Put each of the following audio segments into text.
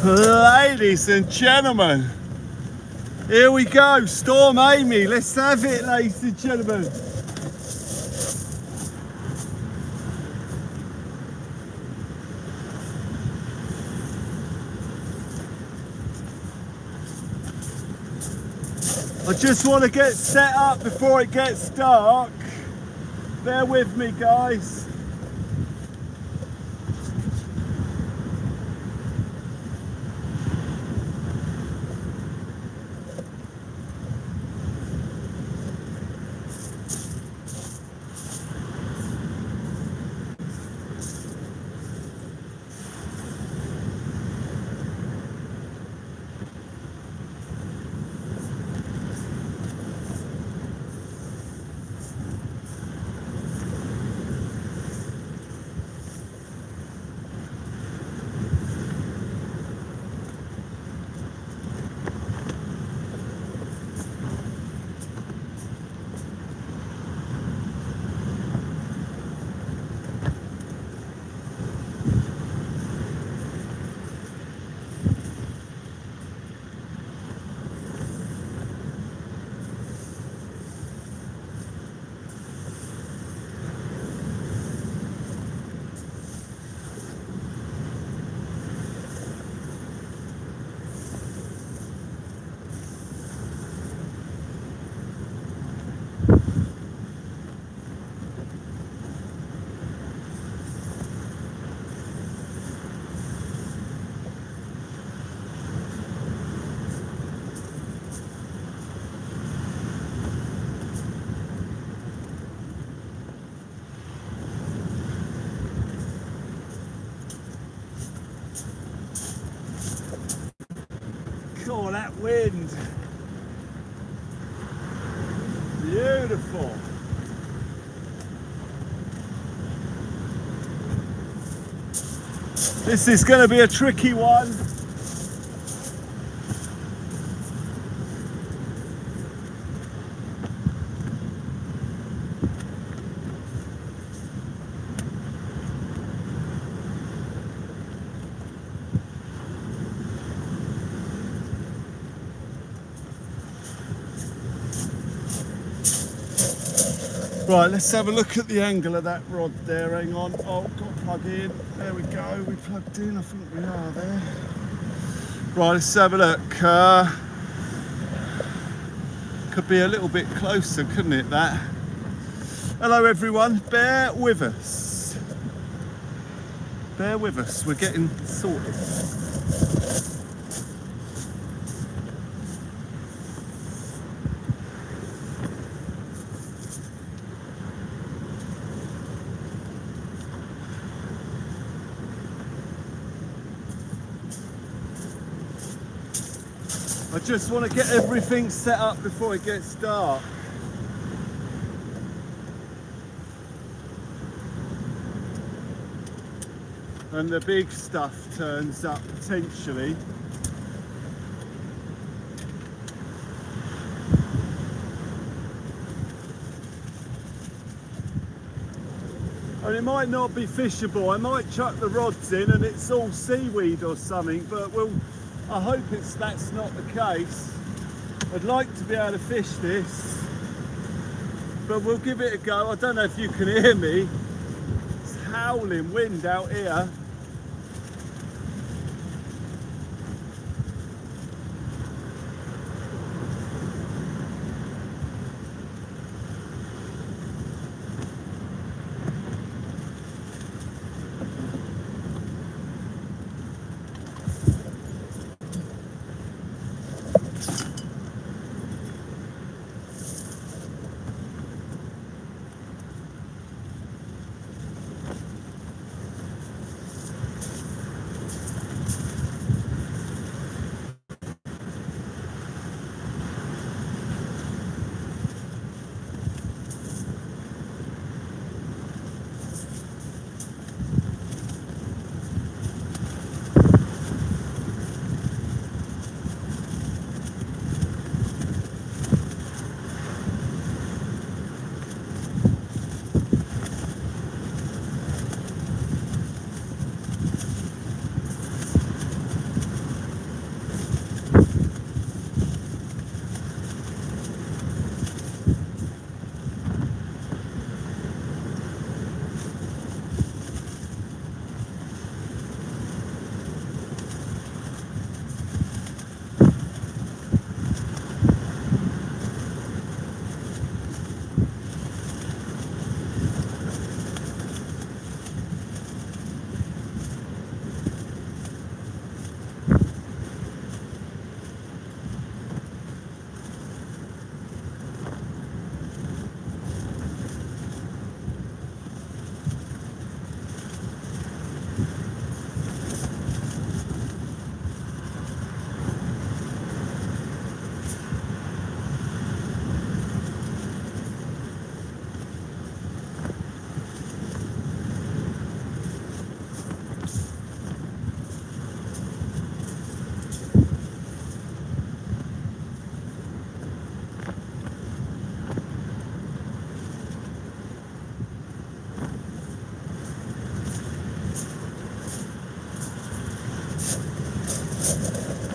Ladies and gentlemen, here we go, Storm Amy, let's have it, ladies and gentlemen. I just want to get set up before it gets dark. Bear with me, guys. Oh, that wind. Beautiful. This is going to be a tricky one. Right, let's have a look at the angle of that rod there. Hang on. Oh, got to plug in. There we go. We plugged in. I think we are there. Right, let's have a look. Could be a little bit closer, couldn't it, that? Hello, everyone. Bear with us. Bear with us. We're getting sorted. I just want to get everything set up before it gets dark. And the big stuff turns up potentially. And it might not be fishable. I might chuck the rods in and it's all seaweed or something, but I hope that's not the case. I'd like to be able to fish this, but we'll give it a go. I don't know if you can hear me. It's howling wind out here.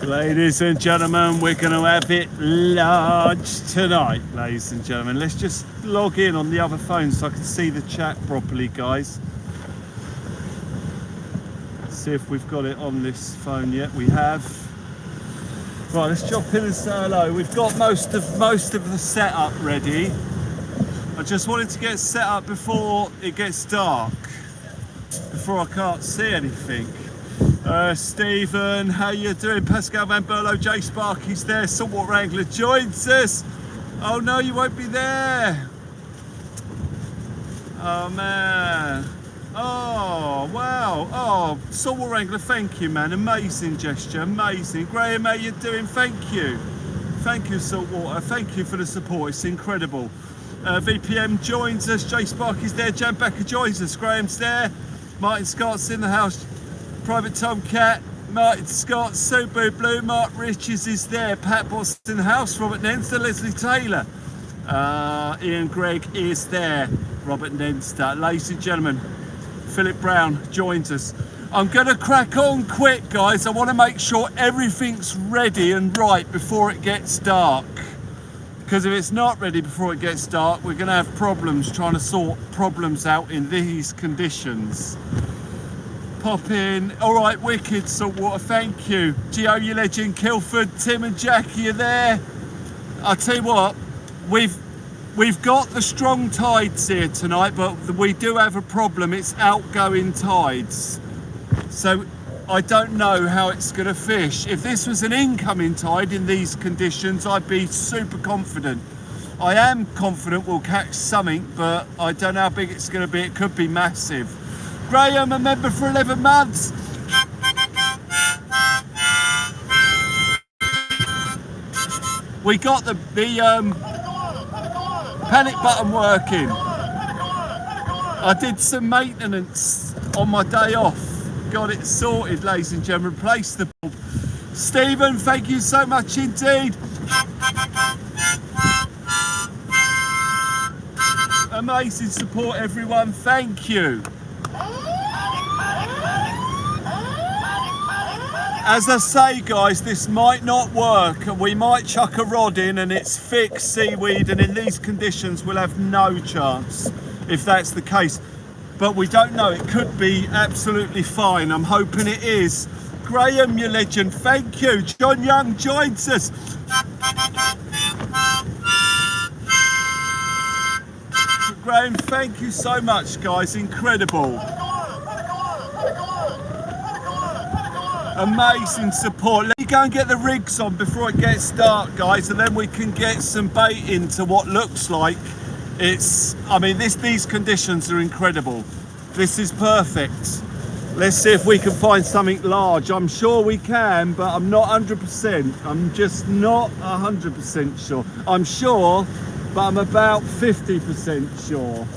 Ladies and gentlemen, we're going to have it large tonight, ladies and gentlemen. Let's just log in on the other phone so I can see the chat properly, guys. See if we've got it on this phone yet. We have. Right, let's jump in and say hello. We've got most of the setup ready. I just wanted to get set up before it gets dark, before I can't see anything. Stephen, how you doing? Pascal Van Berlo, Jay Sparky's there. Saltwater Angler joins us. Oh no, you won't be there. Oh man. Oh wow. Oh, Saltwater Angler, thank you, man. Amazing gesture, amazing. Graham, how you doing? Thank you. Thank you, Saltwater. Thank you for the support. It's incredible. VPM joins us. Jay Sparky's there. Jan Becker joins us. Graham's there. Martin Scott's in the house. Private Tomcat, Martin Scott, Subu Blue, Mark Riches is there, Pat Boston House, Robert Nenster, Leslie Taylor, Ian Gregg is there, Robert Nenster. Ladies and gentlemen, Philip Brown joins us. I'm going to crack on quick, guys. I want to make sure everything's ready and right before it gets dark. Because if it's not ready before it gets dark, we're going to have problems trying to sort problems out in these conditions. Pop in. All right, wicked Saltwater, thank you. Gio, you legend. Kilford, Tim and Jackie are there. I'll tell you what, we've got the strong tides here tonight, but we do have a problem. It's outgoing tides. So I don't know how it's going to fish. If this was an incoming tide in these conditions, I'd be super confident. I am confident we'll catch something, but I don't know how big it's going to be. It could be massive. Graham, a member for 11 months. We got the panic button working. I did some maintenance on my day off. Got it sorted, ladies and gentlemen. Replaced the bulb. Stephen, thank you so much indeed. Amazing support, everyone. Thank you. As I say, guys, this might not work, and we might chuck a rod in and it's fixed seaweed, and in these conditions we'll have no chance if that's the case. But we don't know, it could be absolutely fine. I'm hoping it is. Graham, you legend, thank you. John Young joins us. Graham, thank you so much, guys, incredible. Amazing support. Let me go and get the rigs on before it gets dark, guys, and then we can get some bait into what looks like it's, I mean, these conditions are incredible. This is perfect. Let's see if we can find something large. I'm sure we can, but I'm not 100%. I'm just not 100% sure. I'm sure, but I'm about 50% sure.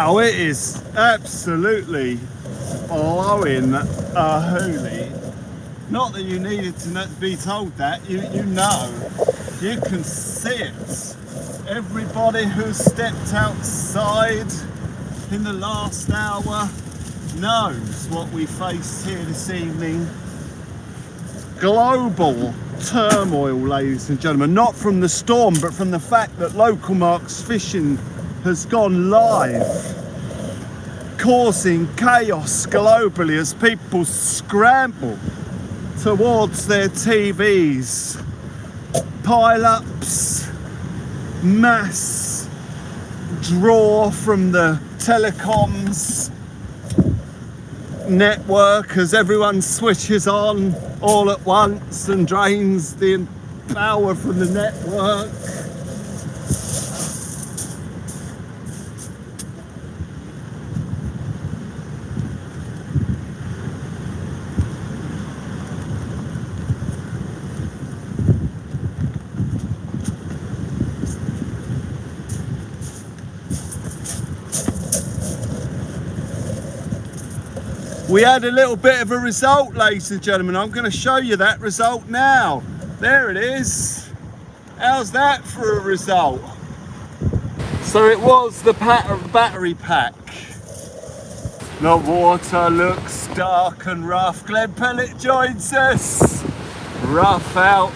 Wow, it is absolutely blowing a hoolie. Not that you needed to be told that, you know, you can see it. Everybody who stepped outside in the last hour knows what we face here this evening. Global turmoil, ladies and gentlemen, not from the storm, but from the fact that Local Marks Fishing has gone live, causing chaos globally as people scramble towards their TVs. Pile-ups, mass draw from the telecoms network as everyone switches on all at once and drains the power from the network. We had a little bit of a result, ladies and gentlemen. I'm going to show you that result now. There it is. How's that for a result? So it was the battery pack. The water looks dark and rough. Glenn Pellet joins us. Rough out.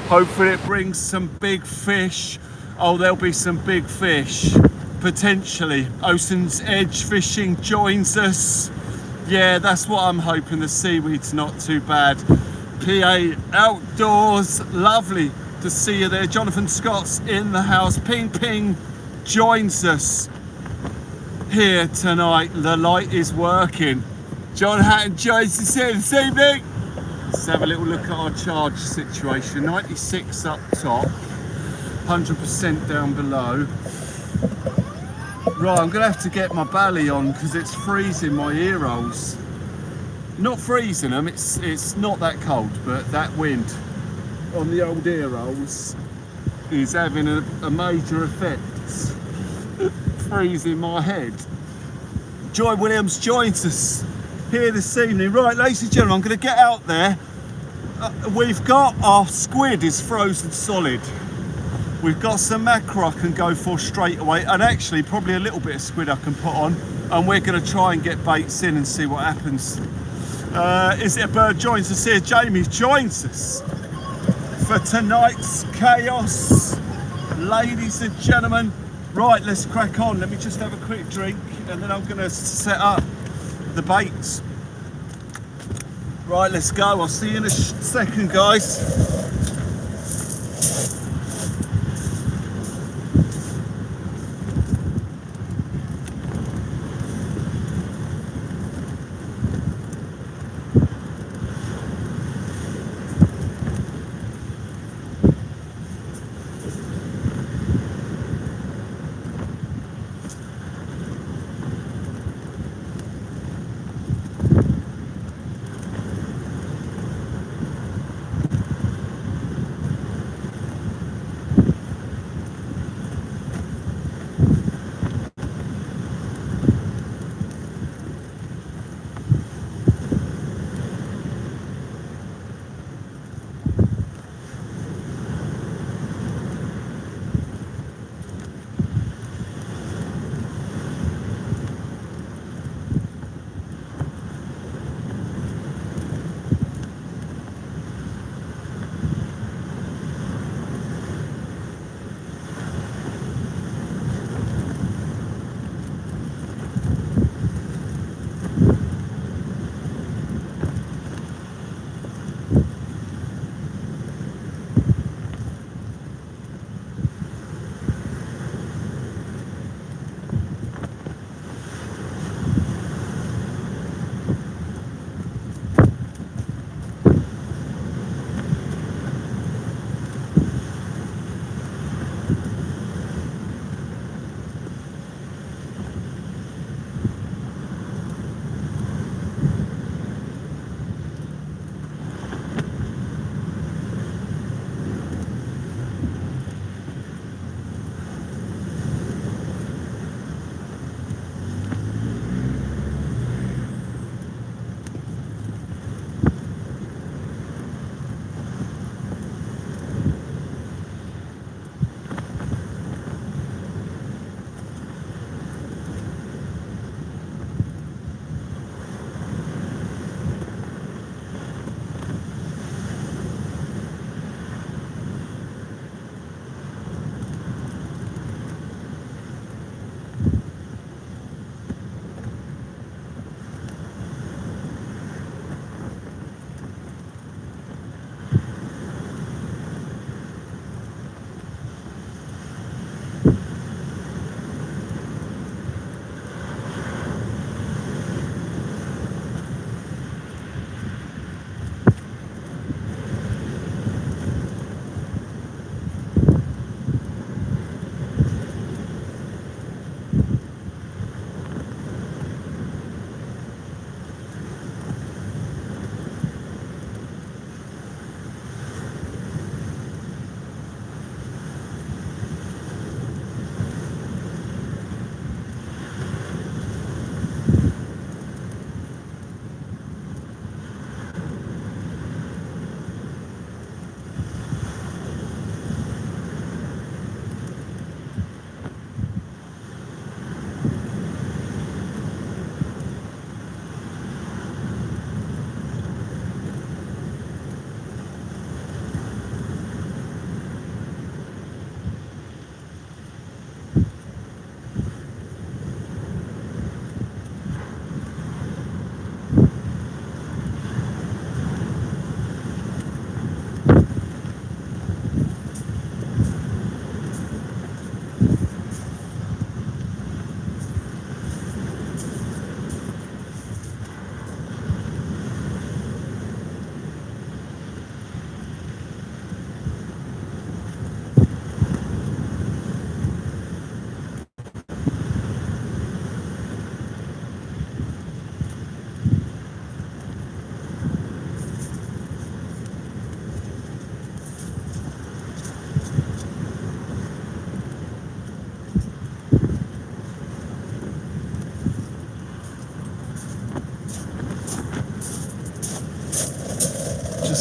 Hopefully it brings some big fish. Oh, there'll be some big fish. Potentially. Ocean's Edge Fishing joins us. Yeah, that's what I'm hoping. The seaweed's not too bad. PA Outdoors, lovely to see you there. Jonathan Scott's in the house. Ping Ping joins us here tonight. The light is working. John Hatton joins us here this evening. Let's have a little look at our charge situation. 96 up top, 100% down below. Right, I'm going to have to get my belly on because it's freezing my ear rolls. Not freezing them, it's not that cold, but that wind on the old ear rolls is having a major effect. Freezing my head. Joy Williams joins us here this evening. Right, ladies and gentlemen, I'm going to get out there. We've got our squid is frozen solid. We've got some mackerel I can go for straight away, and actually probably a little bit of squid I can put on, and we're going to try and get baits in and see what happens. Is it a bird joins us here? Jamie joins us for tonight's chaos, ladies and gentlemen. Right, let's crack on. Let me just have a quick drink and then I'm going to set up the baits. Right, let's go. I'll see you in a second, guys.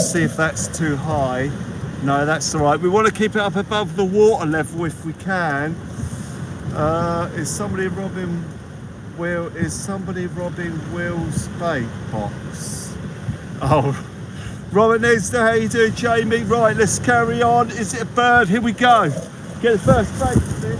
just see if that's too high. No, that's all right. We want to keep it up above the water level if we can. Is somebody robbing Will's bait box? Oh, Robert Nestor, how you doing, Jamie? Right, let's carry on. Is it a bird? Here we go. Get the first bait in.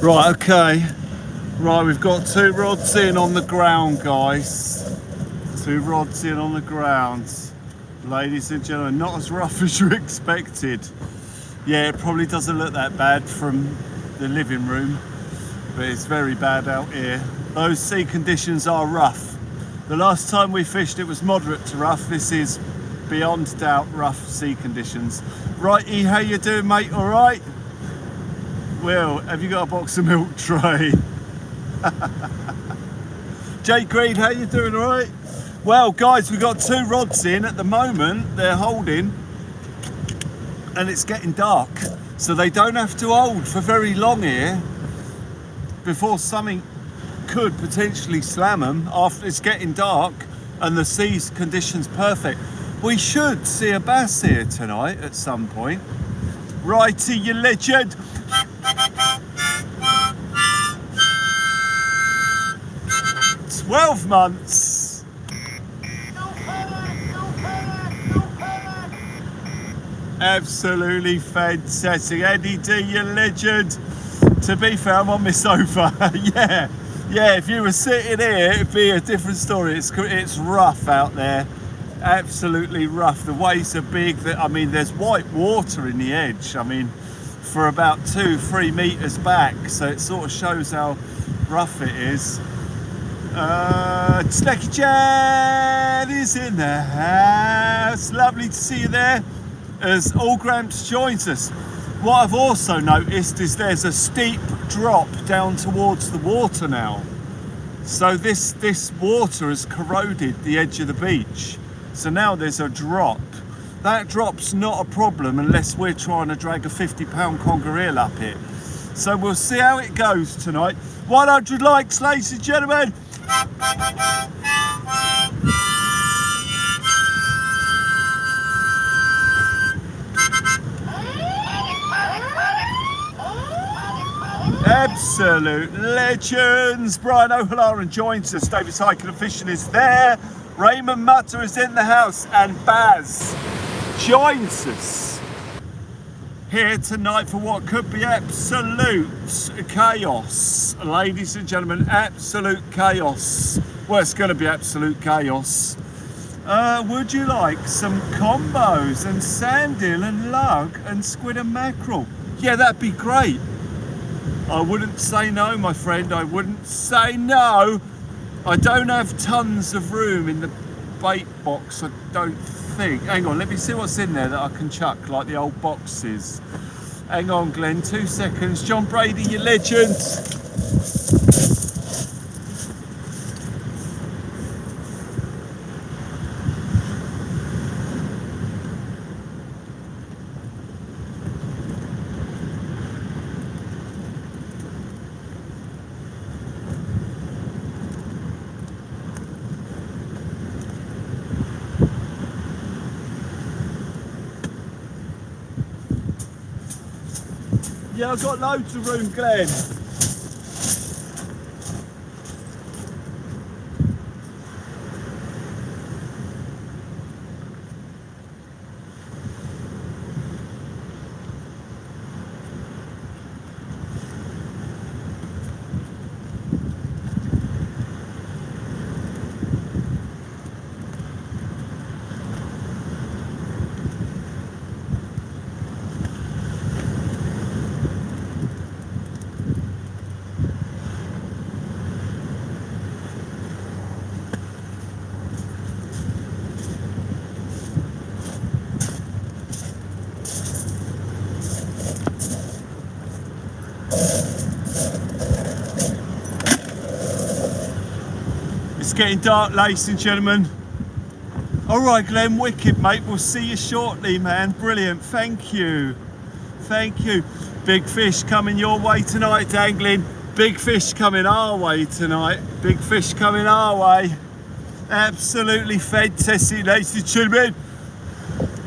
Right, okay. Right, we've got 2 rods in on the ground, guys. 2 rods in on the ground. Ladies and gentlemen, not as rough as you expected. Yeah, it probably doesn't look that bad from the living room, but it's very bad out here. Those sea conditions are rough. The last time we fished it was moderate to rough. This is beyond doubt rough sea conditions. Right, E, how you doing, mate? All right? Will, have you got a box of milk tray? Jake Green, how you doing? All right? Well, guys, we've got 2 rods in at the moment. They're holding, and it's getting dark, so they don't have to hold for very long here before something could potentially slam them after it's getting dark and the sea's conditions perfect. We should see a bass here tonight at some point. Righty, you legend. 12 months. Absolutely fantastic. Andy D, you legend. To be fair, I'm on my sofa. yeah, if you were sitting here, it'd be a different story. It's rough out there. Absolutely rough. The waves are big. I mean, there's white water in the edge. I mean, for about 2-3 meters back. So it sort of shows how rough it is. Snacky Chad is in the house. Lovely to see you there as All Gramps joins us. What I've also noticed is there's a steep drop down towards the water now. So this water has corroded the edge of the beach. So now there's a drop. That drop's not a problem unless we're trying to drag a 50-pound conger eel up it. So we'll see how it goes tonight. 100 likes, ladies and gentlemen. Absolute legends. Brian O'Halloran joins us. David Hiking and Fishing is there. Raymond Mutter is in the house, and Baz joins us here tonight for what could be absolute chaos. Ladies and gentlemen, absolute chaos. Well, it's going to be absolute chaos. Would you like some combos and sand eel and lug and squid and mackerel? Yeah, that'd be great. I wouldn't say no, my friend. I wouldn't say no. I don't have tons of room in the bait box, I don't think. Hang on, let me see what's in there that I can chuck, like the old boxes. Hang on, Glenn, 2 seconds. John Brady, you legend. Yeah, I've got loads of room, Glenn. It's getting dark, ladies and gentlemen. All right, Glenn, wicked, mate. We'll see you shortly, man. Brilliant. Thank you. Thank you. Big fish coming your way tonight, dangling. Big fish coming our way tonight. Big fish coming our way. Absolutely fantastic, ladies and gentlemen.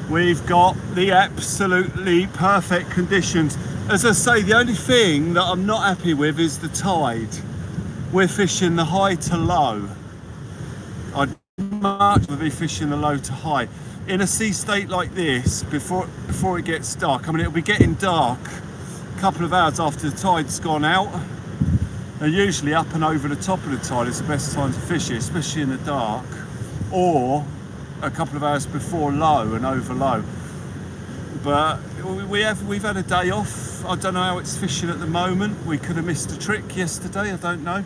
We've got the absolutely perfect conditions. As I say, the only thing that I'm not happy with is the tide. We're fishing the high to low. I'd much rather be fishing the low to high. In a sea state like this, before it gets dark, I mean, it'll be getting dark a couple of hours after the tide's gone out. And usually up and over the top of the tide is the best time to fish it, especially in the dark, or a couple of hours before low and over low. But we've had a day off. I don't know how it's fishing at the moment. We could have missed a trick yesterday, I don't know.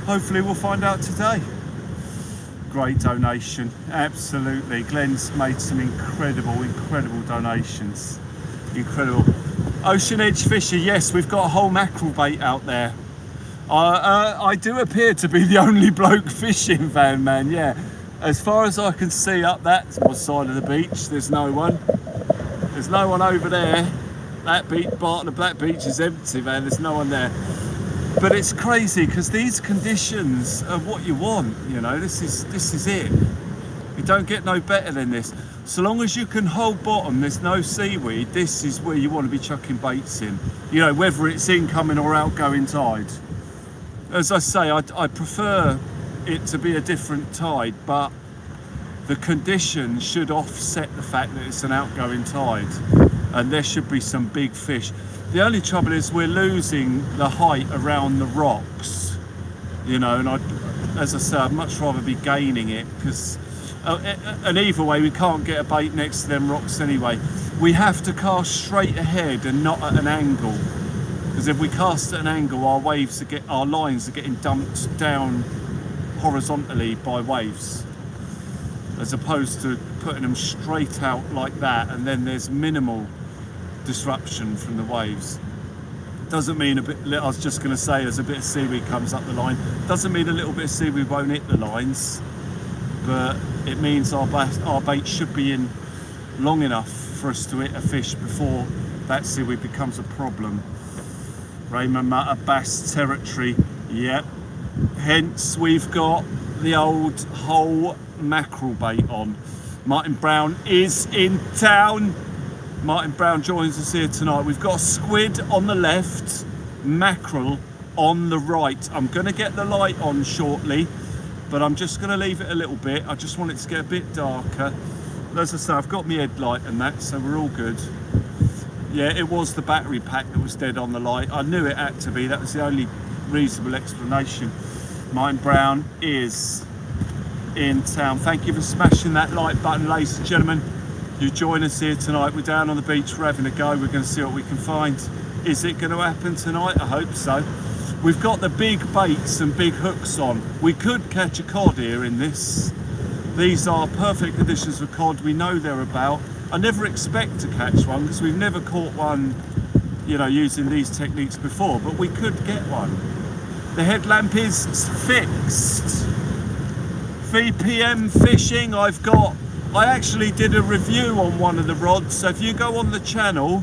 Hopefully we'll find out today. Great donation, absolutely. Glenn's made some incredible donations. Incredible. Ocean Edge Fisher, yes, we've got a whole mackerel bait out there. I do appear to be the only bloke fishing, Van Man, yeah. As far as I can see up that side of the beach, there's no one. There's no one over there. That beach, part of that beach is empty, man. There's no one there. But it's crazy because these conditions are what you want, you know. This is it. You don't get no better than this. So long as you can hold bottom, there's no seaweed, this is where you want to be chucking baits in. You know, whether it's incoming or outgoing tide. As I say, I prefer it to be a different tide, but the conditions should offset the fact that it's an outgoing tide, and there should be some big fish. The only trouble is we're losing the height around the rocks, you know, and as I say, I'd much rather be gaining it, because and either way we can't get a bait next to them rocks anyway. We have to cast straight ahead and not at an angle, because if we cast at an angle, our lines are getting dumped down horizontally by waves, as opposed to putting them straight out like that, and then there's minimal disruption from the waves. Doesn't mean I was just going to say, as a bit of seaweed comes up the line, doesn't mean a little bit of seaweed won't hit the lines, but it means our bait should be in long enough for us to hit a fish before that seaweed becomes a problem. Raymond Mutter, bass territory, yep. Hence we've got the old whole mackerel bait on. Martin Brown is in town. Martin Brown joins us here tonight. We've got squid on the left, mackerel on the right. I'm going to get the light on shortly, but I'm just going to leave it a little bit. I just want it to get a bit darker. As I say, I've got my headlight and that, so we're all good. Yeah, it was the battery pack that was dead on the light. I knew it had to be. That was the only reasonable explanation. Martin Brown is in town. Thank you for smashing that like button, ladies and gentlemen. You join us here tonight. We're down on the beach, we're having a go. We're going to see what we can find. Is it going to happen tonight? I hope so. We've got the big baits and big hooks on. We could catch a cod here in this. These are perfect conditions for cod. We know they're about. I never expect to catch one because we've never caught one, you know, using these techniques before, but we could get one. The headlamp is fixed. VPM fishing, I actually did a review on one of the rods, so if you go on the channel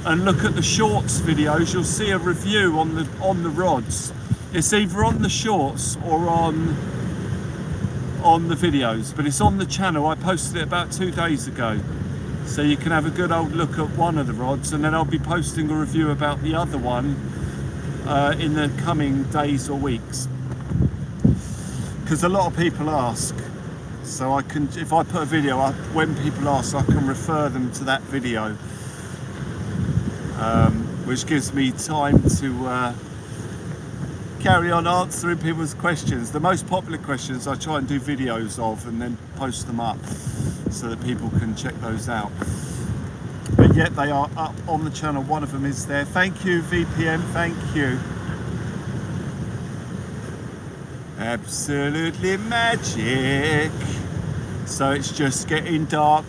and look at the shorts videos, you'll see a review on the rods. It's either on the shorts or on the videos, but it's on the channel. I posted it about 2 days ago, so you can have a good old look at one of the rods, and then I'll be posting a review about the other one in the coming days or weeks, because a lot of people ask. So I can, if I put a video up, when people ask, I can refer them to that video, which gives me time to carry on answering people's questions. The most popular questions I try and do videos of and then post them up so that people can check those out. But yet they are up on the channel. One of them is there. Thank you, VPN, thank you. Absolutely magic. So it's just getting dark.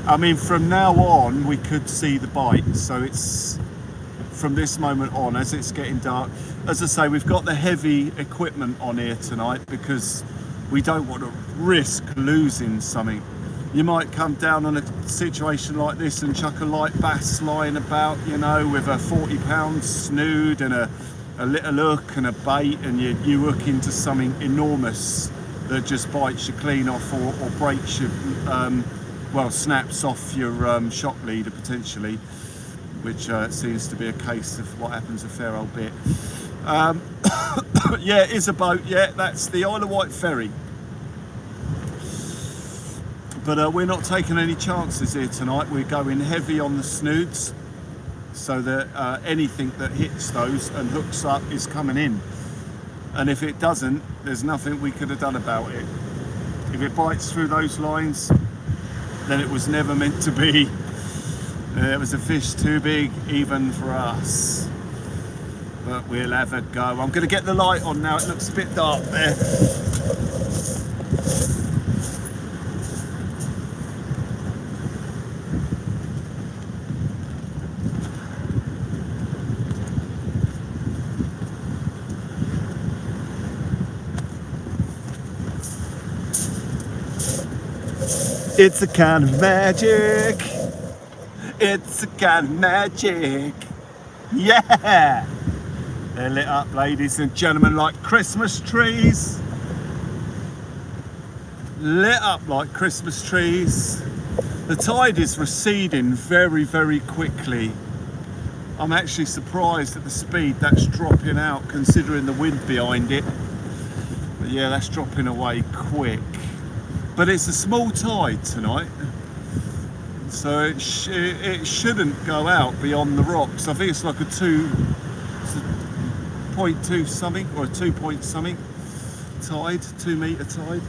I mean, from now on we could see the bite, so it's from this moment on as it's getting dark. As I say, we've got the heavy equipment on here tonight because we don't want to risk losing something. You might come down on a situation like this and chuck a light bass lying about, you know, with a 40-pound snood and a little hook and a bait, and you hook into something enormous that just bites you clean off or breaks your, well, snaps off your shock leader potentially, which seems to be a case of what happens a fair old bit. Yeah, it is a boat, yeah, that's the Isle of Wight ferry. But we're not taking any chances here tonight. We're going heavy on the snoods. so that anything that hits those and hooks up is coming in. And if it doesn't, there's nothing we could have done about it. If it bites through those lines, then it was never meant to be. It was a fish too big even for us. But we'll have a go. I'm going to get the light on now, it looks a bit dark there. It's a kind of magic. It's a kind of magic. Yeah! They're lit up, ladies and gentlemen, like Christmas trees. Lit up like Christmas trees. The tide is receding very, very quickly. I'm actually surprised at the speed that's dropping out, considering the wind behind it. But yeah, that's dropping away quick. But it's a small tide tonight, so it shouldn't go out beyond the rocks. I think it's like a 2.2 something or a 2 point something tide, 2 metre tide.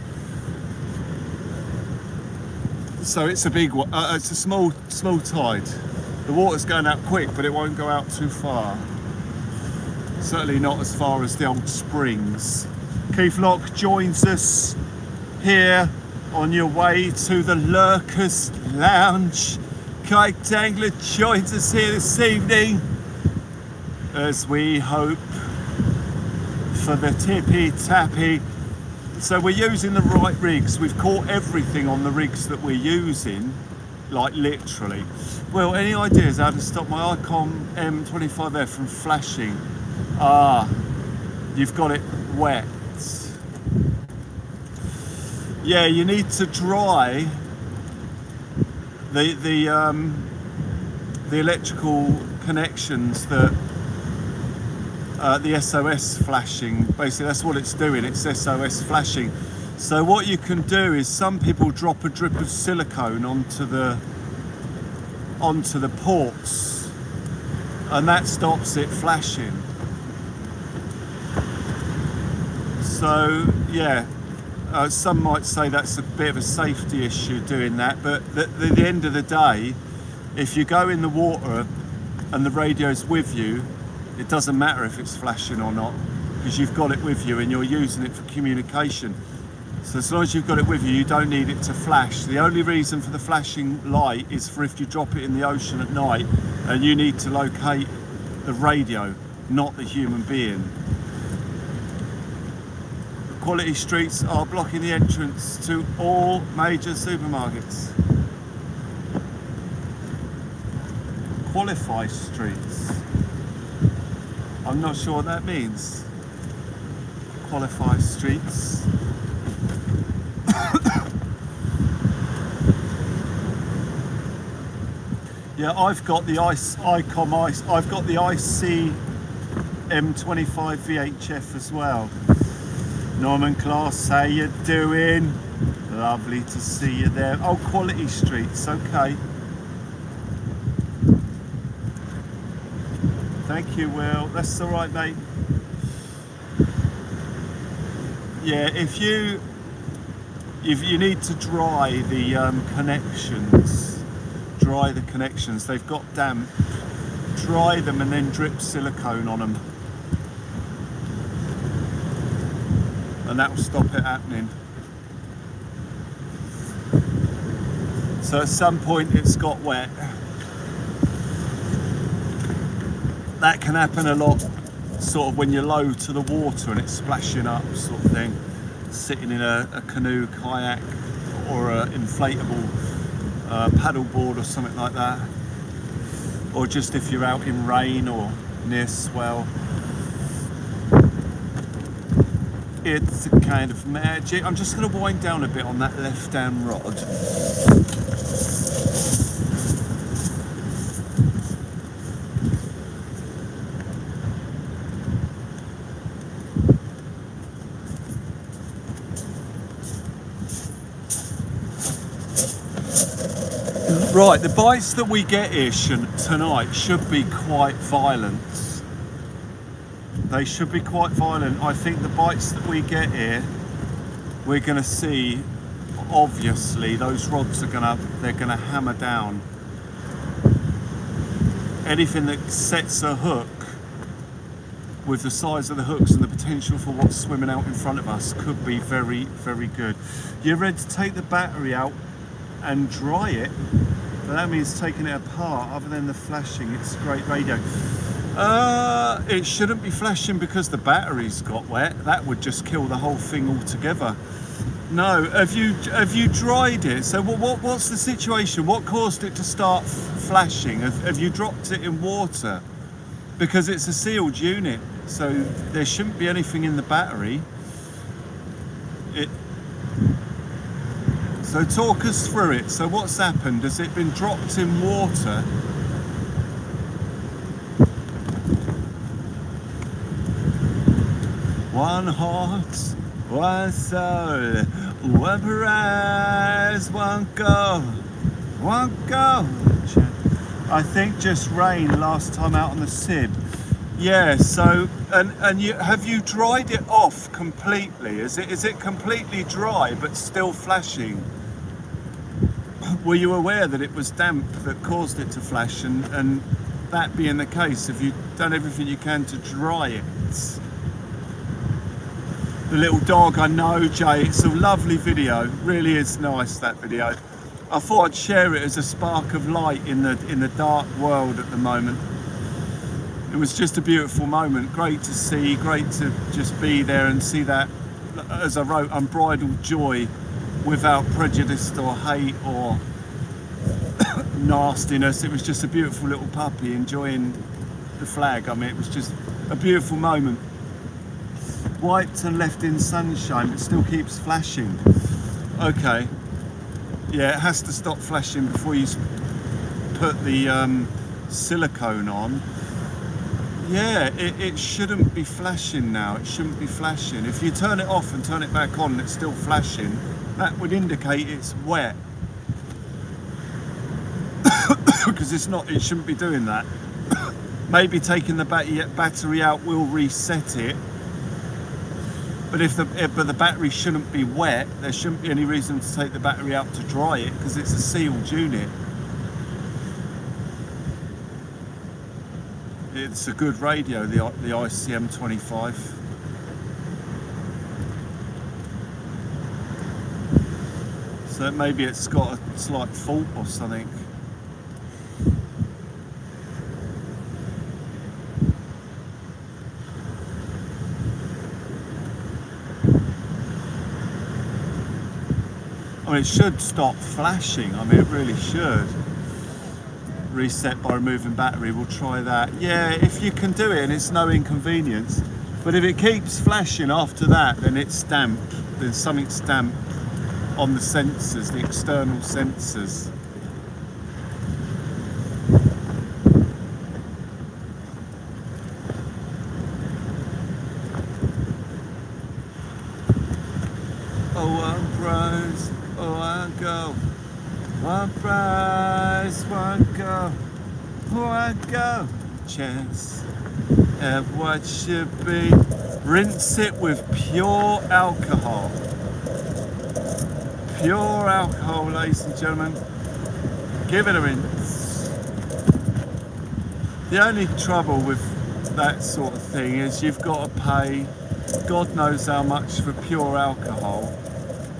So it's a big one. It's a small tide. The water's going out quick, but it won't go out too far. Certainly not as far as the old springs. Keith Locke joins us here on your way to the Lurkers Lounge. Kite Dangler joins us here this evening as we hope for the tippy tappy. So we're using the right rigs. We've caught everything on the rigs that we're using, like literally. Well, any ideas how to stop my Icon M25F from flashing? You've got it wet. Yeah, you need to dry the electrical connections that the SOS flashing. Basically, that's what it's doing. It's SOS flashing. So what you can do is some people drop a drip of silicone onto the ports, and that stops it flashing. So yeah. Some might say that's a bit of a safety issue doing that, but at the end of the day, if you go in the water and the radio's with you, it doesn't matter if it's flashing or not, because you've got it with you and you're using it for communication. So as long as you've got it with you, you don't need it to flash. The only reason for the flashing light is for if you drop it in the ocean at night and you need to locate the radio, not the human being. Quality streets are blocking the entrance to all major supermarkets. Qualify streets. I'm not sure what that means. Qualify streets. Yeah, I've got the Icom Ice. I've got the IC M25 VHF as well. Norman Class, how you doing? Lovely to see you there. Oh, Quality Streets, okay. Thank you, Will. That's all right, mate. Yeah, if you need to dry the connections, they've got damp. Dry them and then drip silicone on them. And that will stop it happening. So at some point it's got wet. That can happen a lot, sort of when you're low to the water and it's splashing up, sort of thing. Sitting in a canoe, kayak, or an inflatable paddle board or something like that. Or just if you're out in rain or near swell. It's a kind of magic. I'm just going to wind down a bit on that left-hand rod. Right, the bites that we get here tonight should be quite violent. They should be quite violent. I think the bites that we get here, we're going to see, obviously, those rods are they're going to hammer down. Anything that sets a hook with the size of the hooks and the potential for what's swimming out in front of us could be very, very good. You're ready to take the battery out and dry it, but that means taking it apart. Other than the flashing, it's great radio. It shouldn't be flashing because the battery's got wet. That would just kill the whole thing altogether. No, have you dried it? So what's the situation? What caused it to start flashing? Have you dropped it in water? Because it's a sealed unit, so there shouldn't be anything in the battery. So talk us through it. So what's happened? Has it been dropped in water? One heart, one soul, one prize, one goal, one goal. I think just rain last time out on the Sib. Yeah, so, and have you dried it off completely? Is it completely dry but still flashing? Were you aware that it was damp that caused it to flash, and that being the case, have you done everything you can to dry it? The little dog, I know, Jay, it's a lovely video, really is nice, that video. I thought I'd share it as a spark of light in the dark world at the moment. It was just a beautiful moment, great to see, great to just be there and see that, as I wrote, unbridled joy without prejudice or hate or nastiness. It was just a beautiful little puppy enjoying the flag. I mean, it was just a beautiful moment. Wiped and left in sunshine, but still keeps flashing. Okay. Yeah, it has to stop flashing before you put the silicone on. Yeah, it shouldn't be flashing now. It shouldn't be flashing. If you turn it off and turn it back on and it's still flashing, that would indicate it's wet. Because it's not, it shouldn't be doing that. Maybe taking the battery out will reset it. But but the battery shouldn't be wet. There shouldn't be any reason to take the battery out to dry it because it's a sealed unit. It's a good radio, the ICM25. So maybe it's got a slight fault or something. I mean, it should stop flashing. I mean, it really should. Reset by removing battery, we'll try that. Yeah, if you can do it and it's no inconvenience. But if it keeps flashing after that, then it's damp. There's something damp on the sensors, the external sensors. Oh, one prize, oh, one go. One prize, one go. One go. Chance of what should be. Rinse it with pure alcohol. Pure alcohol, ladies and gentlemen. Give it a rinse. The only trouble with that sort of thing is you've got to pay God knows how much for pure alcohol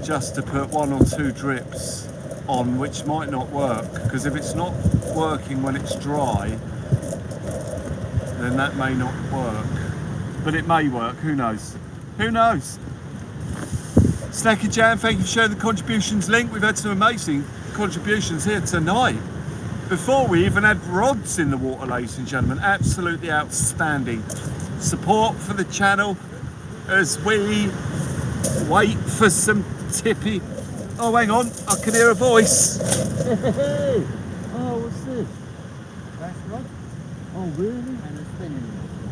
just to put 1 or 2 drips on, which might not work, because if it's not working when it's dry, then that may not work. But it may work, who knows? Who knows? Snacky Jam, thank you for sharing the contributions link. We've had some amazing contributions here tonight. Before we even had rods in the water, ladies and gentlemen. Absolutely outstanding. Support for the channel as we wait for some tippy. Oh, hang on, I can hear a voice. Hey. Oh, what's this? That's rod. Oh, really? And a spinning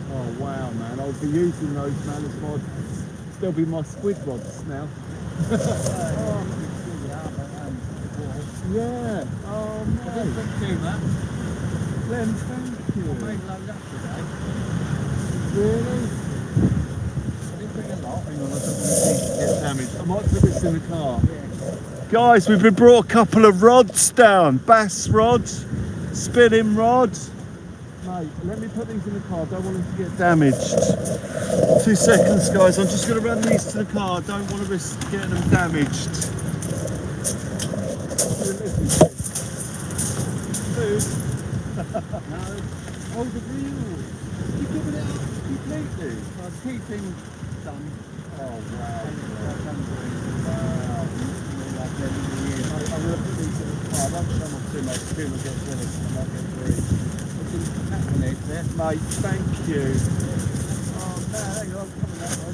rod. Oh, wow, man. I'll be using those, man, as my, they'll be my squid rods now. Oh, Yeah. Oh, I didn't mate. think too much. Glenn, thank I you. made load up today. Really? I didn't bring a lot. Hang on, I don't want these to get damaged. I might put this in the car. Yeah. Guys, we've been brought a couple of rods down. Bass rods, spinning rods. Mate, let me put these in the car. I don't want them to get Damaged. 2 seconds, guys. I'm just going to run these to the car. I don't want to risk getting them damaged. Food. No. Oh, the reels. You're giving it up completely. So I'm keeping some. Oh, wow. Wow. Like every year. I'm going to put these in the car. I won't show them too much. Soon I'll get finished and I might get free. Put some mackerel eggs there. Mate, thank you. Oh no, hang on, coming that way.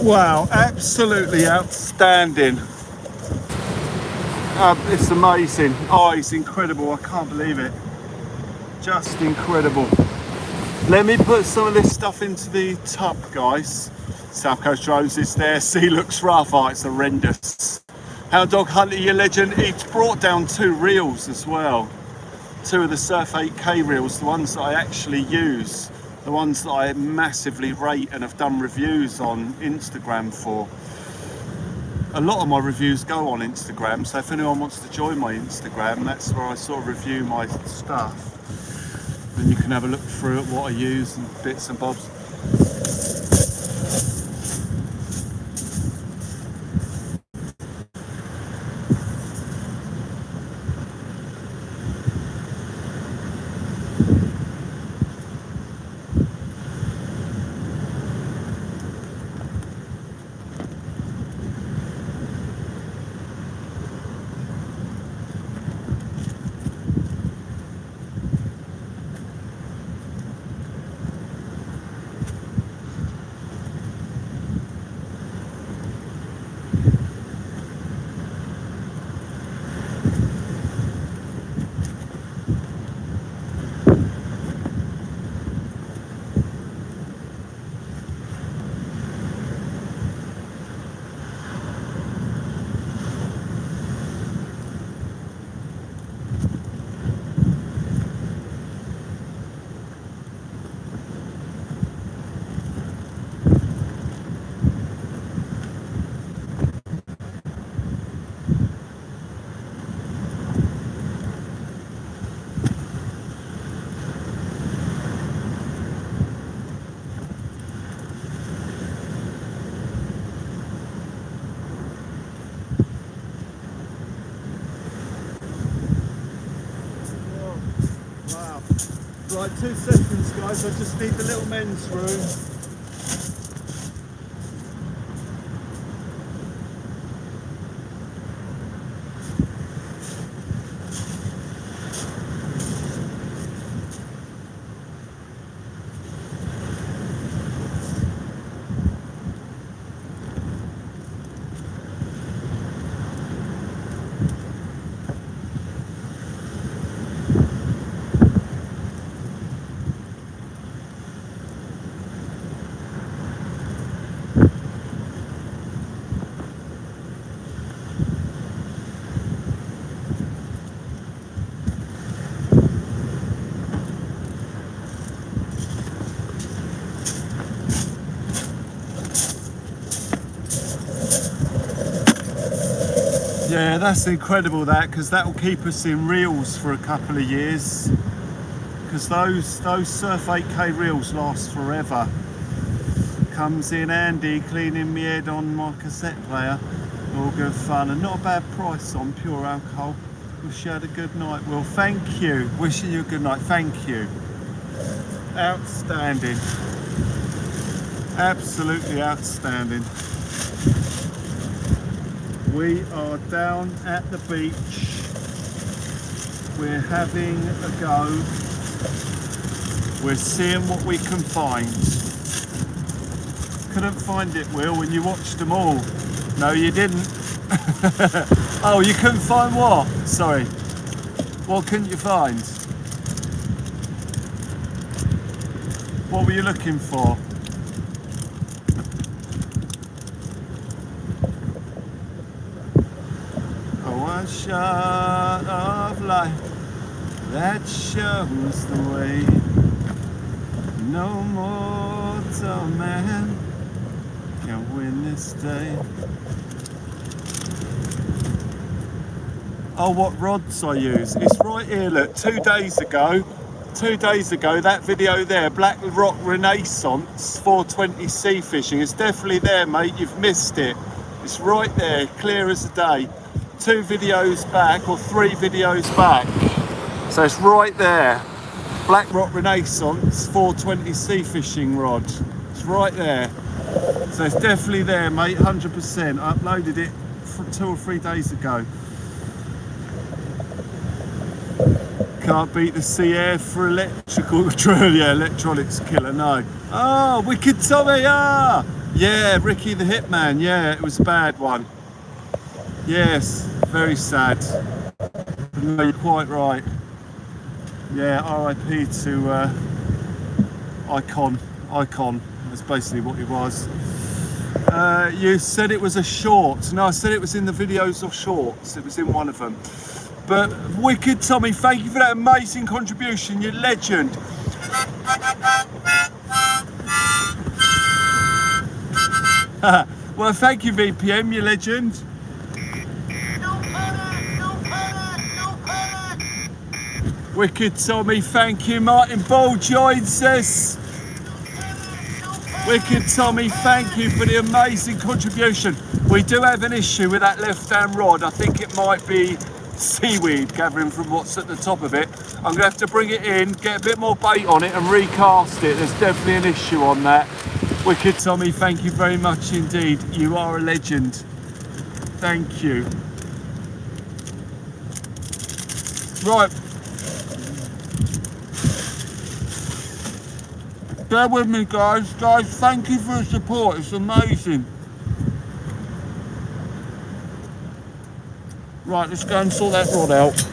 Wow, absolutely outstanding. It's amazing. Oh, it's incredible. I can't believe it. Just incredible. Let me put some of this stuff into the tub, guys. South Coast Drones is there. Sea looks rough. Oh, it's horrendous. Hound Dog Hunter, your legend. He's brought down 2 reels as well. 2 of the Surf 8K reels, the ones that I actually use. The ones that I massively rate and have done reviews on Instagram for. A lot of my reviews go on Instagram, so if anyone wants to join my Instagram, that's where I sort of review my stuff. Then you can have a look through at what I use and bits and bobs. Wow. Right, 2 seconds, guys. I just need the little men's room. Yeah, that's incredible that, because that will keep us in reels for a couple of years. Because those Surf 8K reels last forever. Comes in handy cleaning my head on my cassette player. All good fun and not a bad price on pure alcohol. Wish you had a good night. Well, thank you. Wishing you a good night. Thank you. Outstanding. Absolutely outstanding. We are down at the beach. We're having a go. We're seeing what we can find. Couldn't find it, Will, when you watched them all. No, you didn't. Oh, you couldn't find what? Sorry. What couldn't you find? What were you looking for? Oh, a shot of light that shows the way. No mortal man can win this day. Oh, what rods I use? It's right here, look, 2 days ago, that video there, Black Rock Renaissance 420 sea fishing, it's definitely there, mate, you've missed it. It's right there, clear as a day. 2 videos back, or 3 videos back. So it's right there. Black Rock Renaissance 420 sea fishing rod. It's right there. So it's definitely there, mate, 100%. I uploaded it 2 or 3 days ago. Can't beat the sea air for electrical drill. Yeah, electronics killer, no. Oh, Wicked Tommy, ah! Yeah, Ricky the Hitman, yeah, it was a bad one. Yes, very sad. No, you're quite right. Yeah, RIP to Icon. That's basically what he was. You said it was a short. No, I said it was in the videos of shorts. It was in one of them. But Wicked Tommy, thank you for that amazing contribution. You're a legend. Well, thank you, VPM. You're a legend. Wicked Tommy, thank you. Martin Ball joins us. Wicked Tommy, thank you for the amazing contribution. We do have an issue with that left-hand rod. I think it might be seaweed, gathering from what's at the top of it. I'm going to have to bring it in, get a bit more bait on it and recast it. There's definitely an issue on that. Wicked Tommy, thank you very much indeed. You are a legend. Thank you. Right. Bear with me, guys. Guys, thank you for the support. It's amazing. Right, let's go and sort that rod out.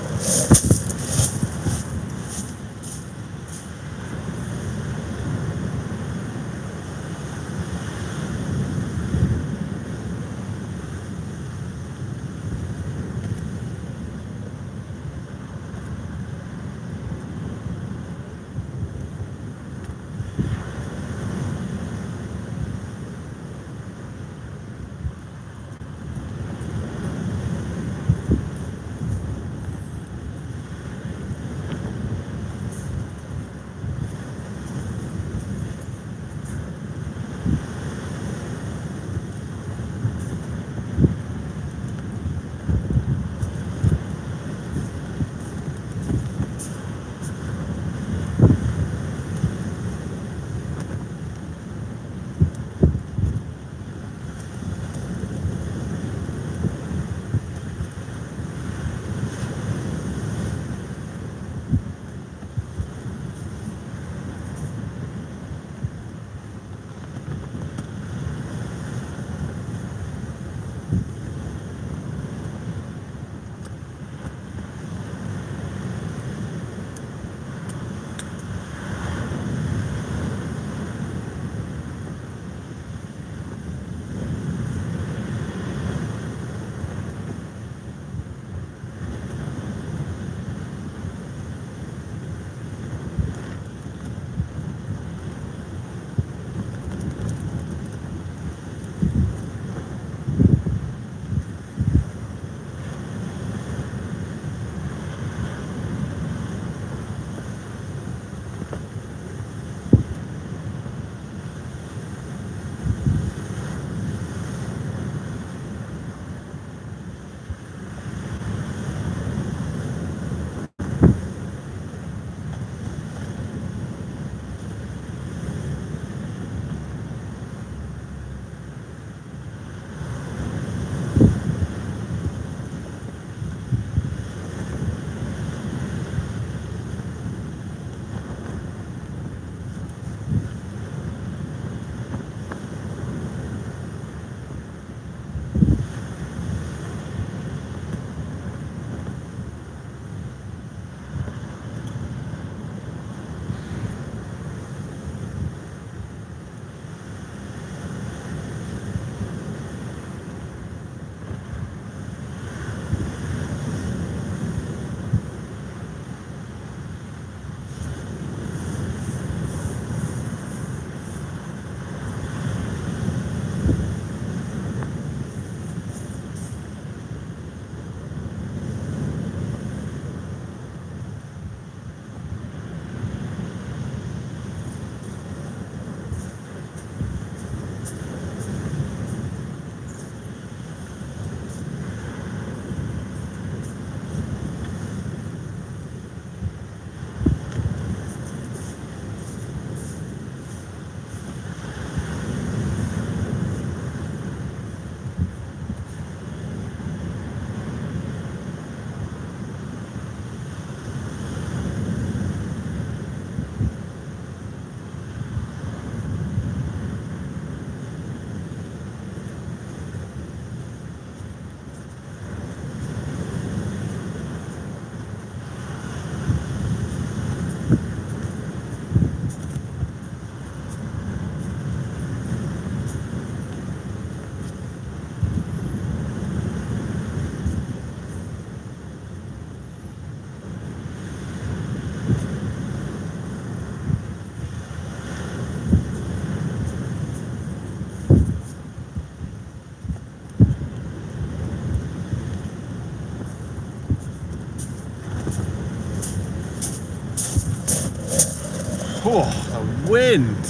Oh, the wind.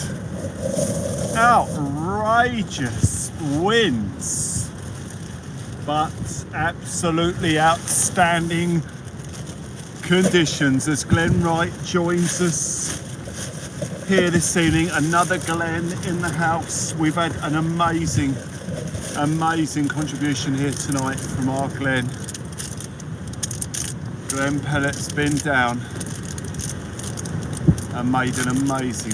Outrageous winds. But absolutely outstanding conditions as Glenn Wright joins us here this evening. Another Glenn in the house. We've had an amazing contribution here tonight from our Glenn. Glenn Pellet's been down and made an amazing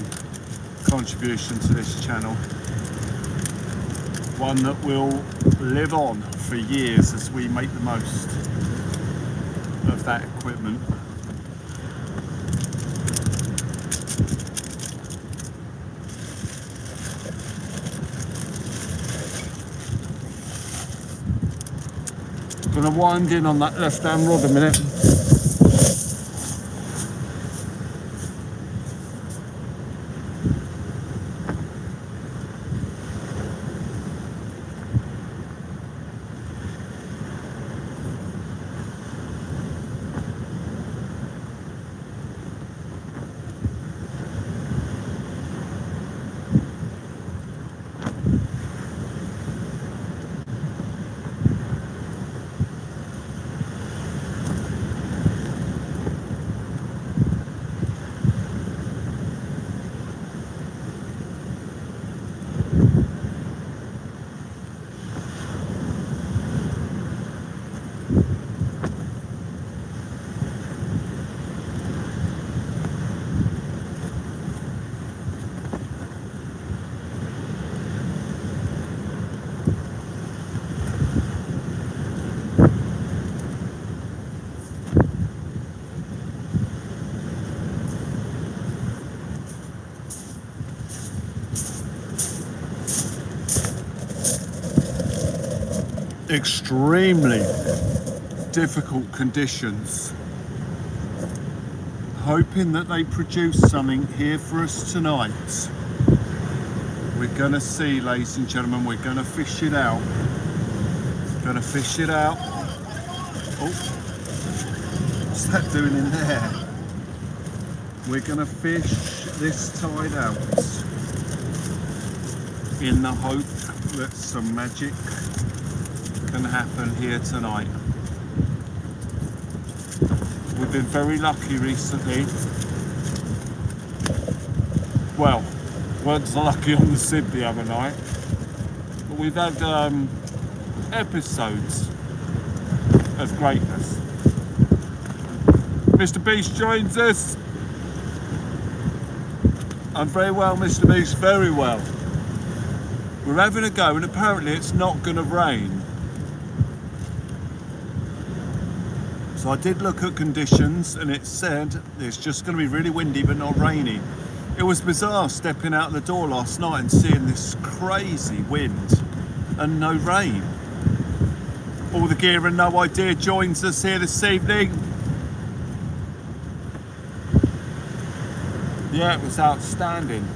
contribution to this channel. One that will live on for years as we make the most of that equipment. Gonna wind in on that left hand rod a minute. Extremely difficult conditions. Hoping that they produce something here for us tonight. We're gonna see, ladies and gentlemen, we're gonna fish it out. Gonna fish it out. Oh, what's that doing in there? We're gonna fish this tide out in the hope that some magic can happen here tonight. We've been very lucky recently. Well, weren't so lucky on the Sib the other night, but we've had episodes of greatness. Mr. Beast joins us. I'm very well, Mr. Beast, very well. We're having a go and apparently it's not going to rain. So I did look at conditions and it said it's just going to be really windy but not rainy. It was bizarre stepping out the door last night and seeing this crazy wind and no rain. All the gear and no idea joins us here this evening. Yeah, it was outstanding.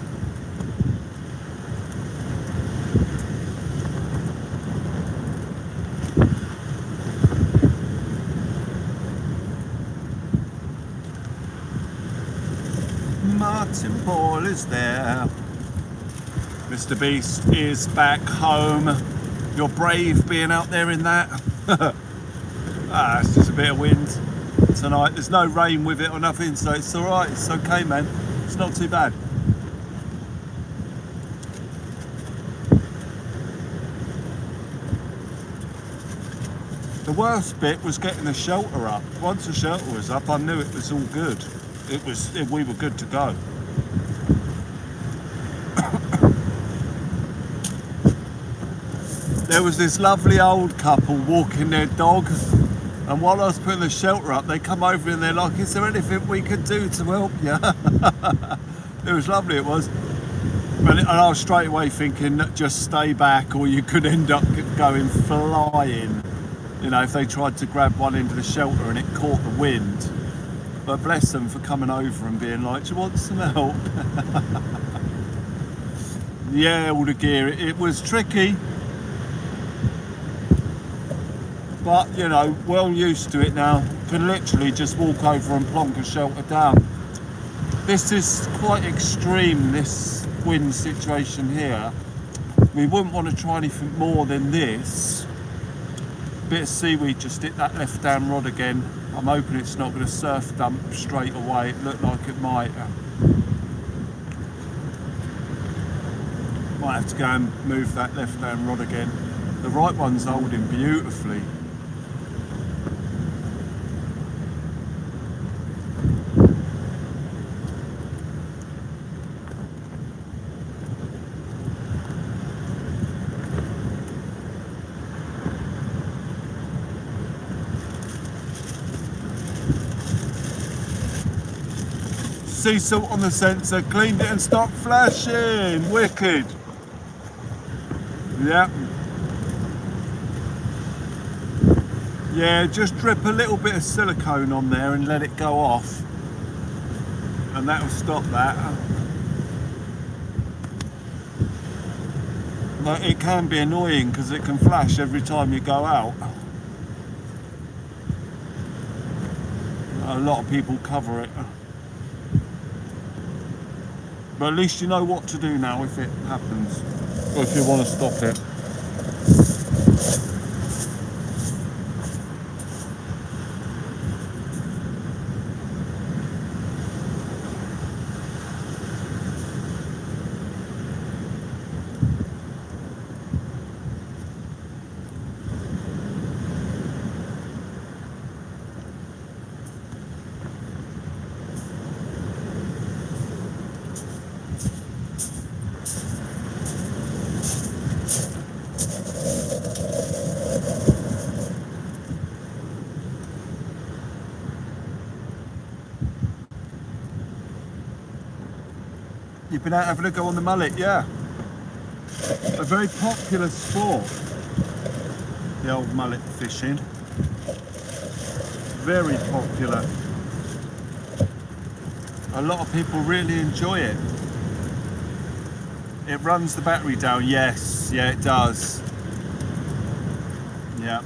Martin Paul is there. Mr. Beast is back home. You're brave being out there in that. It's just a bit of wind tonight. There's no rain with it or nothing, so it's all right. It's okay, man. It's not too bad. The worst bit was getting the shelter up. Once the shelter was up, I knew it was all good. We were good to go. There was this lovely old couple walking their dog, and while I was putting the shelter up, they come over and they're like, "Is there anything we could do to help you?" It was lovely, it was. And I was straight away thinking, just stay back, or you could end up going flying. You know, if they tried to grab one end of the shelter and it caught the wind. But bless them for coming over and being like, "Do you want some help?" Yeah, all the gear. It was tricky. But, you know, well used to it now. Can literally just walk over and plonk a shelter down. This is quite extreme, this wind situation here. We wouldn't want to try anything more than this. Bit of seaweed, just hit that left down rod again. I'm hoping it's not going to surf dump straight away. It looked like it might. Might have to go and move that left down rod again. The right one's holding beautifully. Sea salt on the sensor, cleaned it and stopped flashing. Wicked. Yeah. Yeah, just drip a little bit of silicone on there and let it go off. And that'll stop that. But it can be annoying because it can flash every time you go out. A lot of people cover it. But at least you know what to do now if it happens, or if you want to stop it. You've been out having a go on the mullet, yeah. A very popular sport, the old mullet fishing. Very popular. A lot of people really enjoy it. It runs the battery down, yes, yeah it does. Yeah.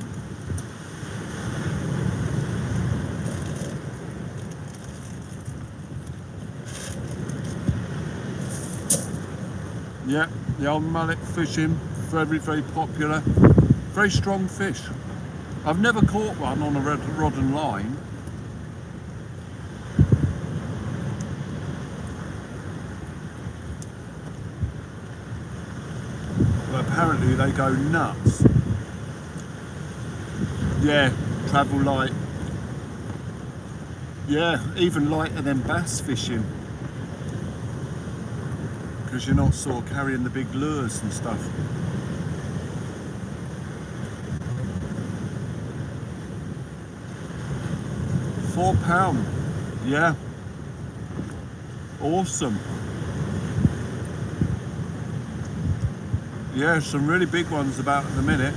Yeah, the old mullet fishing, very, very popular. Very strong fish. I've never caught one on a rod and line. But apparently they go nuts. Yeah, travel light. Yeah, even lighter than bass fishing. Because you're not sort of carrying the big lures and stuff. £4, yeah, awesome. Yeah, some really big ones about at the minute.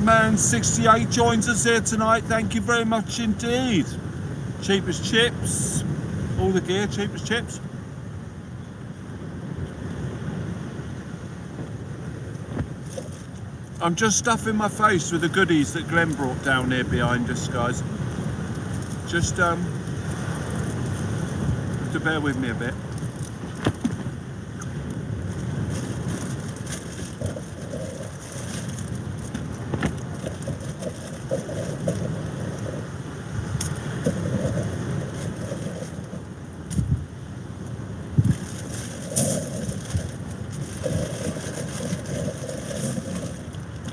Man68 joins us here tonight. Thank you very much indeed. Cheap as chips. All the gear, cheap as chips. I'm just stuffing my face with the goodies that Glenn brought down here behind us, guys. Just to bear with me a bit.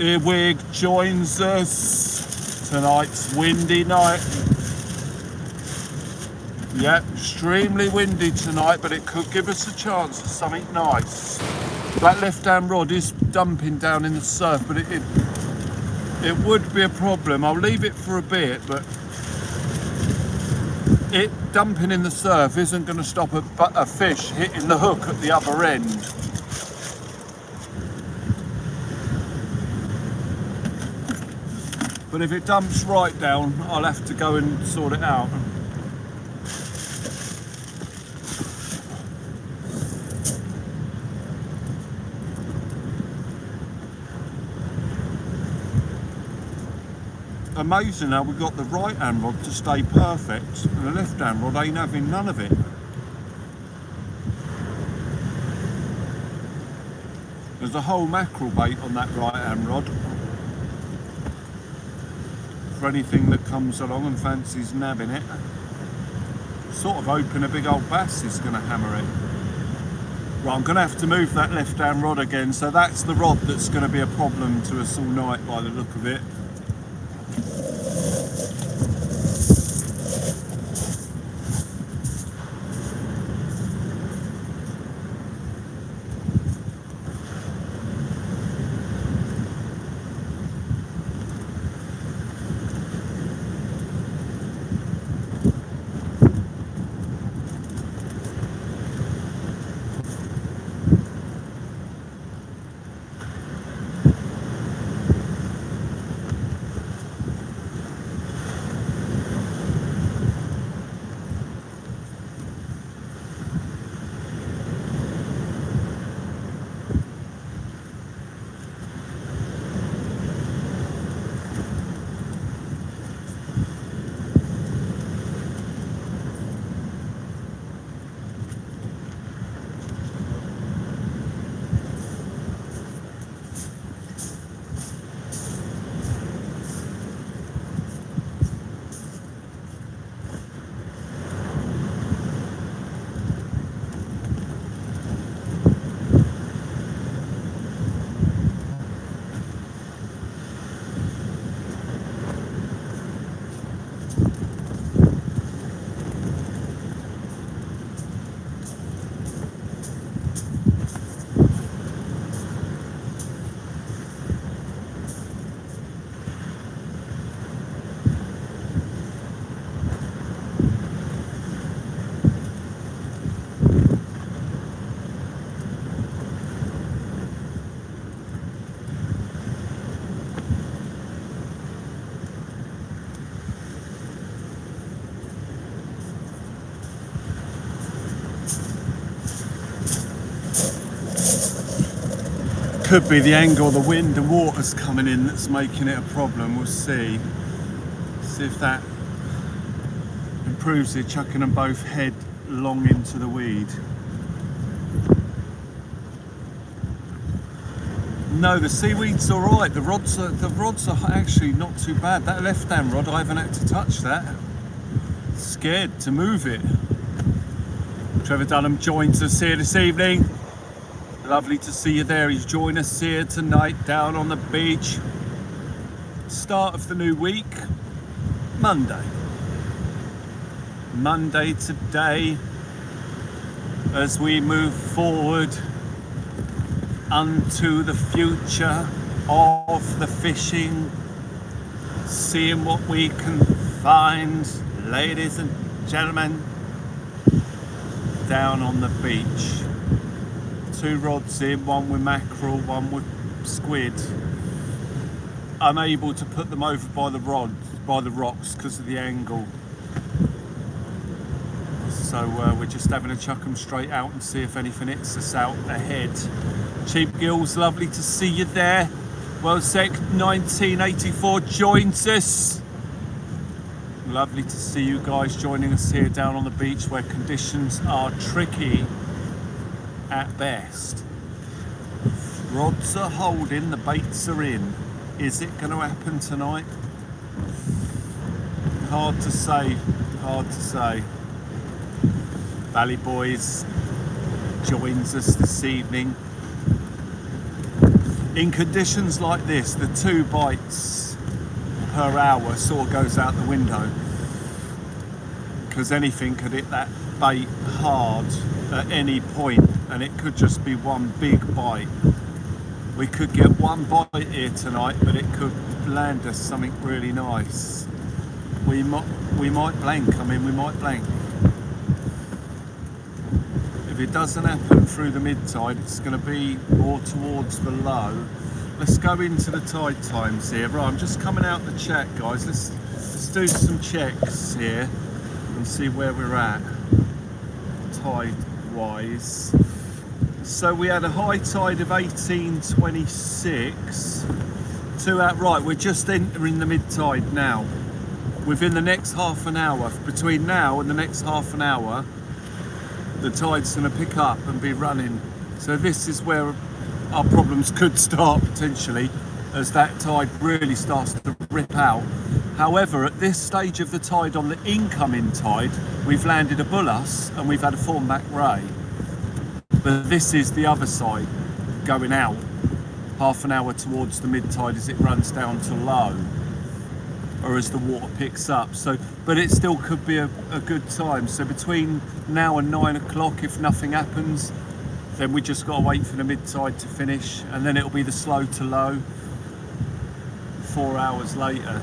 Earwig joins us. Tonight's windy night. Yeah, extremely windy tonight, but it could give us a chance at something nice. That left-hand rod is dumping down in the surf, but it would be a problem. I'll leave it for a bit, but it dumping in the surf isn't going to stop a fish hitting the hook at the other end. But if it dumps right down, I'll have to go and sort it out. Amazing how we got the right hand rod to stay perfect and the left hand rod ain't having none of it. There's a whole mackerel bait on that right hand rod for anything that comes along and fancies nabbing it. Sort of hoping a big old bass is going to hammer it. Right, I'm going to have to move that left hand rod again, so that's the rod that's going to be a problem to us all night by the look of it. Could be the angle, the wind and water's coming in that's making it a problem. We'll see. See if that improves it, chucking them both headlong into the weed. No, the seaweed's all right. The rods are actually not too bad. That left-hand rod, I haven't had to touch that. Scared to move it. Trevor Dunham joins us here this evening. Lovely to see you there. He's joined us here tonight down on the beach. Start of the new week, Monday. Monday today, as we move forward unto the future of the fishing, seeing what we can find, ladies and gentlemen, down on the beach. 2 rods in, one with mackerel, one with squid. I'm able to put them over by the rocks because of the angle. So we're just having to chuck them straight out and see if anything hits us out ahead. Cheap Gills, lovely to see you there. World Sec 1984 joins us. Lovely to see you guys joining us here down on the beach where conditions are tricky at best. Rods are holding, the baits are in. Is it going to happen tonight? Hard to say, hard to say. Valley Boys joins us this evening. In conditions like this, the 2 bites per hour sort of goes out the window because anything could hit that bait hard at any point, and it could just be one big bite. We could get one bite here tonight, but it could land us something really nice. We might blank. I mean, we might blank. If it doesn't happen through the mid-tide, it's going to be more towards the low. let's go into the tide times here. Right, I'm just coming out the chat, guys. Let's do some checks here and see where we're at tide wise. So we had a high tide of 1826. Right, we're just entering the mid tide now. Within the next half an hour, between now and the next half an hour, the tide's going to pick up and be running. So this is where our problems could start potentially, as that tide really starts to rip out. However, at this stage of the tide, on the incoming tide, we've landed a bullace and we've had a full mackerel. But this is the other side going out, half an hour towards the mid tide as it runs down to low, or as the water picks up. So, but it still could be a good time. So between now and 9 o'clock, if nothing happens, then we just got to wait for the mid tide to finish, and then it'll be the slow to low 4 hours later.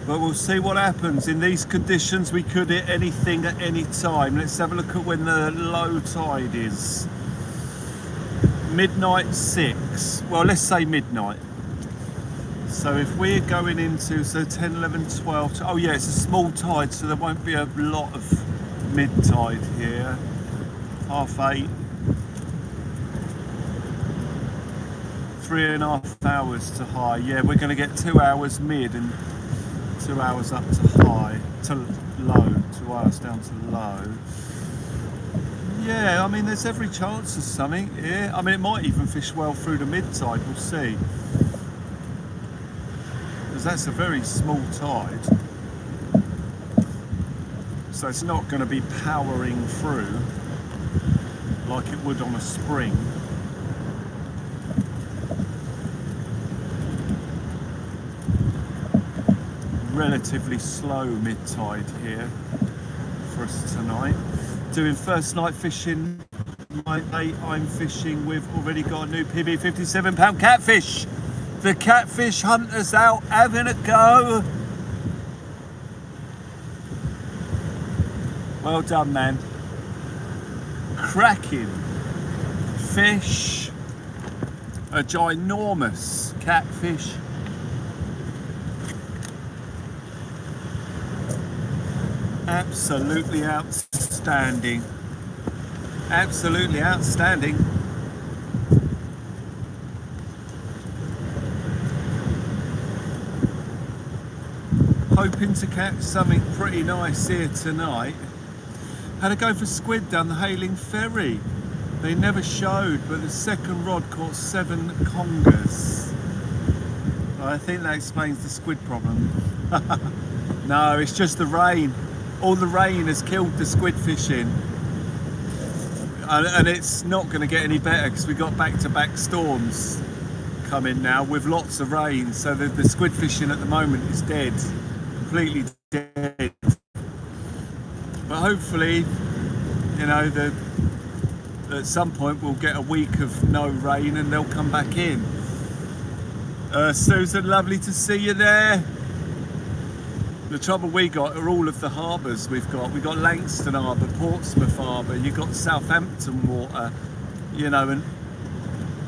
But we'll see what happens. In these conditions, we could hit anything at any time. Let's have a look at when the low tide is. Midnight 6. Well, let's say midnight. So if we're going into, so 10, 11, 12, oh yeah, it's a small tide, so there won't be a lot of mid-tide here. 8:30. 3.5 hours to high. Yeah, we're going to get 2 hours mid and 2 hours up to high, to low, 2 hours down to low. Yeah, I mean, there's every chance of something here. I mean, it might even fish well through the mid-tide, we'll see. Because that's a very small tide. So it's not going to be powering through like it would on a spring. Relatively slow mid-tide here for us tonight. Doing first night fishing. My mate I'm fishing with already got a new PB 57-pound catfish. The catfish hunter's out having a go. Well done, man. Cracking fish. A ginormous catfish. Absolutely outstanding. Absolutely outstanding. Hoping to catch something pretty nice here tonight. Had a go for squid down the Hailing Ferry. They never showed, but the second rod caught 7 congers. I think that explains the squid problem. No, it's just the rain. All the rain has killed the squid fishing. And it's not going to get any better because we've got back-to-back storms coming now with lots of rain. So the squid fishing at the moment is dead. Completely dead. But hopefully, you know, at some point we'll get a week of no rain and they'll come back in. Susan, lovely to see you there. The trouble we got are all of the harbours we've got. We've got Langston Harbour, Portsmouth Harbour, you've got Southampton water, you know,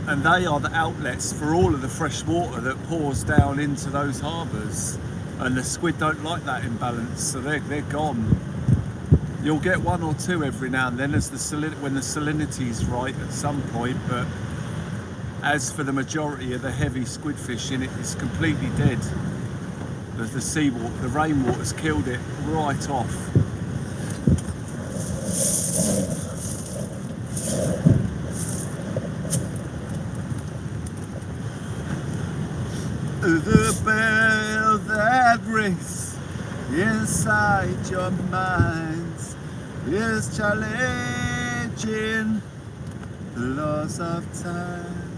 and they are the outlets for all of the fresh water that pours down into those harbours. And the squid don't like that imbalance, so they're gone. You'll get 1 or 2 every now and then as when the salinity's right at some point, but as for the majority of the heavy squid fishing, it is completely dead. The seawater, the rainwater's killed it right off. The bell that rings inside your mind is challenging the laws of time.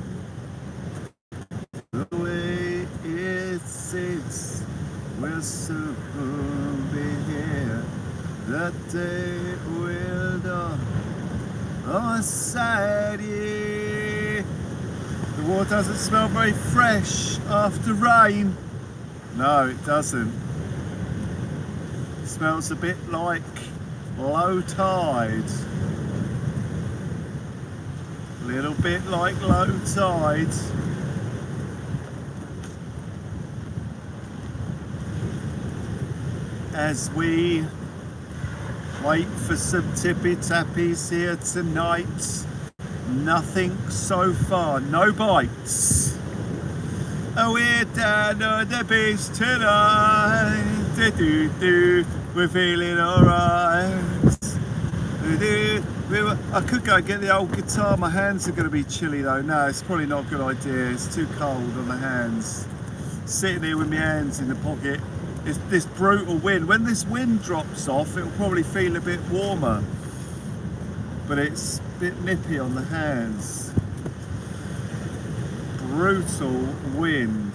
The way it sits will soon be here. The day will dawn on Saturday. The water doesn't smell very fresh after rain. No, it doesn't. It smells a bit like low tide. A little bit like low tide. as we wait for some tippy tappies here tonight. Nothing so far, no bites. Oh, we're down on the beach tonight. Do-do-do. We're feeling alright. I could go get the old guitar. My hands are going to be chilly though. No, it's probably not a good idea. It's too cold on the hands. Sitting here with my hands in the pocket. It's this brutal wind. When this wind drops off, it'll probably feel a bit warmer. But it's a bit nippy on the hands. Brutal wind.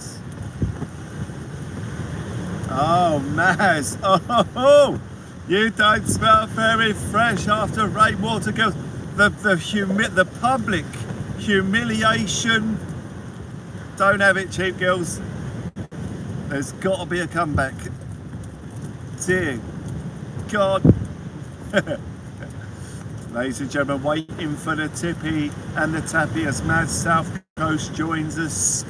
Oh, Maz. Oh, you don't smell very fresh after rainwater girls. The public humiliation. Don't have it, cheap girls. There's got to be a comeback. Dear God. Ladies and gentlemen, waiting for the tippy and the tappy as Mad South Coast joins us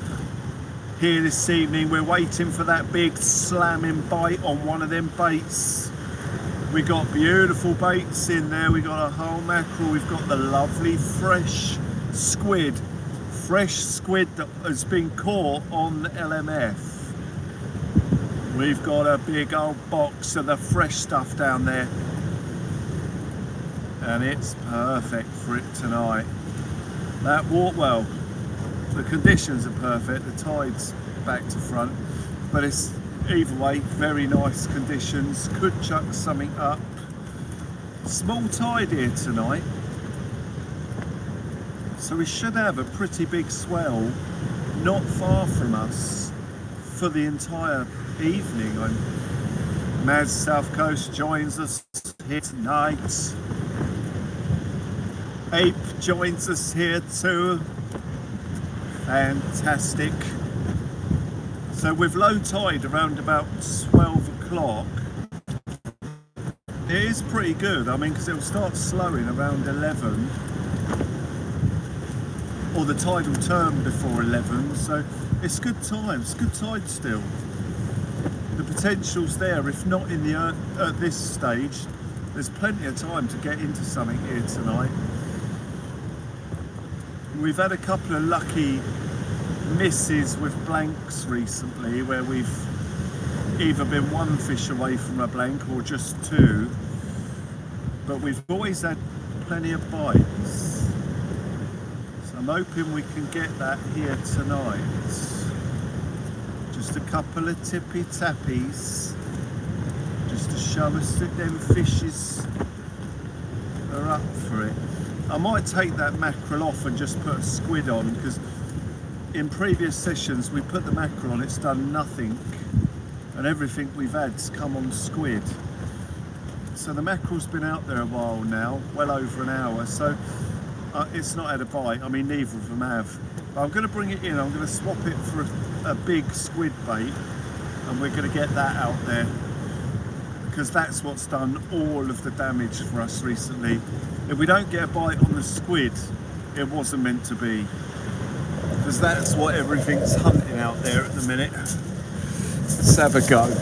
here this evening. We're waiting for that big slamming bite on one of them baits. We got beautiful baits in there. We got a whole mackerel. We've got the lovely fresh squid that has been caught on LMF. We've got a big old box of the fresh stuff down there. And it's perfect for it tonight. That well, the conditions are perfect, the tide's back to front, but it's either way, very nice conditions. Could chuck something up. Small tide here tonight, so we should have a pretty big swell not far from us for the entire evening. Mad South Coast joins us here tonight. Ape joins us here too. Fantastic. So with low tide around about 12 o'clock, it is pretty good. I mean, because it'll start slowing around 11, or the tide will turn before 11, so it's good times, good tide still. The potential's there, if not in the at this stage. There's plenty of time to get into something here tonight. We've had a couple of lucky misses with blanks recently, where we've either been one fish away from a blank or just two, but we've always had plenty of bites. So I'm hoping we can get that here tonight. Just a couple of tippy tappies, just to show us that them fishes are up for it. I might take that mackerel off and just put a squid on, because in previous sessions we put the mackerel on, it's done nothing, and everything we've had's come on squid. So the mackerel's been out there a while now, well over an hour, so it's not had a bite. I mean, neither of them have. But I'm going to bring it in, I'm going to swap it for a big squid bait, and we're going to get that out there, because that's what's done all of the damage for us recently. If we don't get a bite on the squid, it wasn't meant to be, because that's what everything's hunting out there at the minute. Let's have a go.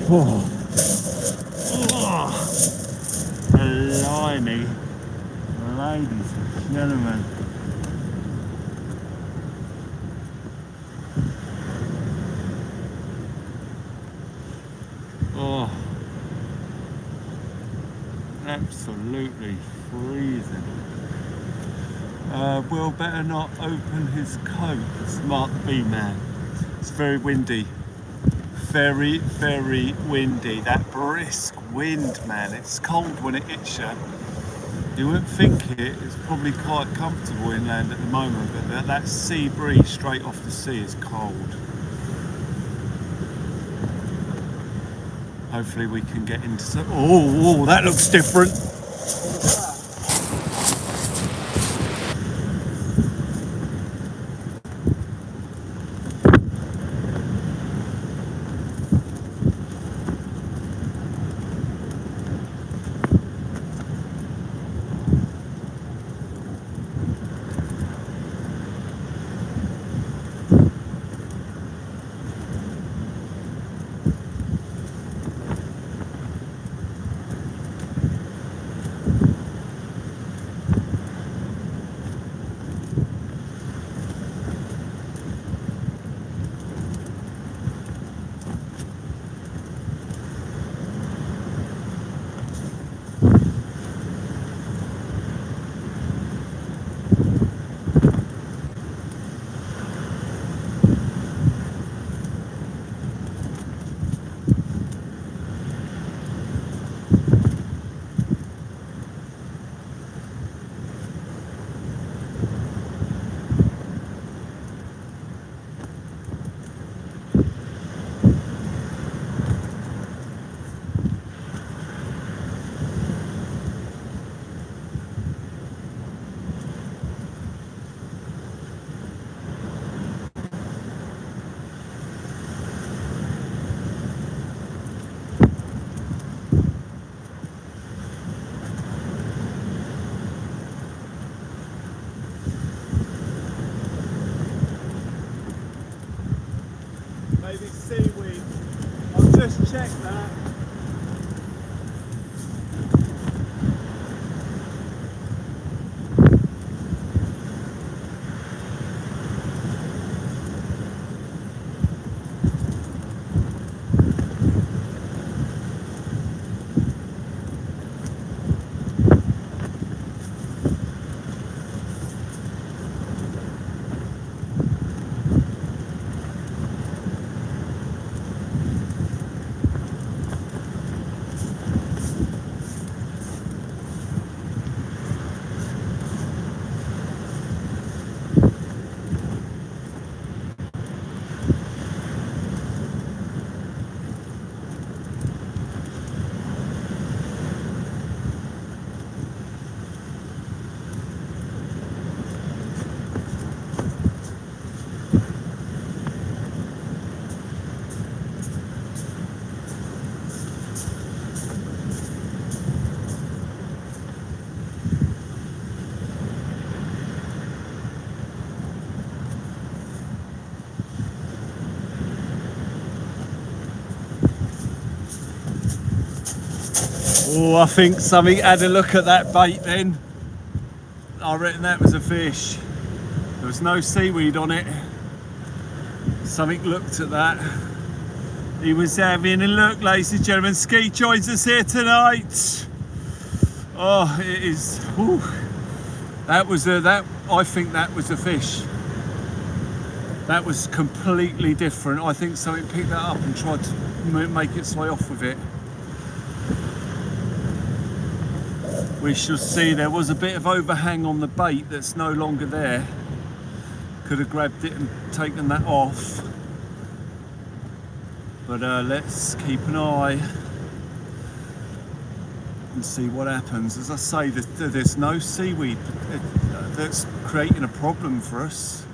Oh. Oh. Blimey, ladies and gentlemen. Oh, absolutely freezing. Will better not open his coat, smart bee man. It's very windy. Very, very windy. That brisk wind, man. It's cold when it hits you. You wouldn't think it. It's probably quite comfortable inland at the moment, but that sea breeze straight off the sea is cold. Hopefully we can get into some... Oh, that looks different. Maybe seaweed. I'll just check that. Oh, I think something had a look at that bait then. I reckon that was a fish. There was no seaweed on it. Something looked at that. He was having a look, ladies and gentlemen. Ski joins us here tonight. Oh, it is. Whew. That was I think that was a fish. That was completely different. I think something picked that up and tried to make its way off with it. We shall see. There was a bit of overhang on the bait that's no longer there. Could have grabbed it and taken that off. But let's keep an eye and see what happens. As I say, there's no seaweed that's creating a problem for us.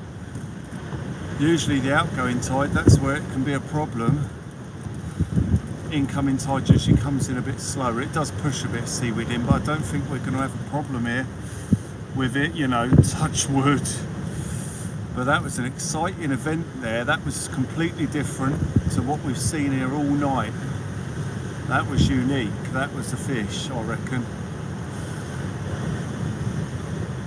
Usually the outgoing tide, that's where it can be a problem. Incoming tide usually comes in a bit slower. It does push a bit of seaweed in, but I don't think we're going to have a problem here with it, you know, touch wood. But that was an exciting event there. That was completely different to what we've seen here all night. That was unique. That was the fish, I reckon.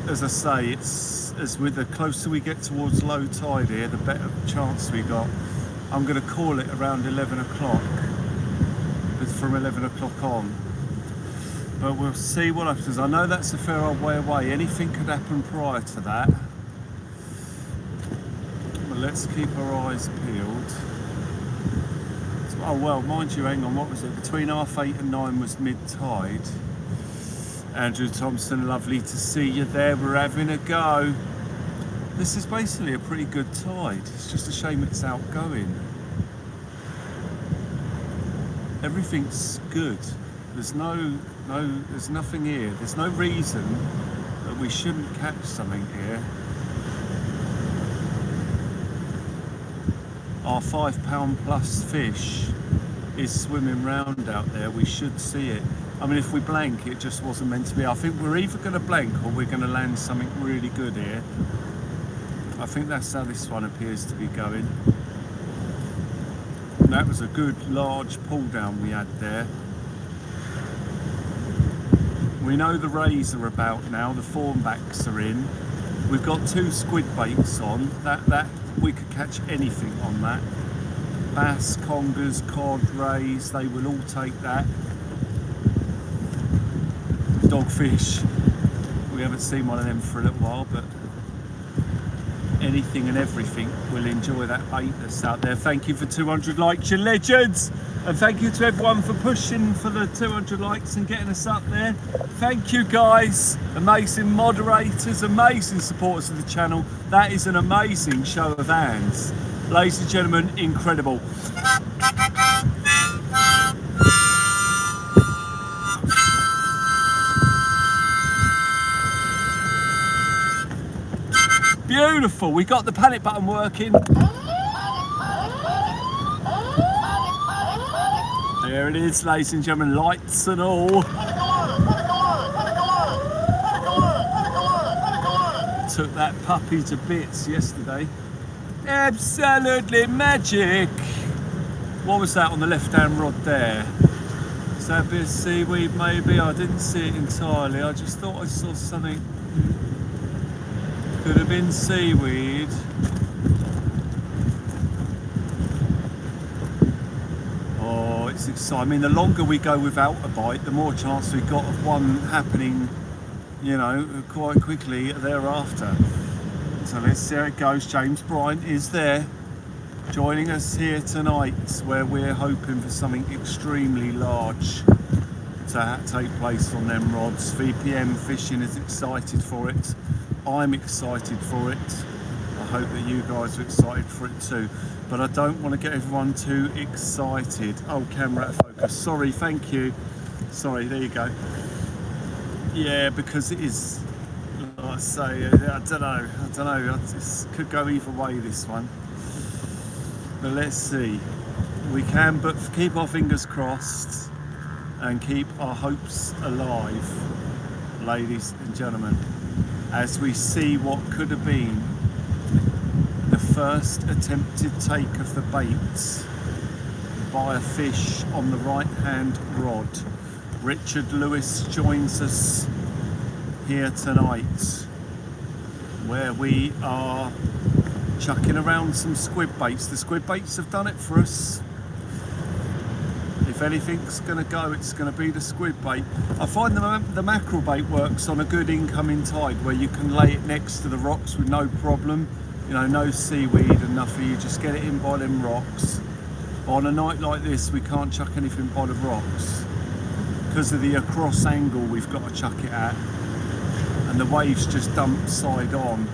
As I say, it's as with the closer we get towards low tide here, the better chance we got. I'm going to call it around 11 o'clock, from 11 o'clock on. But we'll see what happens. I know that's a fair old way away. Anything could happen prior to that. But let's keep our eyes peeled. Oh well, mind you, hang on, what was it? Between 8:30 and 9 was mid-tide. Andrew Thompson, lovely to see you there. We're having a go. This is basically a pretty good tide. It's just a shame it's outgoing. Everything's good. There's there's nothing here. There's no reason that we shouldn't catch something here. Our £5 plus fish is swimming round out there. We should see it. I mean, if we blank, it just wasn't meant to be. I think we're either going to blank or we're going to land something really good here. I think that's how this one appears to be going. That was a good large pull down we had there. We know the rays are about now. The thornbacks are in. We've got 2 squid baits on. That we could catch anything on that. Bass, congers, cod, rays, they will all take that. Dogfish, we haven't seen one of them for a little while, but anything and everything will enjoy that bait that's out there. Thank you for 200 likes, you legends, and thank you to everyone for pushing for the 200 likes and getting us up there. Thank you guys, amazing moderators, amazing supporters of the channel. That is an amazing show of hands, ladies and gentlemen. Incredible. Beautiful, we got the panic button working. There it is, ladies and gentlemen, lights and all. Took that puppy to bits yesterday. Absolutely magic. What was that on the left hand rod there? Is that a bit of seaweed maybe? I didn't see it entirely. I just thought I saw something. Could have been seaweed. Oh, it's exciting. I mean, the longer we go without a bite, the more chance we've got of one happening, you know, quite quickly thereafter. So let's see how it goes. James Bryant is there, joining us here tonight, where we're hoping for something extremely large to take place on them rods. VPM Fishing is excited for it. I'm excited for it. I hope that you guys are excited for it too. But I don't want to get everyone too excited. Oh, camera out of focus. Sorry, thank you. Sorry, there you go. Yeah, because it is, like I say, I don't know. It could go either way, this one. But let's see. We can but keep our fingers crossed and keep our hopes alive, ladies and gentlemen, as we see what could have been the first attempted take of the bait by a fish on the right hand rod. Richard Lewis joins us here tonight, where we are chucking around some squid baits. The squid baits have done it for us. If anything's going to go, it's going to be the squid bait. I find the mackerel bait works on a good incoming tide, where you can lay it next to the rocks with no problem. You know, no seaweed and nothing. You just get it in by them rocks. On a night like this, we can't chuck anything by the rocks because of the across angle we've got to chuck it at, and the waves just dump side on.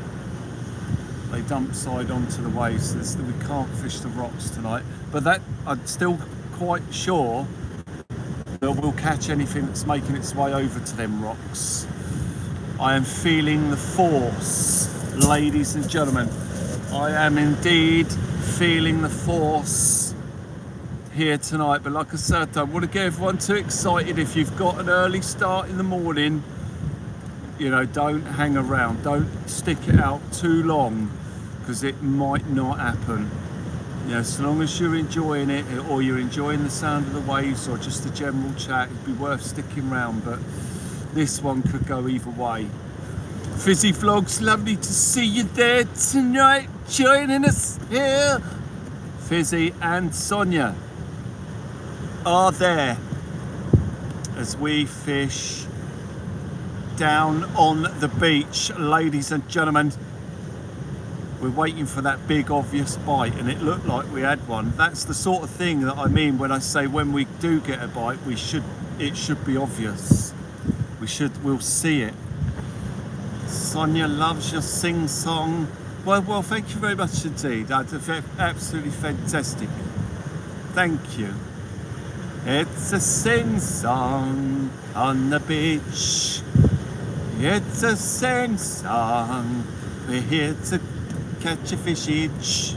They dump side onto the waves, so we can't fish the rocks tonight. But that, I'm still quite sure that we'll catch anything that's making its way over to them rocks. I am feeling the force, ladies and gentlemen. I am indeed feeling the force here tonight. But like I said, I don't want to get everyone too excited. If you've got an early start in the morning, you know, don't hang around. Don't stick it out too long, because it might not happen. Yeah, so long as you're enjoying it, or you're enjoying the sound of the waves, or just the general chat, it'd be worth sticking around. But this one could go either way. Fizzy Vlogs, lovely to see you there tonight, joining us here. Fizzy and Sonia are there as we fish down on the beach, ladies and gentlemen. We're waiting for that big obvious bite, and it looked like we had one. That's the sort of thing that I mean when I say when we do get a bite, it should be obvious. We'll see it. Sonia loves your sing-song. Well, thank you very much indeed. That's absolutely fantastic. Thank you. It's a sing-song on the beach. It's a sing-song. We're here to catch a fish each.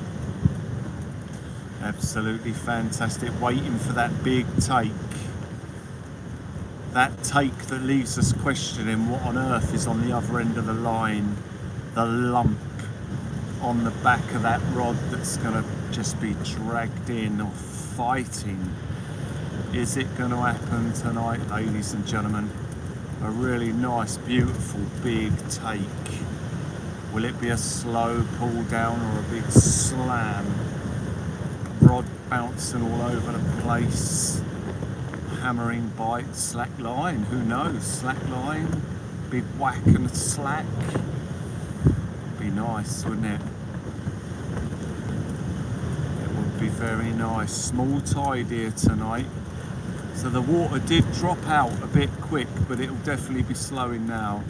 Absolutely fantastic. Waiting for that big take. That take that leaves us questioning what on earth is on the other end of the line. The lump on the back of that rod that's going to just be dragged in, or fighting. Is it going to happen tonight, ladies and gentlemen? A really nice, beautiful, big take. Will it be a slow pull down or a big slam? Rod bouncing all over the place. Hammering bite, slack line, who knows? Slack line, big whack and a slack. Be nice, wouldn't it? It would be very nice. Small tide here tonight, so the water did drop out a bit quick, but it'll definitely be slowing now.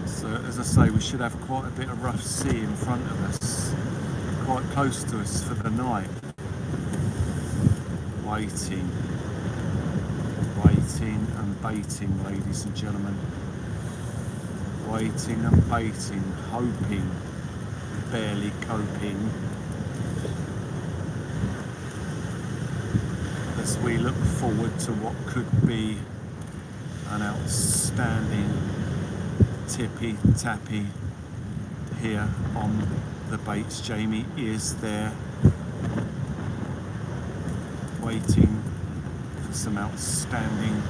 So as I say, we should have quite a bit of rough sea in front of us, quite close to us for the night. Waiting and baiting, ladies and gentlemen. Waiting and baiting, hoping, barely coping, as we look forward to what could be an outstanding tippy tappy here on the baits. Jamie is there, waiting for some outstanding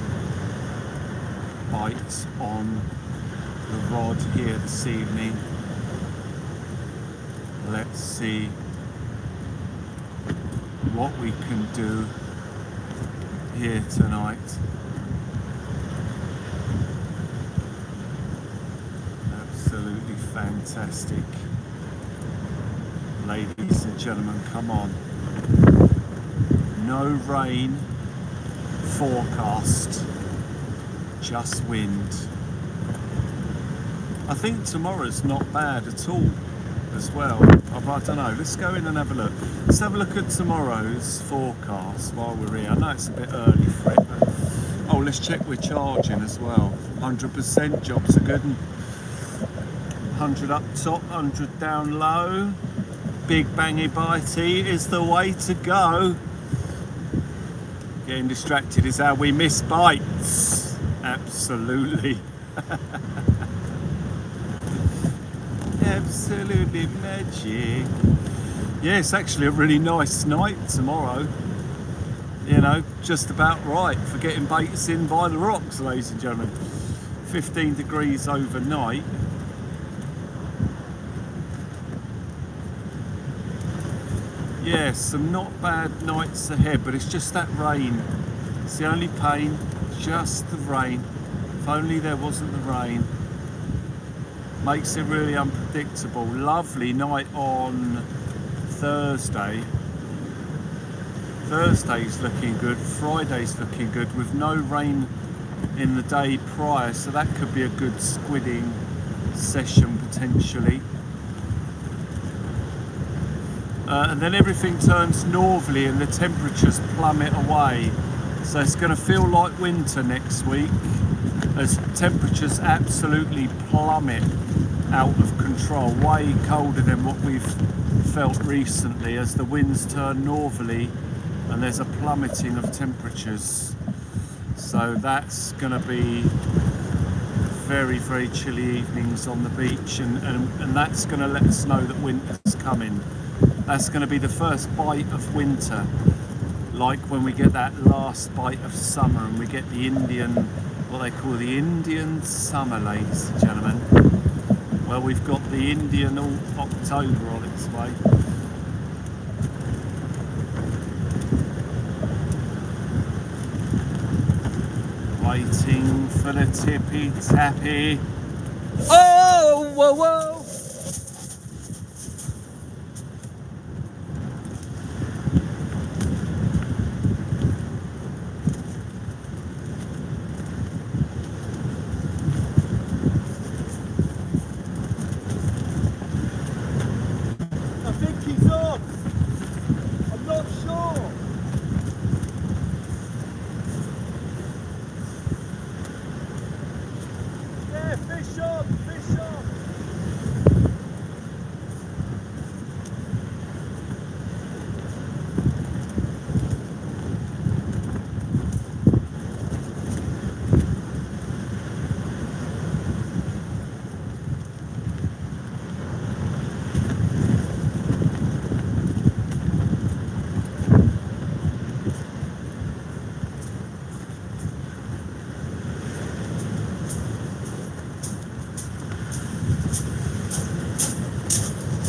bites on the rod here this evening. Let's see what we can do here tonight. Absolutely fantastic. Ladies and gentlemen, come on. No rain forecast, just wind. I think tomorrow's not bad at all as well. I don't know, let's go in and have a look. Let's have a look at tomorrow's forecast while we're here. I know it's a bit early for it, but oh, let's check we're charging as well. 100%, jobs are good. 100 up top, 100 down low. Big bangy bitey is the way to go. Getting distracted is how we miss bites. Absolutely. Absolutely magic. Yeah, it's actually a really nice night tomorrow. You know, just about right for getting baits in by the rocks, ladies and gentlemen. 15 degrees overnight. Yeah, some not bad nights ahead, but it's just that rain. It's the only pain, just the rain. If only there wasn't the rain. Makes it really unpredictable. Lovely night on Thursday. Thursday's looking good, Friday's looking good with no rain in the day prior, so that could be a good squidding session potentially. And then everything turns northerly and the temperatures plummet away. So it's going to feel like winter next week as temperatures absolutely plummet out of control, way colder than what we've felt recently as the winds turn northerly and there's a plummeting of temperatures. So that's going to be very, very chilly evenings on the beach, and that's going to let us know that winter's coming. That's going to be the first bite of winter, like when we get that last bite of summer and we get the Indian, what they call the Indian summer, ladies and gentlemen. Well, we've got the Indian October on its way. Waiting for the tippy tappy. Oh, whoa, whoa! I think he's on. I'm not sure. Yeah, fish on, fish on.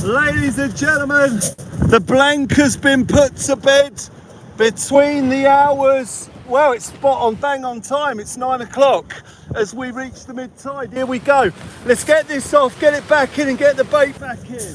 Ladies and gentlemen, the blank has been put to bed between the hours, well, it's spot on, bang on time, it's 9 o'clock as we reach the mid-tide. Here we go. Let's get this off, get it back in and get the bait back in.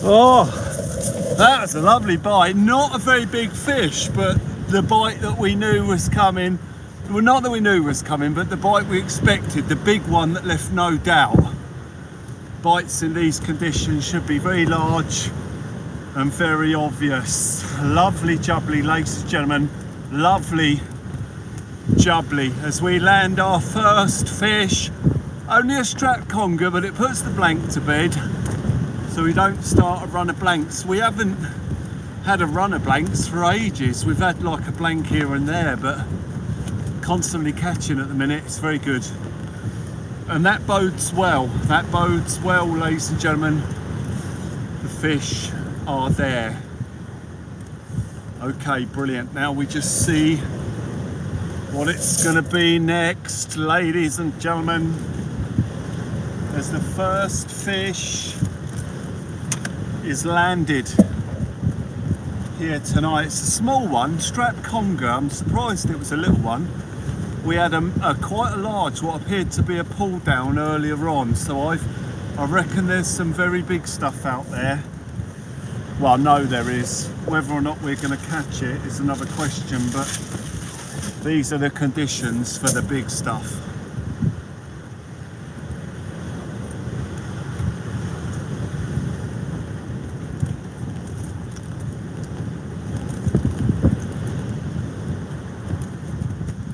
Oh, that was a lovely bite. Not a very big fish, but the bite that we knew was coming. Well, not that we knew was coming, but the bite we expected, the big one that left no doubt. Bites in these conditions should be very large and very obvious. Lovely jubbly, ladies and gentlemen. Lovely jubbly as we land our first fish. Only a strap conger, but it puts the blank to bed, so we don't start a run of blanks. We haven't had a run of blanks for ages. We've had like a blank here and there, but constantly catching at the minute. It's very good. And that bodes well. That bodes well, ladies and gentlemen. The fish are there. Okay, brilliant. Now we just see what it's going to be next, ladies and gentlemen. As the first fish is landed here tonight. It's a small one, strapped conger. I'm surprised it was a little one. We had quite a large, what appeared to be a pull down earlier on, so I reckon there's some very big stuff out there. Well, no, there is. Whether or not we're going to catch it is another question, but these are the conditions for the big stuff.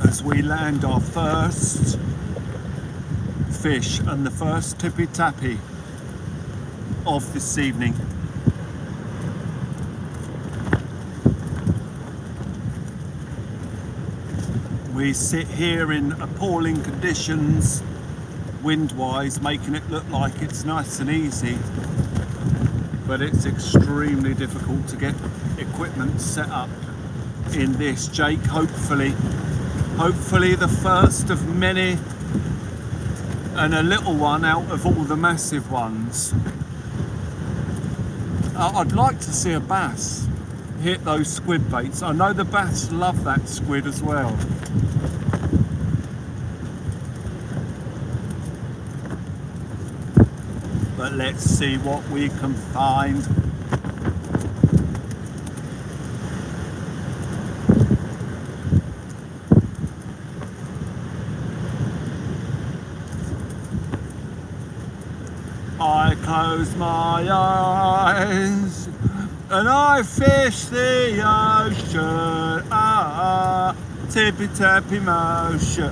As we land our first fish and the first tippy tappy of this evening. We sit here in appalling conditions, wind-wise, making it look like it's nice and easy, but it's extremely difficult to get equipment set up in this. Jake, hopefully the first of many, and a little one out of all the massive ones. I'd like to see a bass hit those squid baits. I know the bass love that squid as well. But let's see what we can find. I close my eyes and I fish the ocean, tippy tappy motion,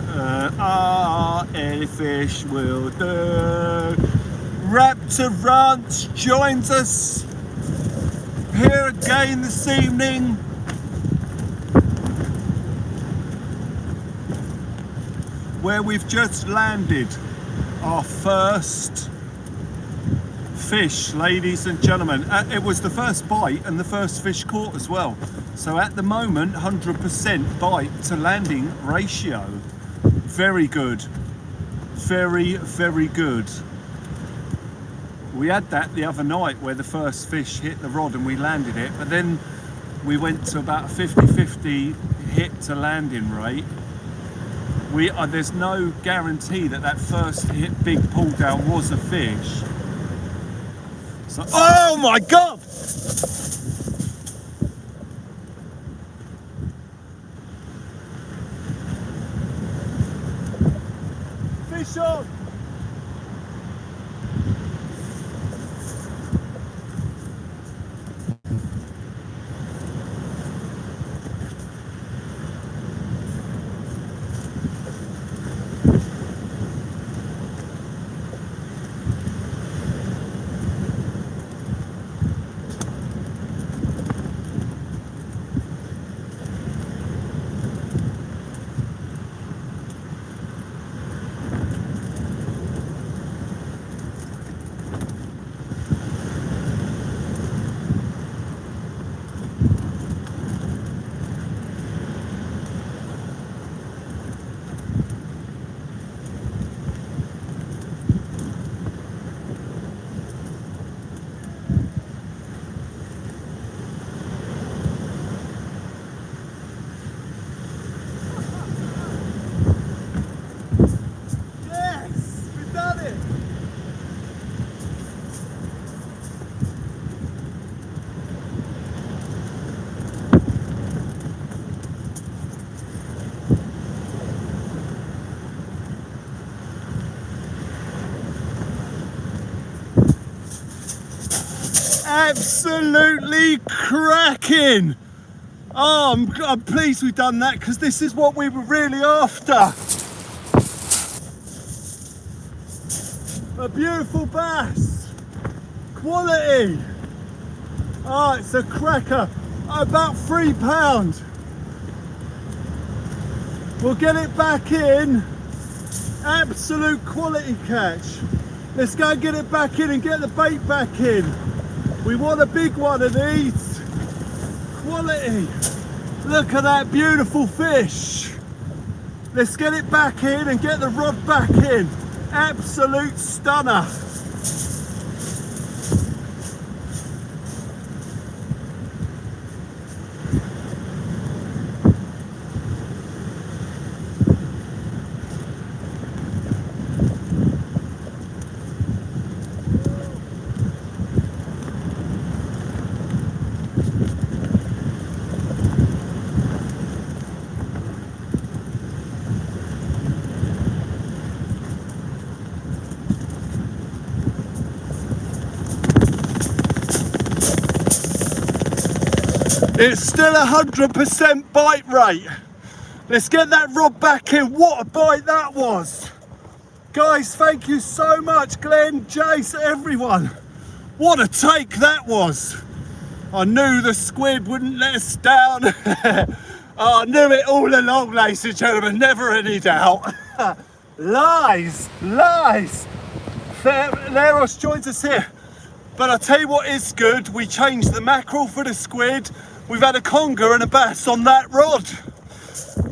any fish will do. Raptor Ranch joins us here again this evening. Where we've just landed our first fish, ladies and gentlemen. It was the first bite and the first fish caught as well. So at the moment, 100% bite to landing ratio. Very good. Very, very good. We had that the other night where the first fish hit the rod and we landed it, but then we went to about 50-50 hit to landing rate. There's no guarantee that that first hit big pull down was a fish. So, oh my God! Fish on! Absolutely cracking. Oh, I'm pleased we've done that because this is what we were really after. A beautiful bass. Quality. Oh, it's a cracker. About £3. We'll get it back in. Absolute quality catch. Let's go and get it back in and get the bait back in. We want a big one of these. Quality. Look at that beautiful fish. Let's get it back in and get the rod back in. Absolute stunner. It's still 100% bite rate. Let's get that rod back in. What a bite that was. Guys, thank you so much. Glenn, Jace, everyone. What a take that was. I knew the squid wouldn't let us down. I knew it all along, ladies and gentlemen, never any doubt. Lies, lies. Leros joins us here. But I'll tell you what is good, we changed the mackerel for the squid. We've had a conger and a bass on that rod.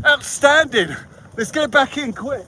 Outstanding. Let's get back in quick.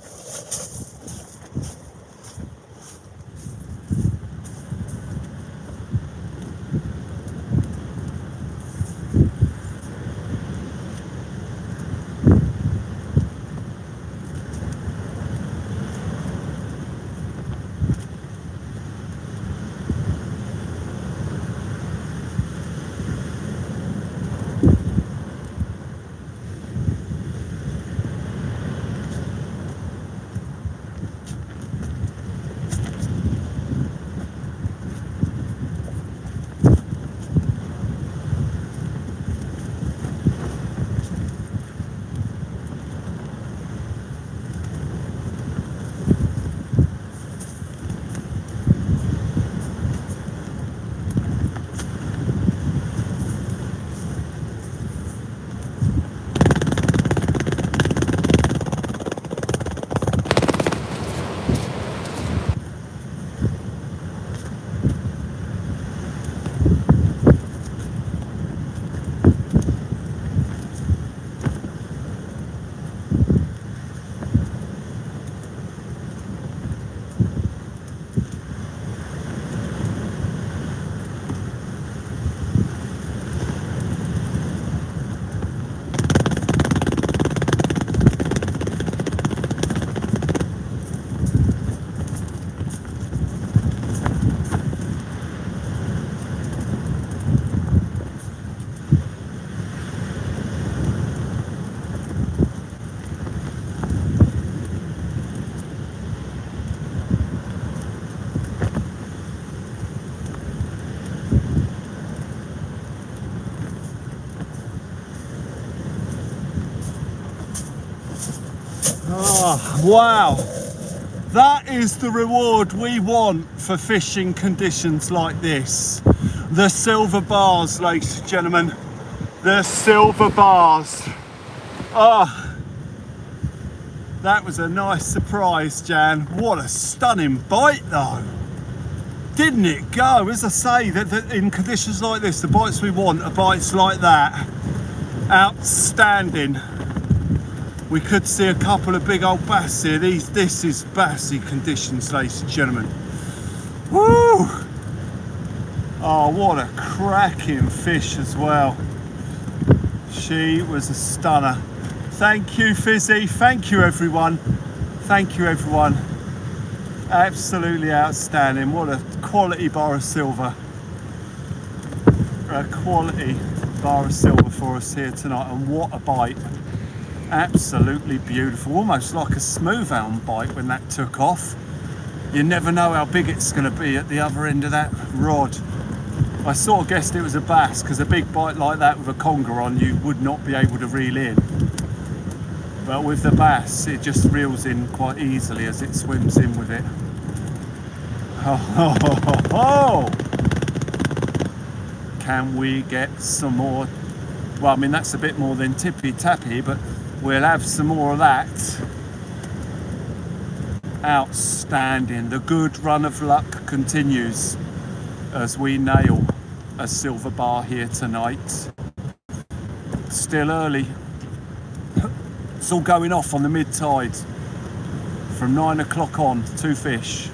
Oh, wow, that is the reward we want for fishing conditions like this. The silver bars, ladies and gentlemen, the silver bars. Oh, that was a nice surprise, Jan. What a stunning bite though. Didn't it go? As I say, that in conditions like this, the bites we want are bites like that. Outstanding. We could see a couple of big old bass here. This is bassy conditions, ladies and gentlemen. Woo! Oh, what a cracking fish as well. She was a stunner. Thank you, Fizzy. Thank you, everyone. Thank you, everyone. Absolutely outstanding. What a quality bar of silver. A quality bar of silver for us here tonight, and what a bite. Absolutely beautiful, almost like a smooth elm bite when that took off. You never know how big it's going to be at the other end of that rod. I sort of guessed it was a bass, because a big bite like that with a conger on, you would not be able to reel in. But with the bass, it just reels in quite easily as it swims in with it. Oh. Can we get some more Well, I mean, that's a bit more than tippy tappy, but we'll have some more of that. Outstanding. The good run of luck continues as we nail a silver bar here tonight. Still early. It's all going off on the mid-tide. From 9 o'clock on, 2 fish.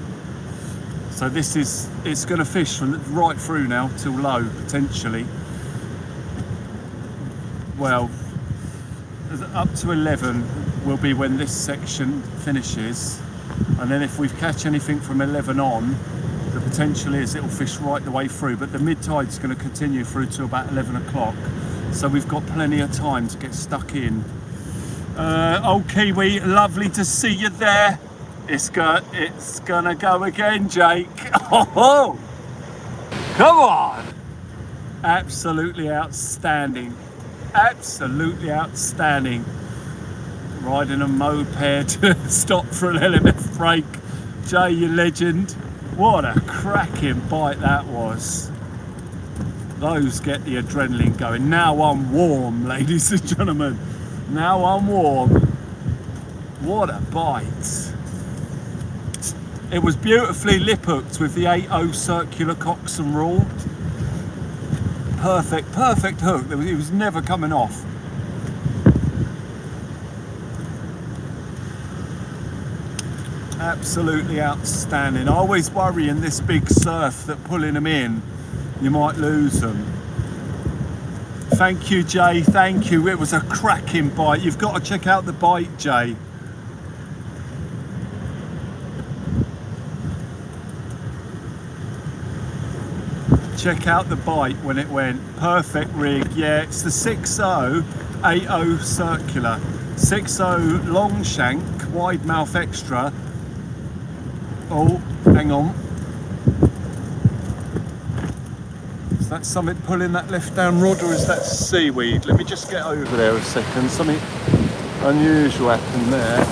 So it's going to fish from right through now till low, potentially. Well, up to 11 will be when this section finishes. And then if we catch anything from 11 on, the potential is it'll fish right the way through. But the mid-tide's going to continue through to about 11 o'clock. So we've got plenty of time to get stuck in. Old Kiwi, lovely to see you there. It's gonna go again, Jake. Oh, come on! Absolutely outstanding. Absolutely outstanding. Riding a moped, stop for an LMF break. Jay, you legend. What a cracking bite that was. Those get the adrenaline going. Now I'm warm, ladies and gentlemen. Now I'm warm. What a bite. It was beautifully lip hooked with the 8.0 circular coxswain rule. Perfect hook. It was never coming off. Absolutely outstanding. I always worry in this big surf that pulling them in, you might lose them. Thank you, Jay. Thank you. It was a cracking bite. You've got to check out the bite, Jay. Check out the bite when it went. Perfect rig. Yeah, it's the 6.0 8.0 circular. 6.0 long shank, wide mouth extra. Oh, hang on. Is that something pulling that left down rod, or is that seaweed? Let me just get over there a second. Something unusual happened there.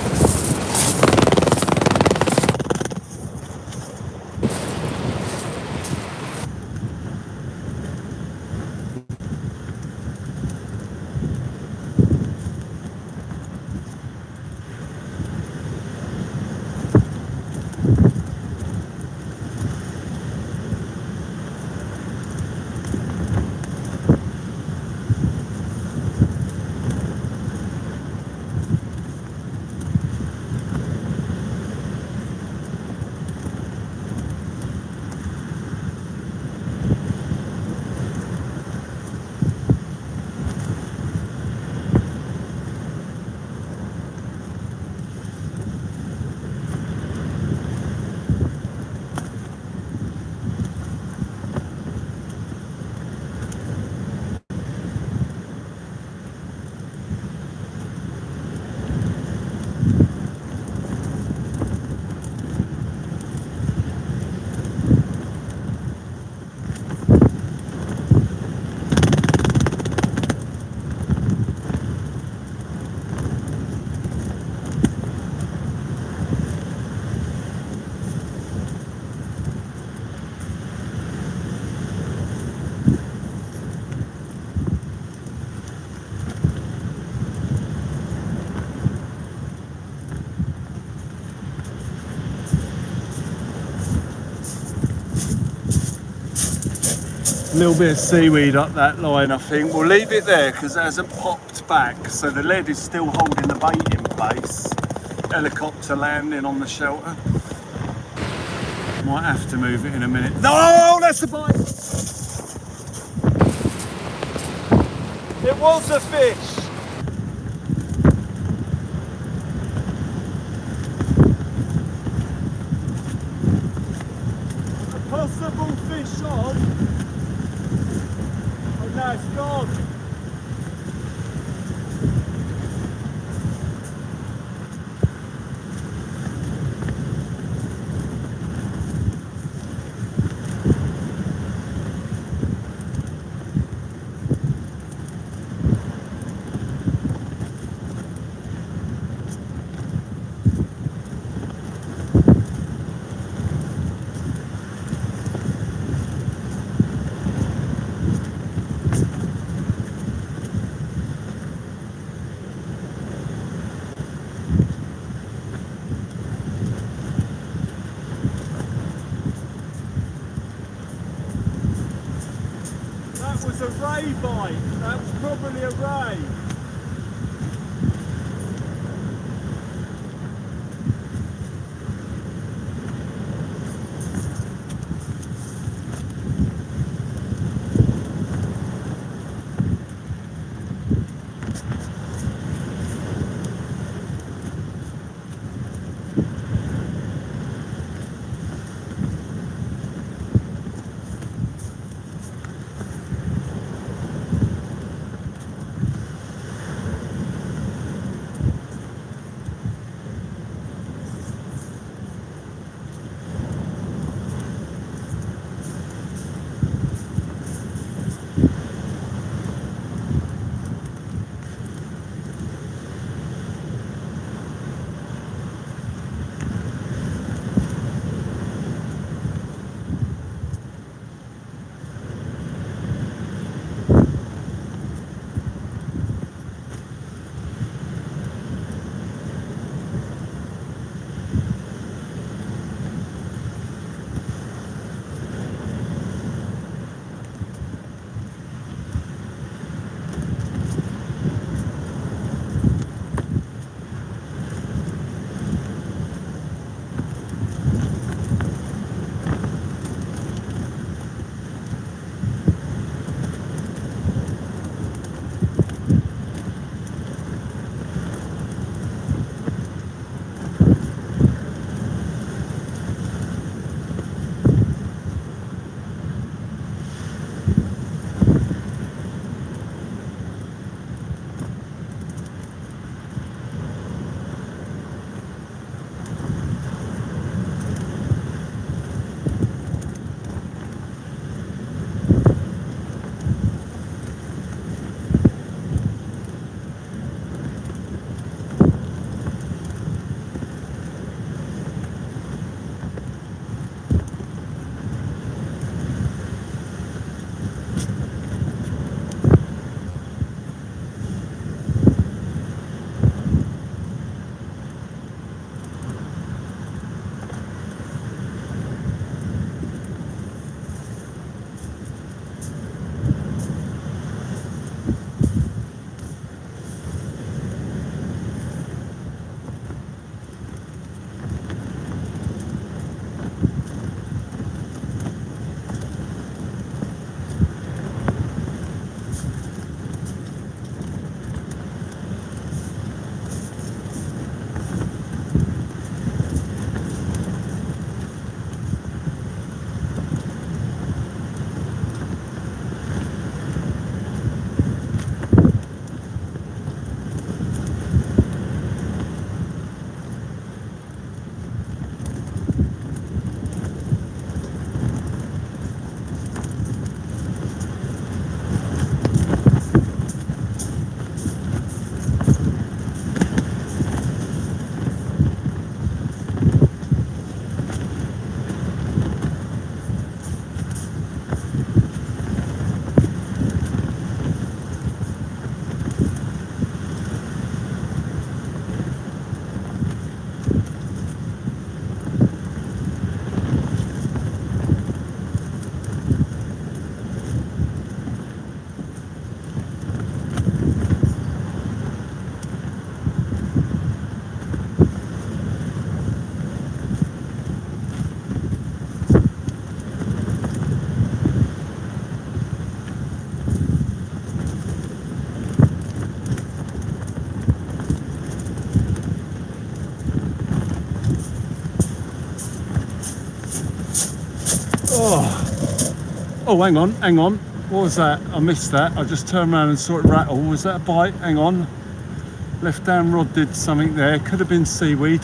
A little bit of seaweed up that line, I think. We'll leave it there because it hasn't popped back, so the lead is still holding the bait in place. Helicopter landing on the shelter. Might have to move it in a minute. No, that's a bite! It was a fish! A possible fish on. Oh no, it's gone. was a ray bite. That was probably a ray. Oh, hang on. What was that? I missed that. I just turned around and saw it rattle. Was that a bite? Hang on. Left hand rod did something there. Could have been seaweed.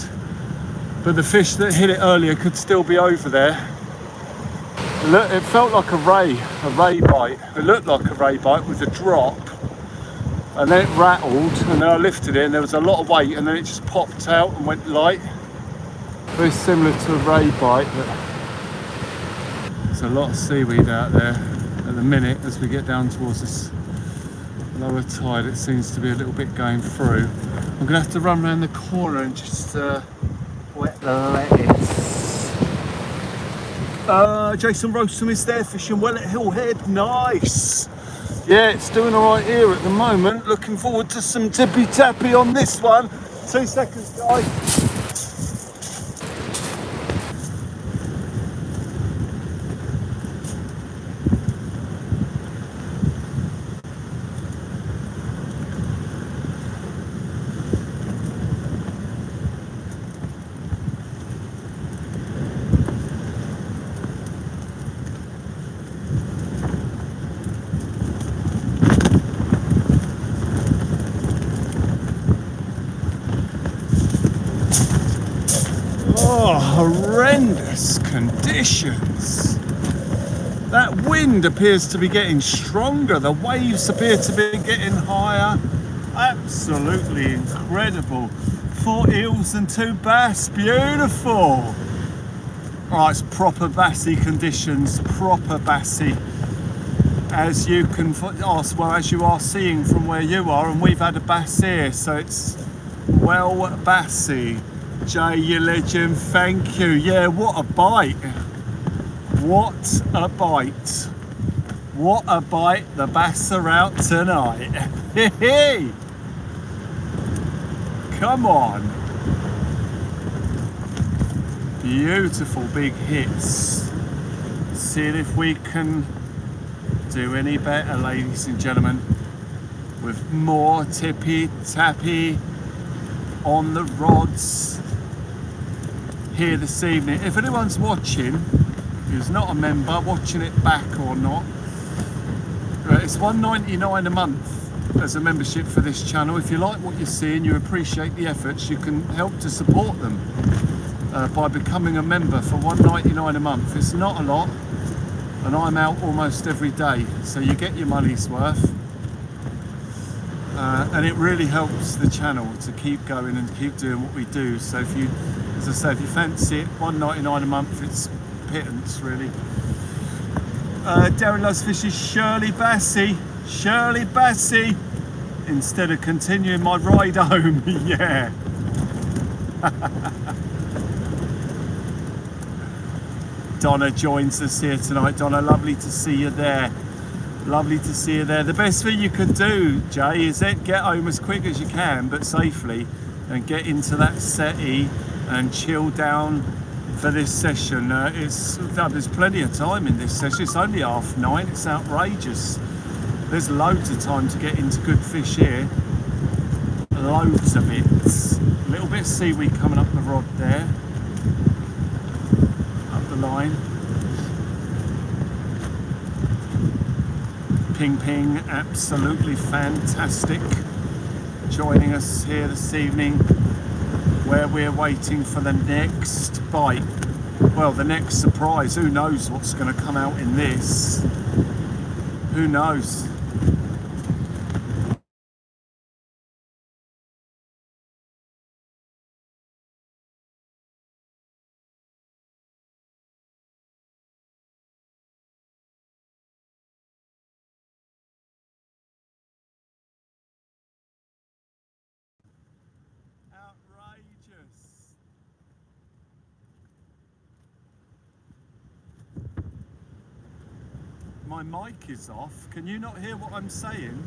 But the fish that hit it earlier could still be over there. Look, it felt like a ray bite. It looked like a ray bite with a drop. And then it rattled, and then I lifted it, and there was a lot of weight, and then it just popped out and went light. Very similar to a ray bite, but there's a lot of seaweed out there at the minute. As we get down towards this lower tide, it seems to be a little bit going through. I'm gonna have to run around the corner and just wet the lettuce. Jason Roastham is there fishing well at Hillhead. Nice. Yeah, it's doing all right here at the moment. Looking forward to some tippy tappy on this one. 2 seconds, guys. Oh, horrendous conditions. That wind appears to be getting stronger. The waves appear to be getting higher. Absolutely incredible. 4 eels and 2 bass. Beautiful. Oh, it's proper bassy conditions. Proper bassy. As you can, as you are seeing from where you are, and we've had a bass here, so it's well bassy. Jay, you legend, thank you. Yeah, what a bite. What a bite. What a bite. The bass are out tonight. Hey, come on. Beautiful big hits. Seeing if we can do any better, ladies and gentlemen, with more tippy tappy on the rods here this evening. If anyone's watching who's not a member, watching it back or not, it's $1.99 a month as a membership for this channel. If you like what you see and you appreciate the efforts, you can help to support them by becoming a member for $1.99 a month. It's not a lot, and I'm out almost every day, so you get your money's worth. And it really helps the channel to keep going and keep doing what we do. So if you, as I say, if you fancy it, $1.99 a month, it's pittance really. Darren loves fishes. Shirley Bassey, Shirley Bassey, instead of continuing my ride home. Yeah. Donna joins us here tonight. Donna, lovely to see you there. Lovely to see you there. The best thing you can do, Jay, is get home as quick as you can, but safely, and get into that settee and chill down for this session. There's plenty of time in this session. It's only 9:30. It's outrageous. There's loads of time to get into good fish here. Loads of it. A little bit of seaweed coming up the rod there. Up the line. Ping Ping, absolutely fantastic, joining us here this evening where we're waiting for the next bite. Well, the next surprise. Who knows what's going to come out in this? Who knows? Outrageous. My mic is off. Can you not hear what I'm saying?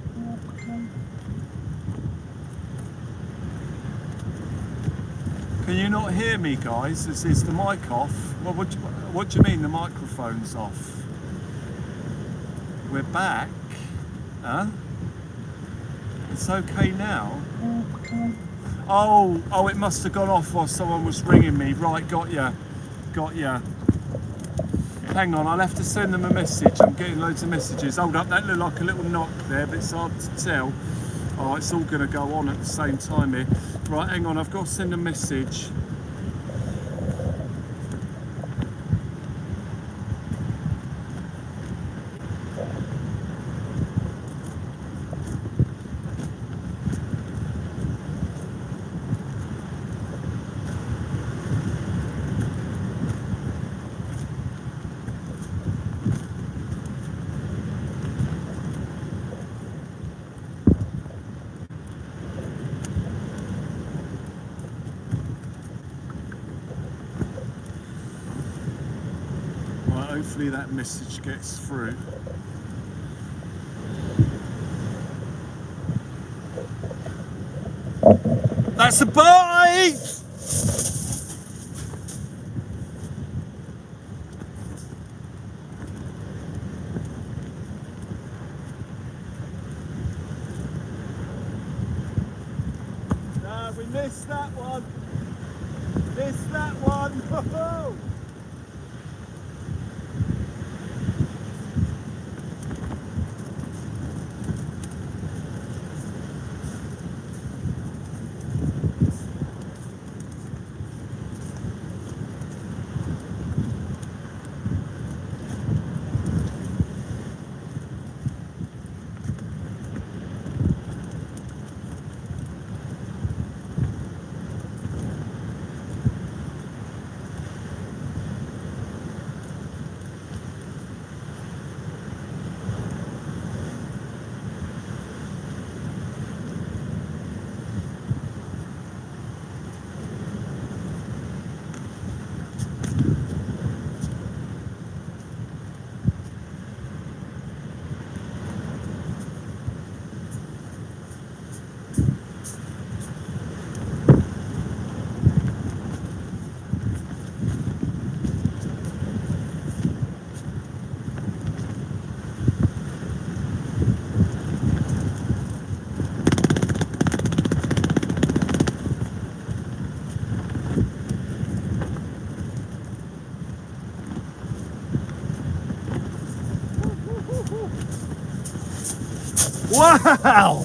Can you not hear me, guys? Is the mic off? Well, what do you mean the microphone's off? We're back. Huh? It's okay now. Oh, it must have gone off while someone was ringing me. Right, got ya. Hang on, I'll have to send them a message. I'm getting loads of messages. Hold up, that looked like a little knock there, but it's hard to tell. Oh, it's all going to go on at the same time here. Right, hang on, I've got to send a message. Hopefully that message gets through. That's a bite! No, we missed that one. Missed that one. Woohoo! Wow,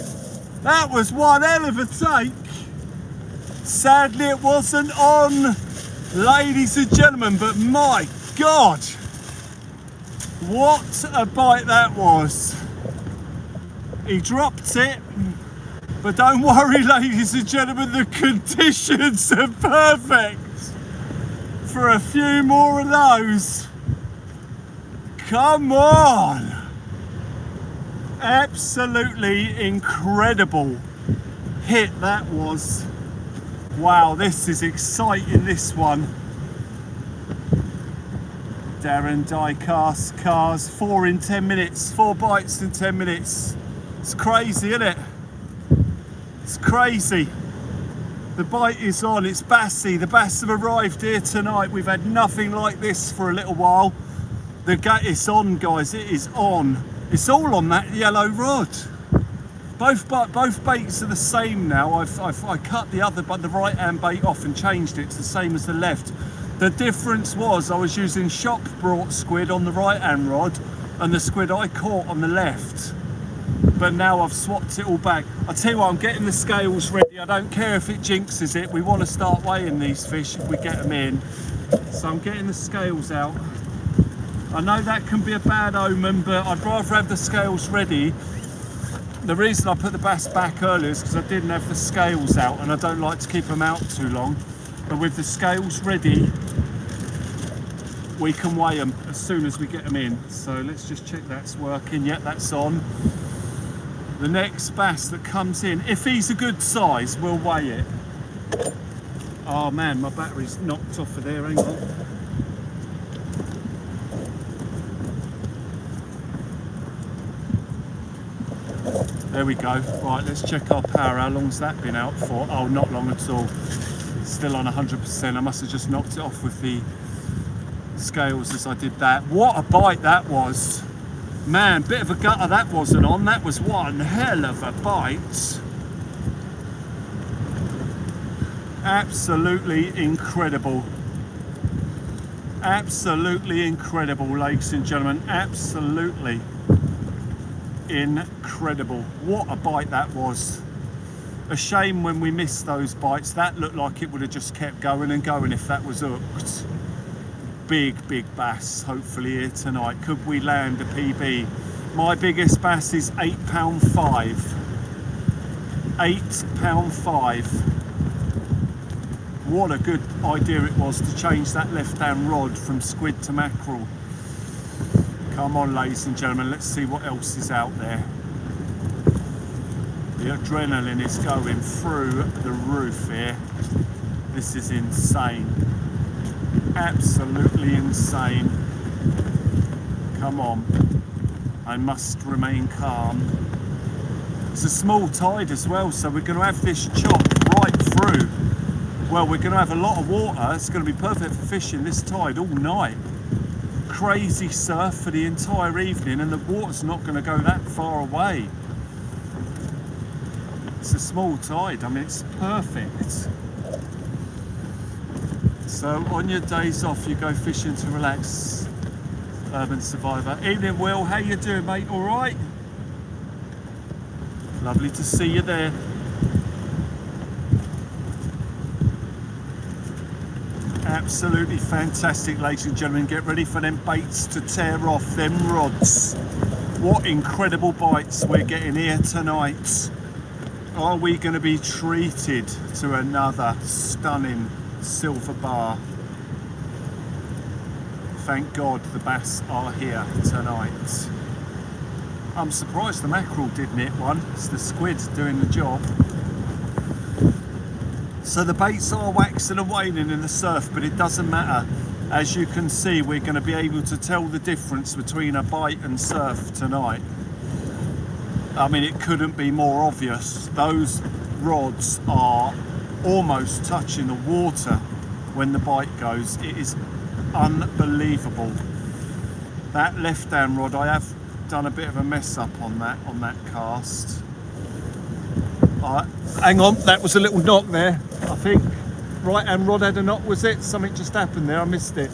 that was one hell of a take. Sadly it wasn't on, ladies and gentlemen, but my God, what a bite that was. He dropped it, but don't worry ladies and gentlemen, the conditions are perfect for a few more of those. Come on. Absolutely incredible hit that was. Wow, this is exciting, this one. Darren die-cast cars, 4 in 10 minutes, 4 bites in 10 minutes. It's crazy, isn't it? It's crazy. The bite is on, it's bassy. The bass have arrived here tonight. We've had nothing like this for a little while. It's on, guys, it is on. It's all on that yellow rod. Both baits are the same now. I cut the right hand bait off and changed it to the same as the left. The difference was I was using shop brought squid on the right hand rod and the squid I caught on the left. But now I've swapped it all back. I tell you what, I'm getting the scales ready. I don't care if it jinxes it. We want to start weighing these fish if we get them in. So I'm getting the scales out. I know that can be a bad omen, but I'd rather have the scales ready. The reason I put the bass back earlier is because I didn't have the scales out and I don't like to keep them out too long. But with the scales ready, we can weigh them as soon as we get them in. So let's just check that's working. Yep, that's on. The next bass that comes in, if he's a good size, we'll weigh it. Oh man, my battery's knocked off of there, hang on. There we go. Right, let's check our power. How long's that been out for? Oh, not long at all. Still on 100%. I must have just knocked it off with the scales as I did that. What a bite that was. Man, bit of a gutter that wasn't on. That was one hell of a bite. Absolutely incredible. Absolutely incredible, ladies and gentlemen. Absolutely incredible. What a bite that was. A shame when we missed those bites. That looked like it would have just kept going and going if that was hooked. Big bass hopefully here tonight. Could we land a PB? My biggest bass is £8.5. £8.5. What a good idea it was to change that left hand rod from squid to mackerel. Come on ladies and gentlemen, let's see what else is out there. The adrenaline is going through the roof here. This is insane. Absolutely insane. Come on. I must remain calm. It's a small tide as well, so we're going to have this chopped right through. Well, we're going to have a lot of water. It's going to be perfect for fishing this tide all night. Crazy surf for the entire evening, and the water's not going to go that far away. It's a small tide. I mean, it's perfect. So on your days off, you go fishing to relax. Urban Survivor. Evening, Will. How you doing, mate? All right? Lovely to see you there. Absolutely fantastic, ladies and gentlemen. Get ready for them baits to tear off them rods. What incredible bites we're getting here tonight. Are we going to be treated to another stunning silver bar? Thank God the bass are here tonight. I'm surprised the mackerel didn't hit one. It's the squid doing the job. So the baits are waxing and waning in the surf, but it doesn't matter. As you can see, we're going to be able to tell the difference between a bite and surf tonight. I mean, it couldn't be more obvious. Those rods are almost touching the water when the bite goes. It is unbelievable. That left hand rod, I have done a bit of a mess up on that cast. Hang on, that was a little knock there. I think right hand rod had a knock, was it? Something just happened there, I missed it.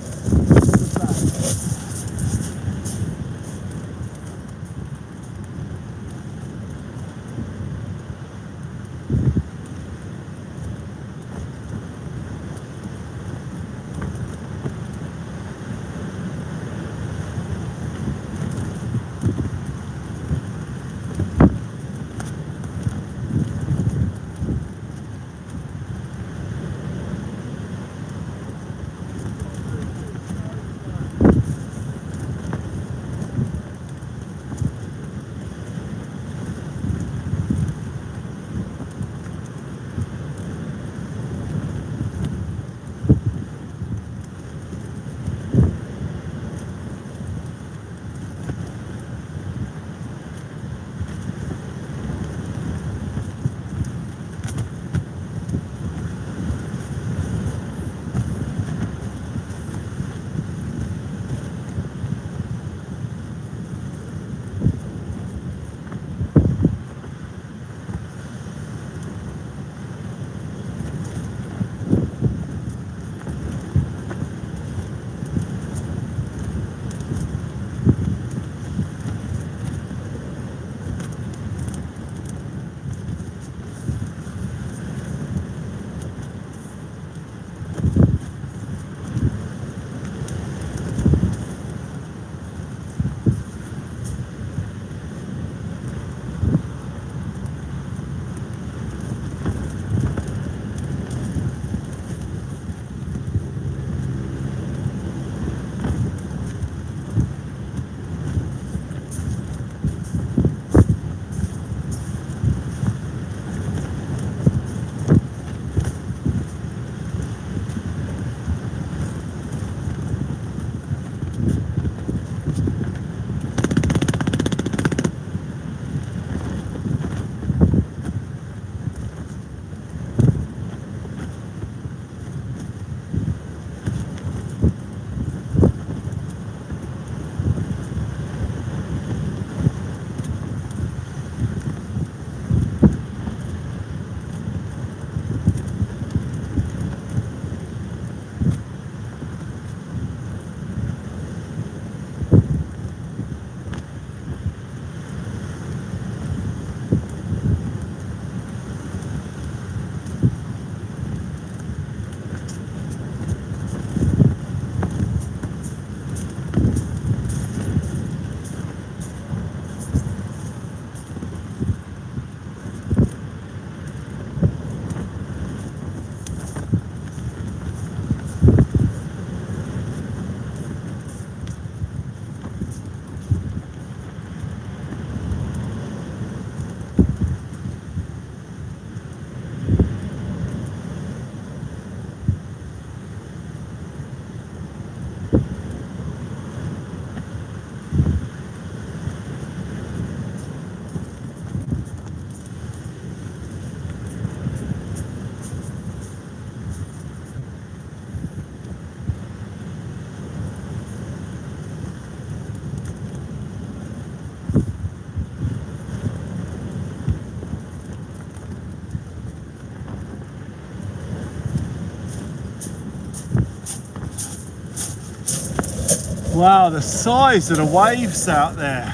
Wow, the size of the waves out there.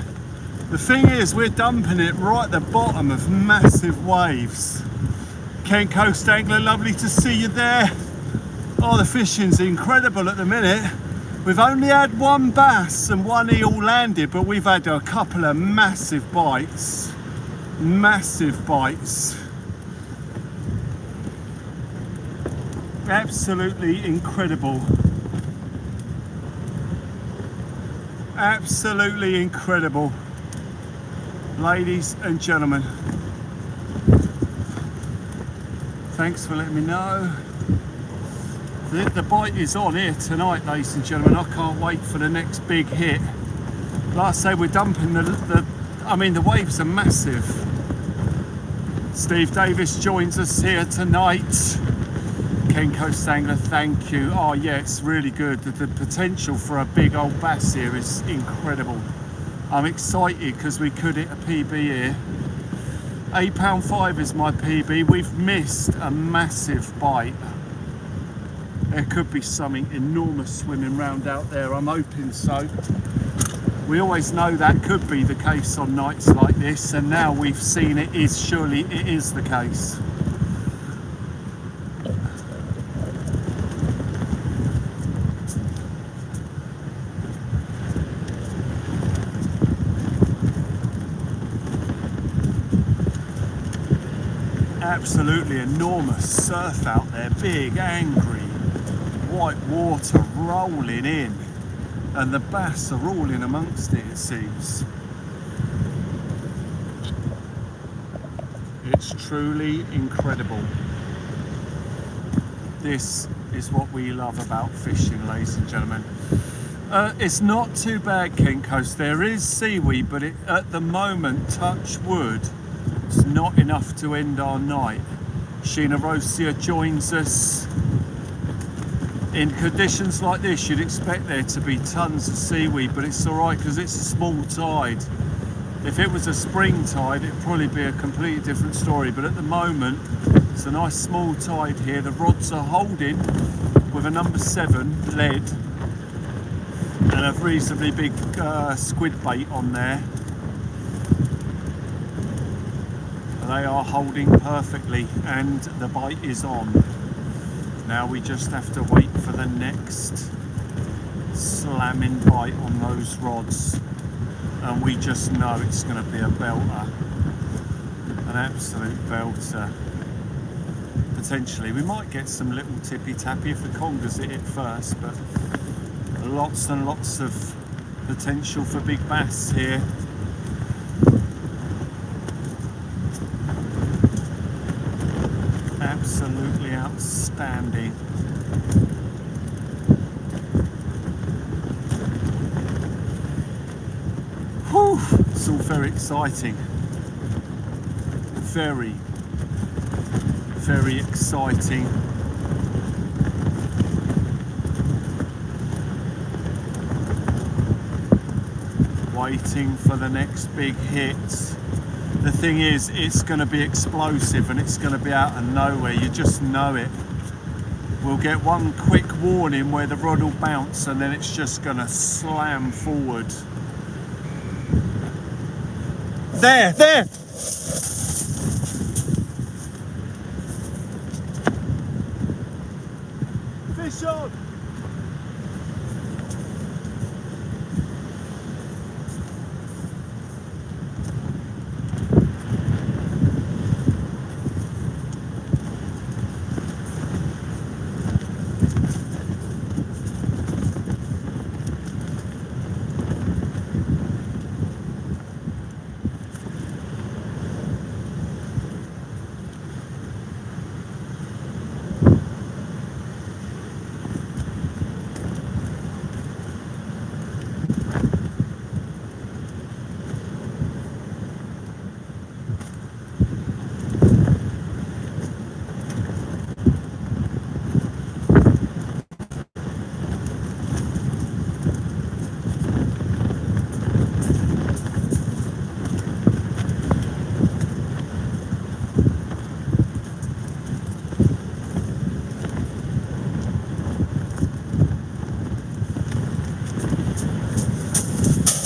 The thing is, we're dumping it right at the bottom of massive waves. Kent Coast Angler, lovely to see you there. Oh, the fishing's incredible at the minute. We've only had one bass and one eel landed, but we've had a couple of massive bites. Massive bites. Absolutely incredible. Absolutely incredible. Ladies and gentlemen, thanks for letting me know. The bite is on here tonight, ladies and gentlemen. I can't wait for the next big hit. Like I say, we're dumping the waves are massive. Steve Davis joins us here tonight. Kent Coast Angler, thank you. Oh yeah, it's really good. The potential for a big old bass here is incredible. I'm excited because we could hit a PB here. £8.5 is my PB. We've missed a massive bite. There could be something enormous swimming around out there. I'm hoping so. We always know that could be the case on nights like this, and now we've seen it is the case. Absolutely enormous surf out there, big, angry, white water rolling in, and the bass are all in amongst it, it seems. It's truly incredible. This is what we love about fishing, ladies and gentlemen. It's not too bad, Kent Coast. There is seaweed, but at the moment, touch wood, it's not enough to end our night. Sheena Rosia joins us. In conditions like this, you'd expect there to be tons of seaweed, but it's all right because it's a small tide. If it was a spring tide, it'd probably be a completely different story. But at the moment, it's a nice small tide here. The rods are holding with a number 7 lead and a reasonably big squid bait on there. They are holding perfectly and the bite is on. Now we just have to wait for the next slamming bite on those rods, and we just know it's going to be a belter, an absolute belter. Potentially we might get some little tippy tappy if the congers hit it first, but lots and lots of potential for big bass here. Absolutely outstanding. Whew, it's all very exciting. Very, very exciting. Waiting for the next big hit. The thing is, it's going to be explosive and it's going to be out of nowhere. You just know it. We'll get one quick warning where the rod will bounce and then it's just going to slam forward. There! Fish on!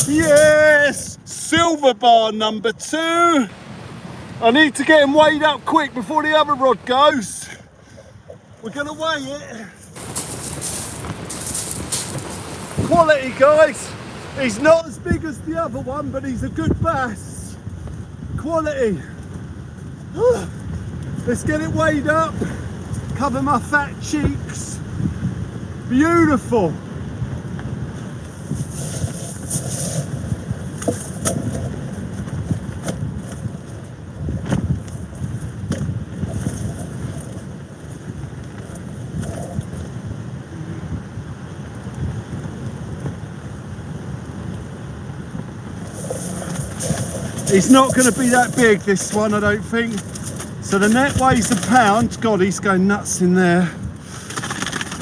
Yes! Silver bar number 2. I need to get him weighed up quick before the other rod goes. We're gonna weigh it. Quality, guys. He's not as big as the other one, but he's a good bass. Quality. Let's get it weighed up. Cover my fat cheeks. Beautiful. He's not going to be that big, this one, I don't think. So the net weighs a pound. God, he's going nuts in there.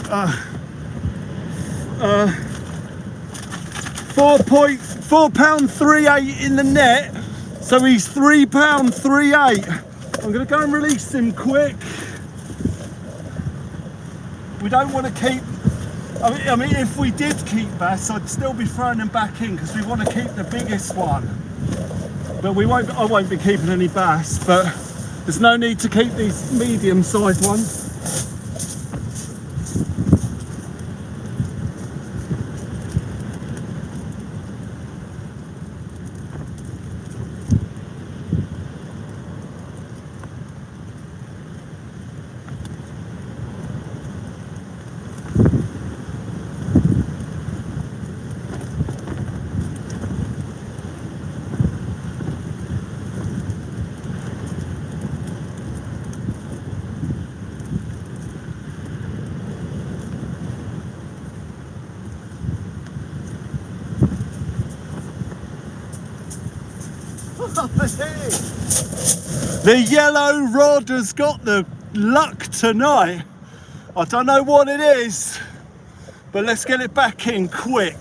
4.38 in the net. So he's £3.38. I'm going to go and release him quick. We don't want to keep. I mean, if we did keep bass, I'd still be throwing them back in because we want to keep the biggest one. But we won't. I won't be keeping any bass. But there's no need to keep these medium-sized ones. The yellow rod has got the luck tonight. I don't know what it is, but let's get it back in quick.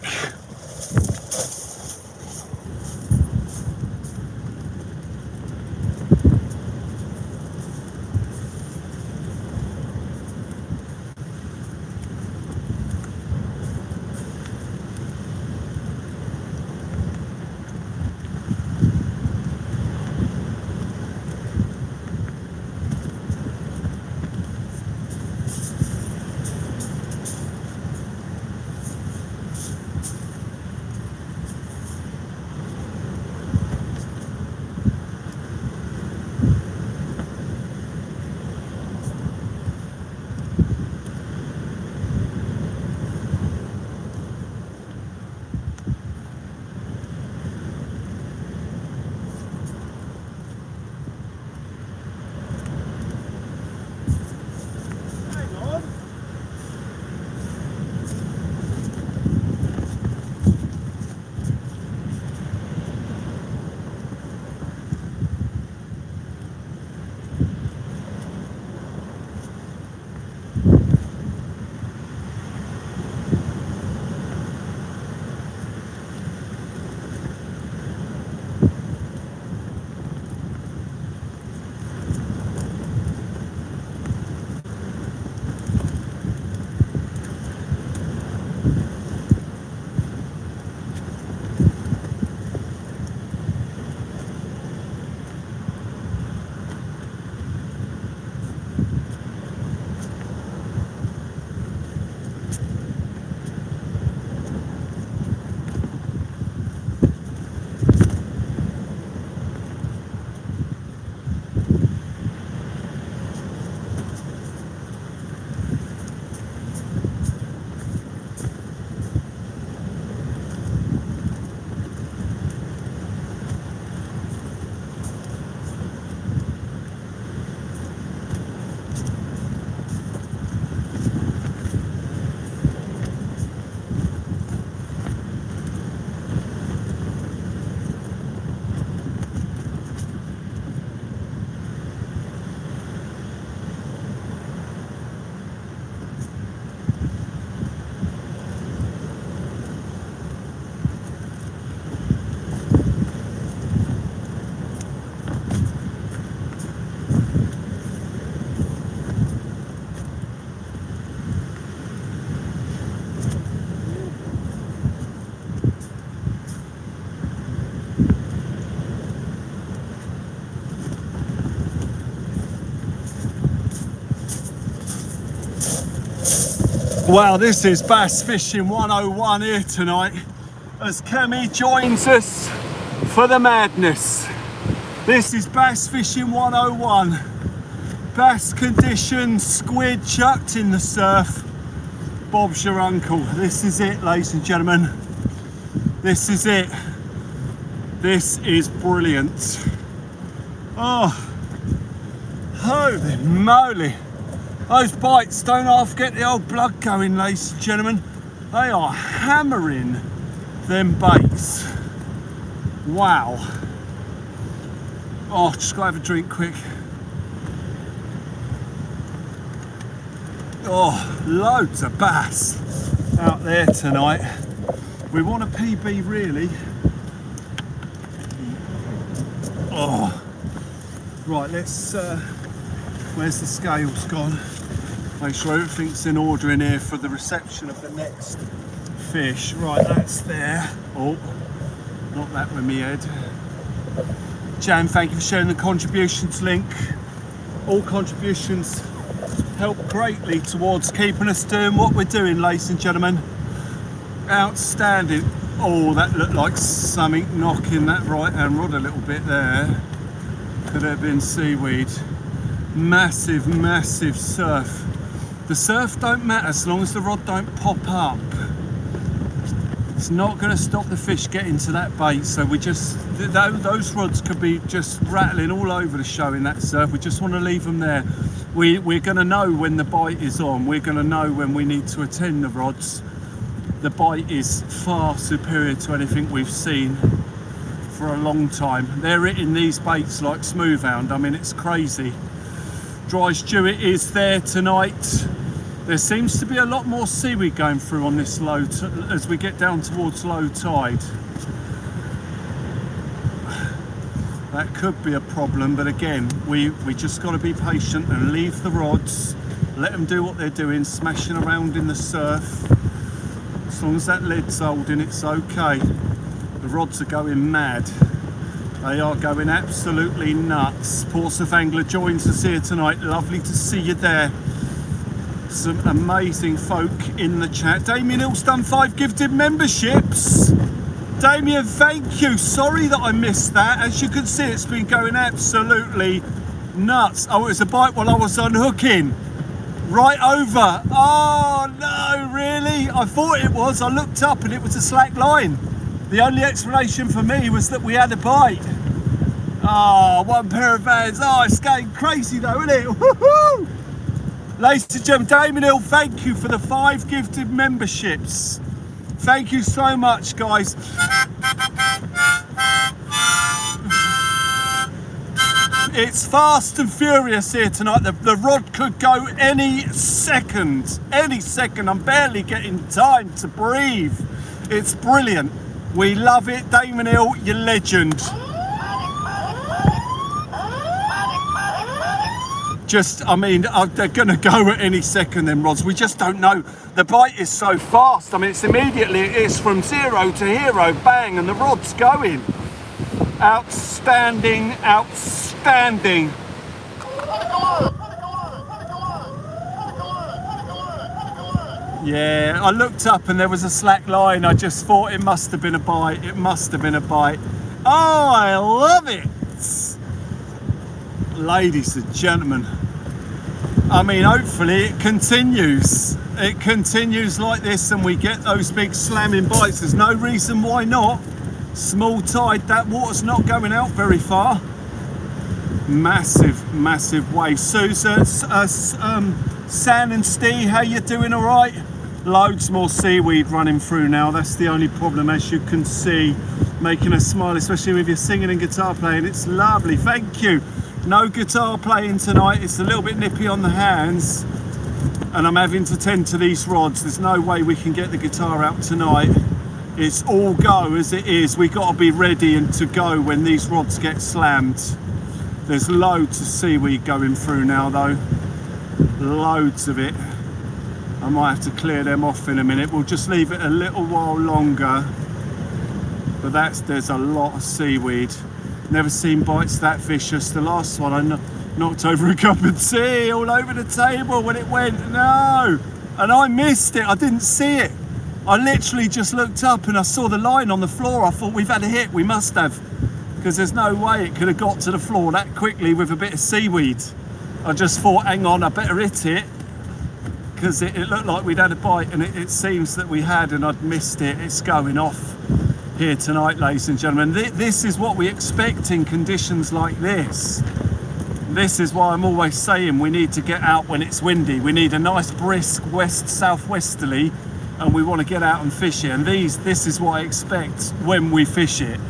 Wow, this is Bass Fishing 101 here tonight as Kemi joins us for the madness. This is Bass Fishing 101. Bass conditions, squid chucked in the surf. Bob's your uncle. This is it, ladies and gentlemen. This is it. This is brilliant. Oh, holy moly. Those bites don't half get the old blood going, ladies and gentlemen. They are hammering them baits. Wow. Oh, just gotta have a drink quick. Oh, loads of bass out there tonight. We want a PB really. Oh, right, let's, where's the scales gone? Make sure everything's in order in here for the reception of the next fish. Right, that's there. Oh, not that with me head. Jan, thank you for sharing the contributions link. All contributions help greatly towards keeping us doing what we're doing, ladies and gentlemen. Outstanding. Oh, that looked like something knocking that right hand rod a little bit there. Could have been seaweed. Massive, massive surf. The surf don't matter as long as the rod don't pop up. It's not going to stop the fish getting to that bait, so we just, those rods could be just rattling all over the show in that surf. We just want to leave them there. We're going to know when the bite is on. We're going to know when we need to attend the rods. The bite is far superior to anything we've seen for a long time. They're hitting these baits like smooth hound. I mean, it's crazy. Dry stew it is there tonight. There seems to be a lot more seaweed going through on this low as we get down towards low tide. That could be a problem, but again, we just got to be patient and leave the rods, let them do what they're doing, smashing around in the surf. As long as that lead's holding, it's okay. The rods are going mad. They are going absolutely nuts. Portsmouth Angler joins us here tonight. Lovely to see you there. Some amazing folk in the chat. Damien Hill's done 5 gifted memberships. Damien, thank you. Sorry that I missed that. As you can see, it's been going absolutely nuts. Oh, it was a bite while I was unhooking. Right over. Oh no, really? I thought it was. I looked up and it was a slack line. The only explanation for me was that we had a bite. Oh, one pair of hands. Oh, it's going crazy though, isn't it? Woohoo! Ladies and gentlemen, Damien Hill, thank you for the 5 gifted memberships. Thank you so much, guys. It's fast and furious here tonight. The rod could go any second. Any second. I'm barely getting time to breathe. It's brilliant. We love it. Damien Hill, you legend. Just, I mean, they're going to go at any second, them rods. We just don't know. The bite is so fast. I mean, it's immediately, it's from 0 to hero, bang, and the rod's going. Outstanding, outstanding. Yeah, I looked up and there was a slack line. I just thought it must have been a bite. It must have been a bite. Oh, I love it. Ladies and gentlemen, I mean, hopefully it continues. It continues like this and we get those big slamming bites. There's no reason why not. Small tide, that water's not going out very far. Massive, massive wave. Susan, San and Steve, how you doing? All right? Loads more seaweed running through now. That's the only problem, as you can see, making us smile, especially with your singing and guitar playing. It's lovely, thank you. No guitar playing tonight. It's a little bit nippy on the hands and I'm having to tend to these rods. There's no way we can get the guitar out tonight. It's all go as it is. We got to be ready and to go when these rods get slammed. There's loads of seaweed going through now though. Loads of it. I might have to clear them off in a minute. We'll just leave it a little while longer. But there's a lot of seaweed. Never seen bites that vicious. The last one I knocked over a cup of tea all over the table when it went. No, and I missed it. I didn't see it. I literally just looked up and I saw the line on the floor. I thought, we've had a hit, we must have, because there's no way it could have got to the floor that quickly with a bit of seaweed. I just thought, hang on, I better hit it, because it looked like we'd had a bite, and it seems that we had, and I'd missed it. It's going off here tonight, ladies and gentlemen. This is what we expect in conditions like this. This is why I'm always saying we need to get out when it's windy. We need a nice brisk west-southwesterly, and we want to get out and fish it. And this is what I expect when we fish it.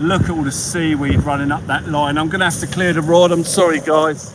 Look at all the seaweed running up that line. I'm going to have to clear the rod. I'm sorry, guys.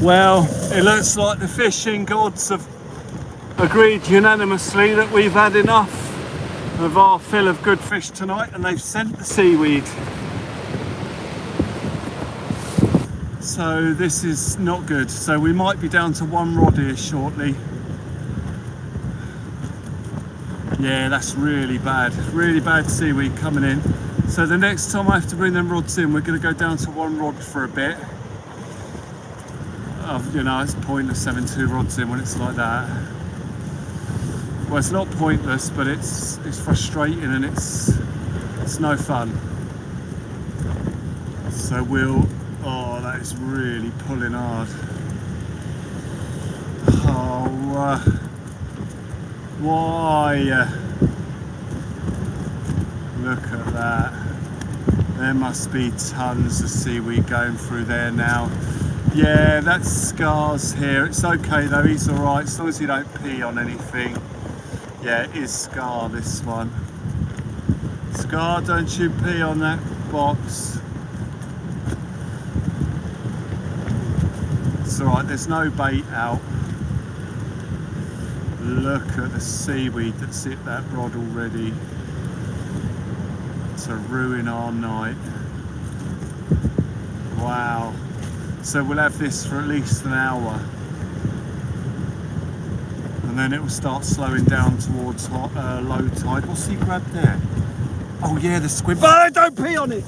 Well, it looks like the fishing gods have agreed unanimously that we've had enough of our fill of good fish tonight, and they've sent the seaweed. So this is not good. So we might be down to one rod here shortly. Yeah, that's really bad seaweed coming in. So the next time I have to bring them rods in, we're going to go down to one rod for a bit. You know, it's pointless having two rods in when it's like that. Well, it's not pointless, but it's frustrating and it's no fun. So we'll, oh, that is really pulling hard. Oh, why? Look at that. There must be tons of seaweed going through there now. Yeah, that's Scar's here. It's okay though, he's alright, as long as he don't pee on anything. Yeah, it is Scar, this one. Scar, don't you pee on that box. It's alright, there's no bait out. Look at the seaweed that's hit that rod already. To ruin our night. Wow. So we'll have this for at least an hour. And then it will start slowing down towards low tide. What's he grabbed there? Oh yeah, the squid. Oh, don't pee on it!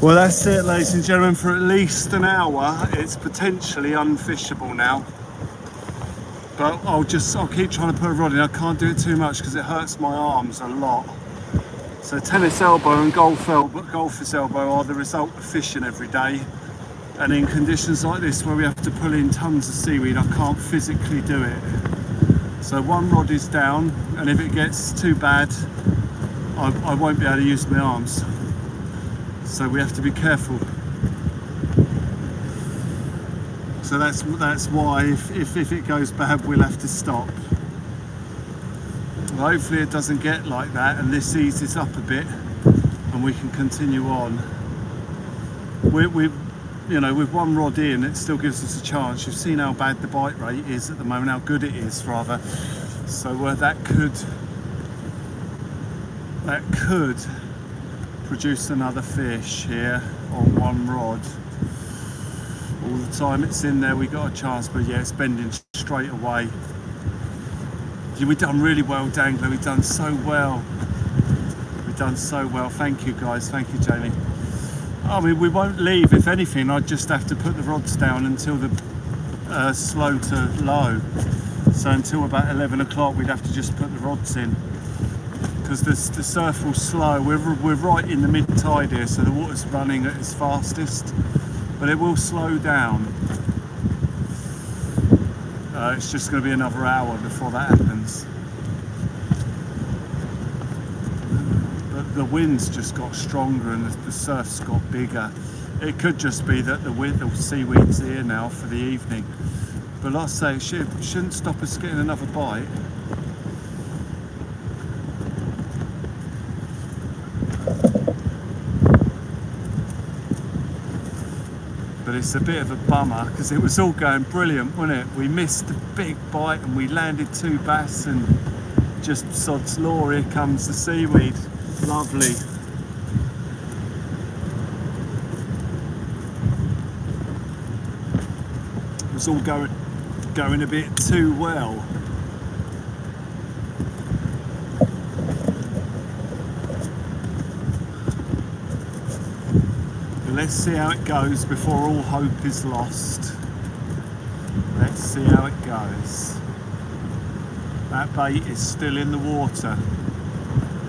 Well, that's it, ladies and gentlemen. For at least an hour, it's potentially unfishable now. But I'll keep trying to put a rod in. I can't do it too much because it hurts my arms a lot. So tennis elbow and golfer's elbow are the result of fishing every day. And in conditions like this where we have to pull in tons of seaweed, I can't physically do it. So one rod is down, and if it gets too bad, I won't be able to use my arms. So we have to be careful. So that's why if it goes bad, we'll have to stop. Hopefully it doesn't get like that and this eases up a bit and we can continue on. You know, with one rod in, it still gives us a chance. You've seen how bad the bite rate is at the moment, how good it is rather. So that could produce another fish here on one rod. All the time it's in there, we got a chance, but yeah, it's bending straight away. Yeah, we've done really well, Dangler. We've done so well. We've done so well. Thank you, guys. Thank you, Jamie. I mean, we won't leave. If anything, I'd just have to put the rods down until the slow to low. So until about 11 o'clock, we'd have to just put the rods in. Because the surf will slow. We're right in the mid-tide here, so the water's running at its fastest. But it will slow down. It's just going to be another hour before that happens. But the wind's just got stronger and the surf's got bigger. It could just be that the seaweed's here now for the evening. But like I say, it shouldn't stop us getting another bite. But it's a bit of a bummer because it was all going brilliant, wasn't it? We missed a big bite and we landed 2 bass and just sod's law, here comes the seaweed. Lovely. It was all going a bit too well. Let's see how it goes before all hope is lost. Let's see how it goes. That bait is still in the water.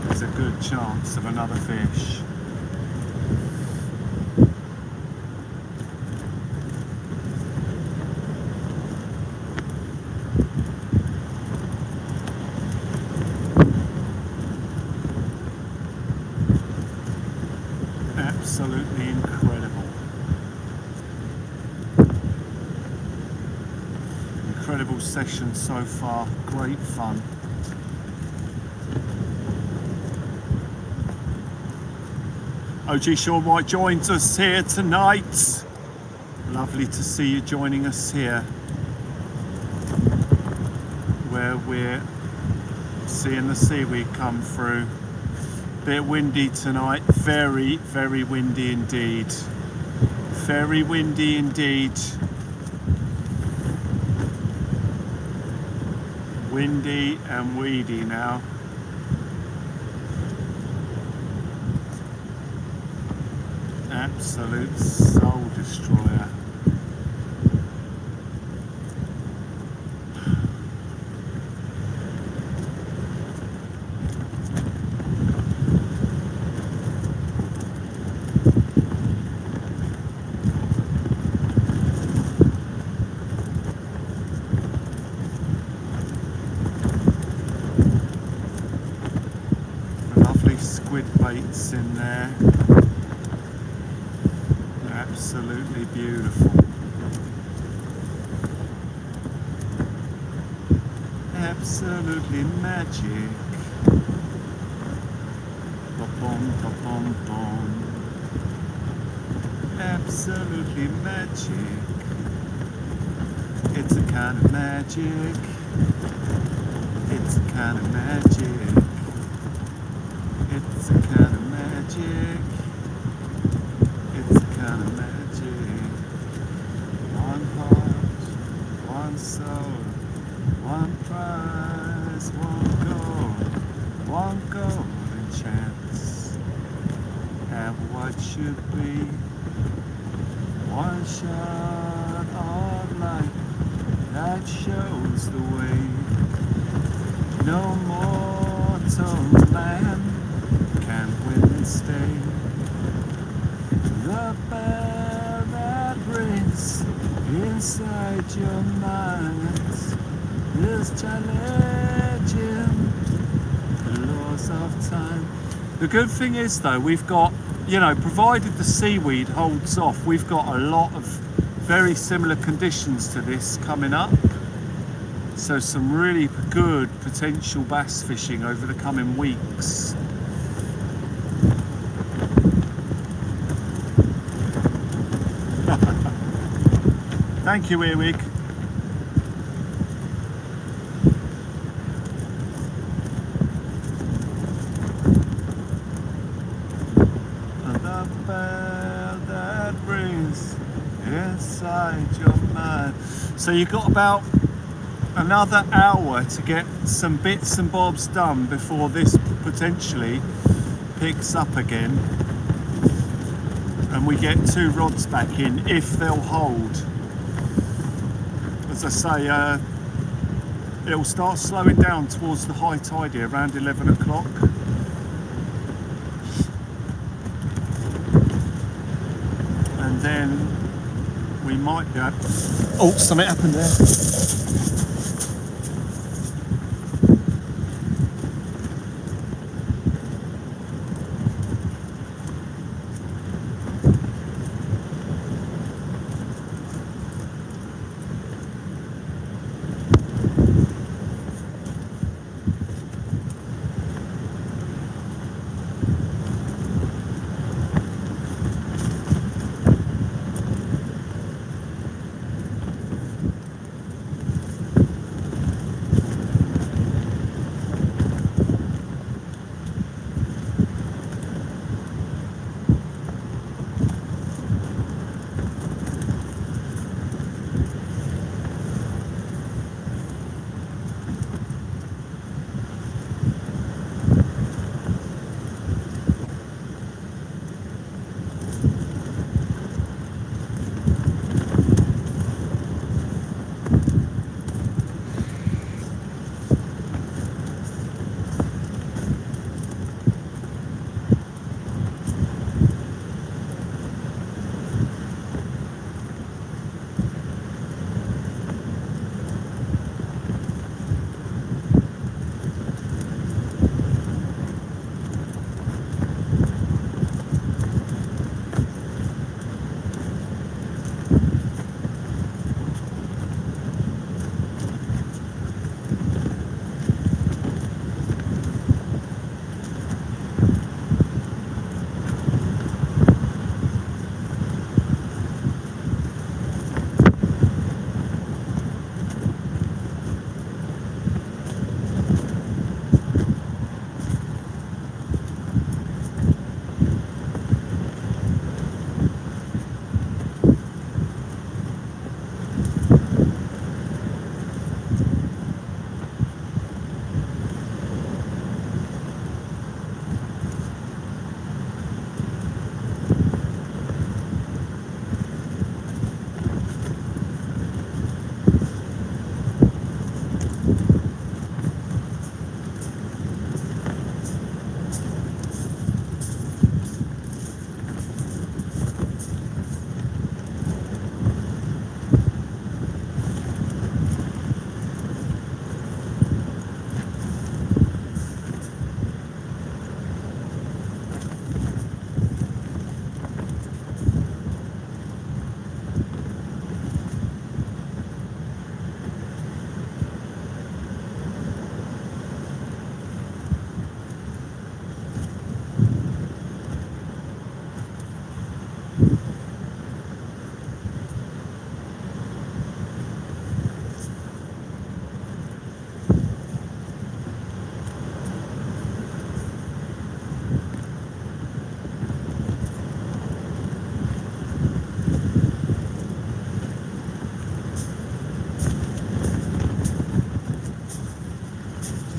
There's a good chance of another fish. Absolutely incredible. Incredible session so far, great fun. OG Sean White joins us here tonight. Lovely to see you joining us here, where we're seeing the seaweed come through. Bit windy tonight, very, very windy indeed. Very windy indeed. Windy and weedy now. Absolute soul destroyer. Squid baits in there, absolutely beautiful, absolutely magic. Ba-boom, ba-boom, boom. Absolutely magic. It's a kind of magic. It's a kind of magic. It's a kind of magic. It's a kind of magic. One heart, one soul, one prize, one golden chance. have what should be. One shot of light that shows the way. No mortal man can withstand the bell that rings inside your mind is challenging the laws of time. The good thing is though, we've got, you know, provided the seaweed holds off, we've got a lot of very similar conditions to this coming up. So some really good potential bass fishing over the coming weeks. Thank you, Earwig. The bell that rings inside your mind. So you've got about another hour to get some bits and bobs done before this potentially picks up again and we get 2 rods back in, if they'll hold. As I say, it'll start slowing down towards the high tide here around 11 o'clock. And then we might be able... Oh, something happened there.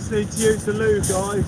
Need to use the loo, guys.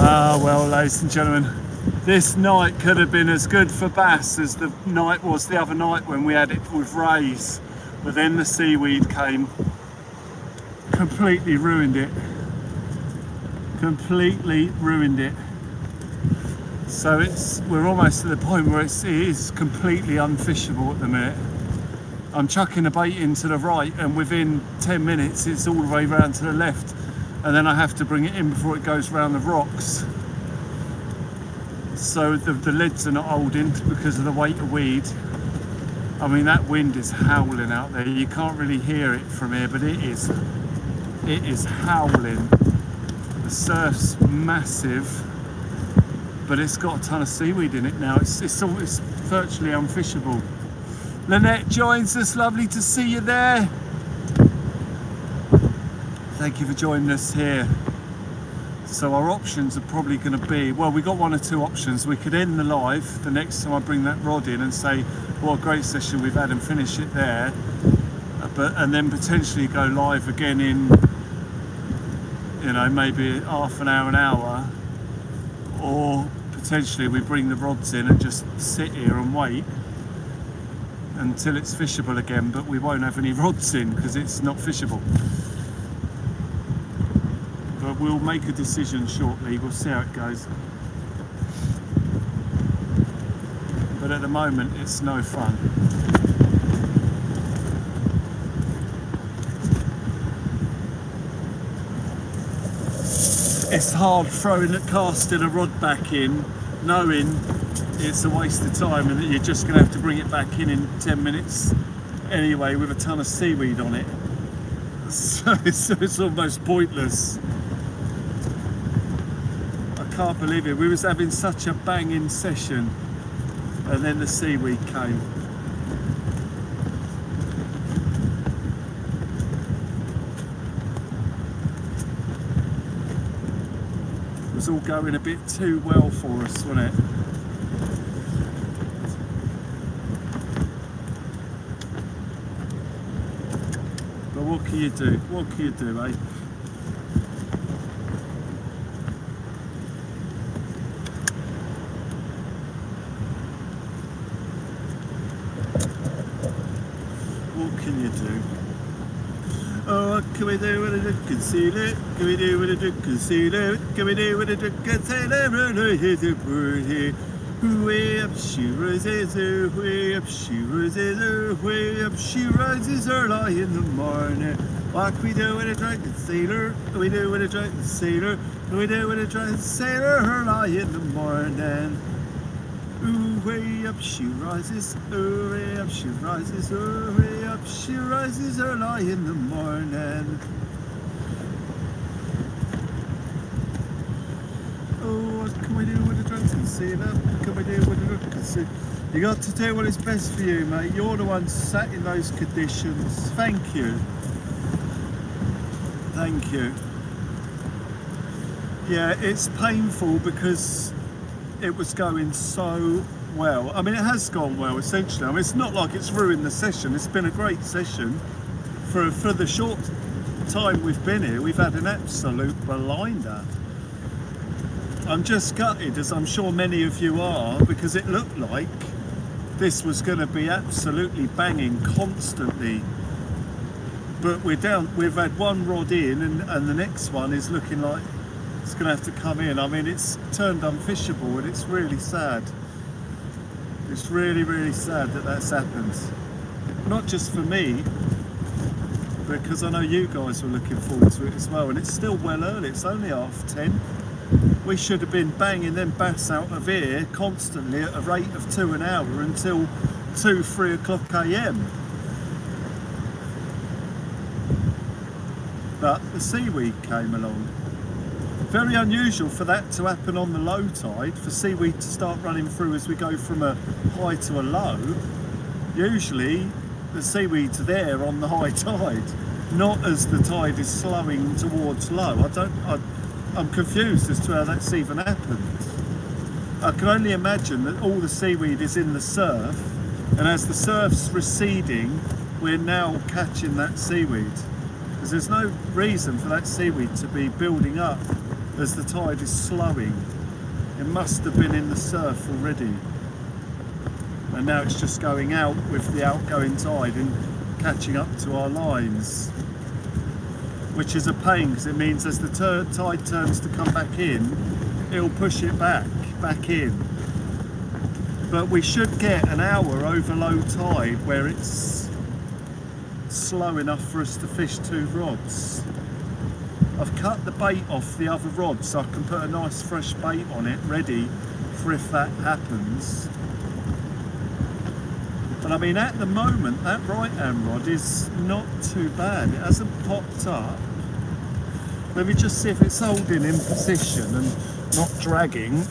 Ah, well, ladies and gentlemen, this night could have been as good for bass as the night was the other night when we had it with rays, but then the seaweed came, completely ruined it. Completely ruined it. So we're almost at the point where it is completely unfishable at the minute. I'm chucking a bait into the right, and within 10 minutes it's all the way round to the left, and then I have to bring it in before it goes round the rocks. So the lids are not holding because of the weight of weed. I mean, that wind is howling out there. You can't really hear it from here, but it is howling. The surf's massive, but it's got a ton of seaweed in it now. It's virtually unfishable. Lynette joins us, lovely to see you there. Thank you for joining us here. So our options are probably going to be, well, we got one or two options. We could end the live the next time I bring that rod in and say what a great session we've had and finish it there, and then potentially go live again in, you know, maybe half an hour, or potentially we bring the rods in and just sit here and wait until it's fishable again, but we won't have any rods in because it's not fishable. But we'll make a decision shortly. We'll see how it goes. But at the moment, it's no fun. It's hard throwing casting a rod back in, knowing it's a waste of time and that you're just going to have to bring it back in 10 minutes anyway with a ton of seaweed on it. So it's almost pointless. I can't believe it. We was having such a banging session and then the seaweed came. was all going a bit too well for us, wasn't it? But what can you do? What can you do, eh? What can you do? Oh, what can we do with a drink and seal it? Can we do with a drink and seal it? Can we do with a drink and seal it? Here's a bird here. Way up she rises, way up she rises, way up she rises early in the morning. What can we do with a drunken sailor? Can we do with a drunken sailor? Can we do with a drunken sailor early in the morning? Ooh, way up she rises, ooh, way up she rises, ooh, way up she rises early in the morning. Oh, what can we do with a drunken sailor? What can we do with a drunken sailor? You got to do what is best for you, mate. You're the one sat in those conditions. Thank you. Thank you. Yeah, it's painful because it was going so well. I mean, it has gone well, essentially. I mean, it's not like it's ruined the session. It's been a great session. For the short time we've been here, we've had an absolute blinder. I'm just gutted, as I'm sure many of you are, because it looked like this was going to be absolutely banging constantly. But we've had one rod in, and the next one is looking like it's going to have to come in. I mean, it's turned unfishable, and it's really sad. It's really, really sad that that's happened. Not just for me, because I know you guys were looking forward to it as well, and it's still well early. It's only 10:30. We should have been banging them bass out of here constantly at a rate of 2 an hour until 2-3 o'clock AM. But the seaweed came along. Very unusual for that to happen on the low tide, for seaweed to start running through as we go from a high to a low. Usually the seaweed's there on the high tide, not as the tide is slowing towards low. I'm confused as to how that's even happened. I can only imagine that all the seaweed is in the surf, and as the surf's receding, we're now catching that seaweed. Because there's no reason for that seaweed to be building up as the tide is slowing. It must have been in the surf already. And now it's just going out with the outgoing tide and catching up to our lines. Which is a pain, because it means as the tide turns to come back in, it'll push it back in. But we should get an hour over low tide where it's slow enough for us to fish 2 rods. I've cut the bait off the other rod so I can put a nice fresh bait on it ready for if that happens. But I mean, at the moment, that right hand rod is not too bad. It hasn't popped up. Let me just see if it's holding in position and not dragging.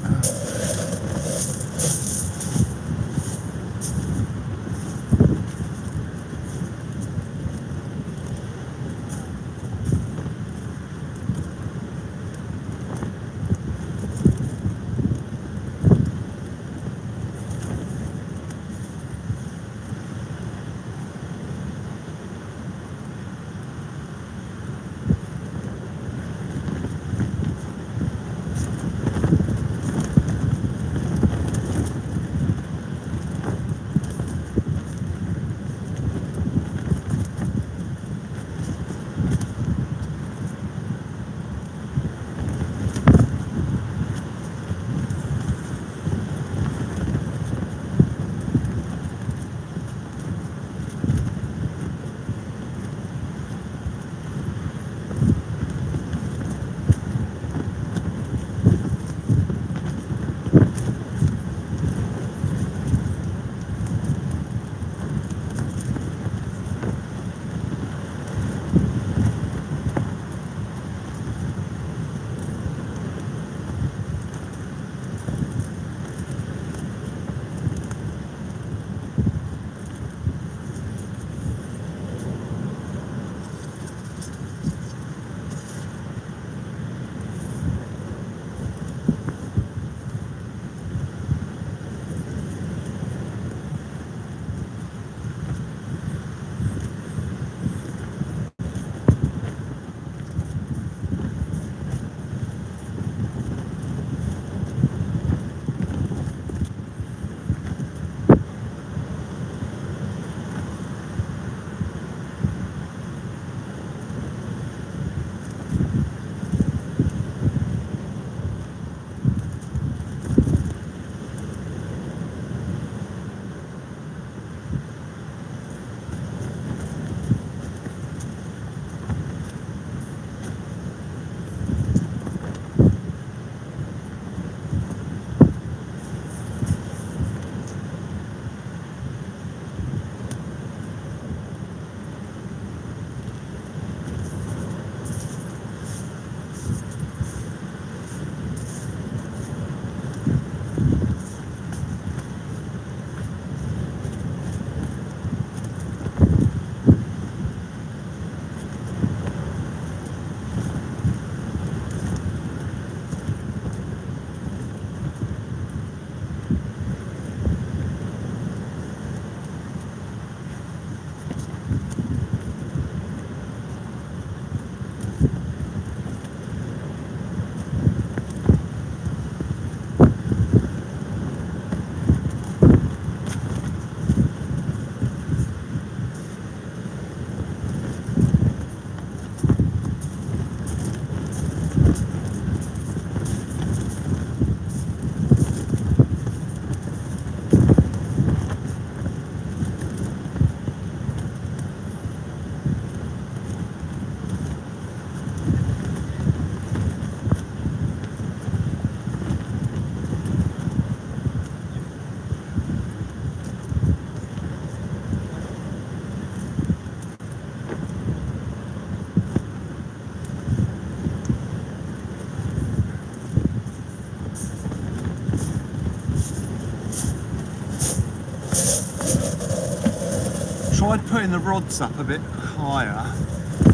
tried putting the rods up a bit higher.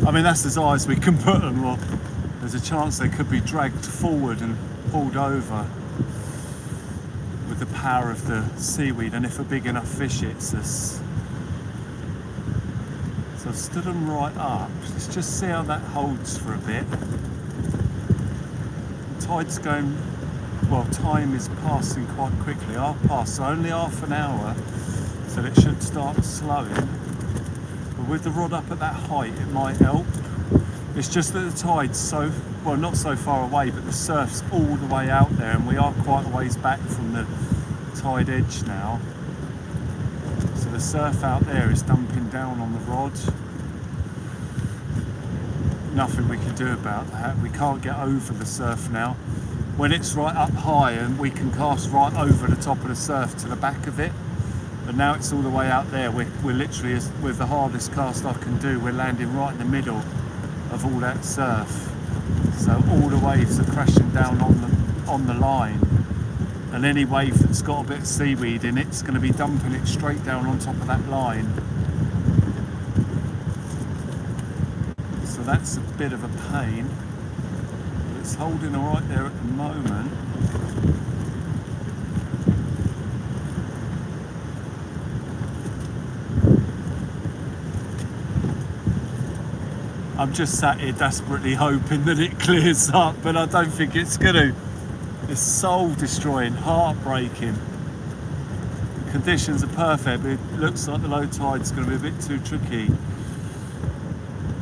I mean, that's as high as we can put them, or there's a chance they could be dragged forward and pulled over with the power of the seaweed, and if a big enough fish hits us. So I've stood them right up. Let's just see how that holds for a bit. The tide's going, well, time is passing quite quickly. So only half an hour, so it should start slowing. But with the rod up at that height, it might help. It's just that the tide's so, well, not so far away, but the surf's all the way out there, and we are quite a ways back from the tide edge now. So the surf out there is dumping down on the rod. Nothing we can do about that. We can't get over the surf now. When it's right up high, and we can cast right over the top of the surf to the back of it. But now it's all the way out there. We're literally, with the hardest cast I can do, we're landing right in the middle of all that surf. So all the waves are crashing down on the line. And any wave that's got a bit of seaweed in it's going to be dumping it straight down on top of that line. So that's a bit of a pain. But it's holding all right there at the moment. I'm just sat here desperately hoping that it clears up, but I don't think it's going to. It's soul destroying, heartbreaking. The conditions are perfect, but it looks like the low tide's going to be a bit too tricky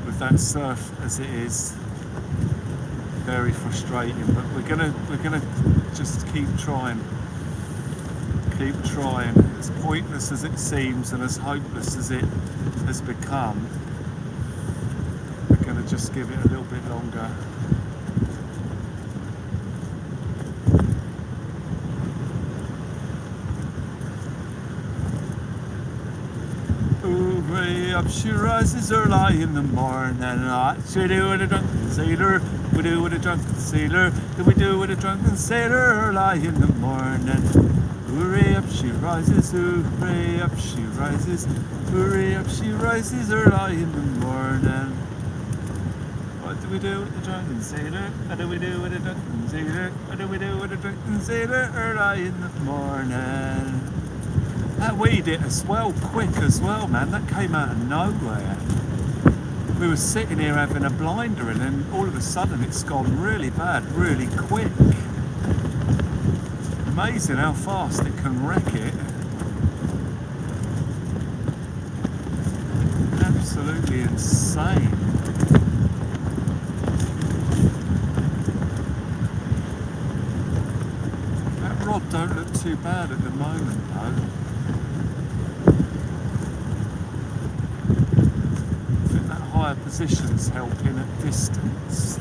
with that surf as it is. Very frustrating, but we're gonna just keep trying. Keep trying. As pointless as it seems and as hopeless as it has become, we're gonna just give it a little bit longer. Way up she rises early in the morning. What she do with a drunken sailor? We do with a drunken sailor. Do we do with a drunken sailor early in the morning? Hooray up she rises, hooray up she rises, hooray up she rises early in the morning. What do we do with the drunken sailor? What do we do with a drunken sailor? What do we do with a drunken sailor early in the morning? That weed hit us well quick as well, man. That came out of nowhere. We were sitting here having a blinder, and then all of a sudden it's gone really bad, really quick. Amazing how fast it can wreck it. Absolutely insane. That rod don't look too bad at the moment though. Higher positions helping at distance.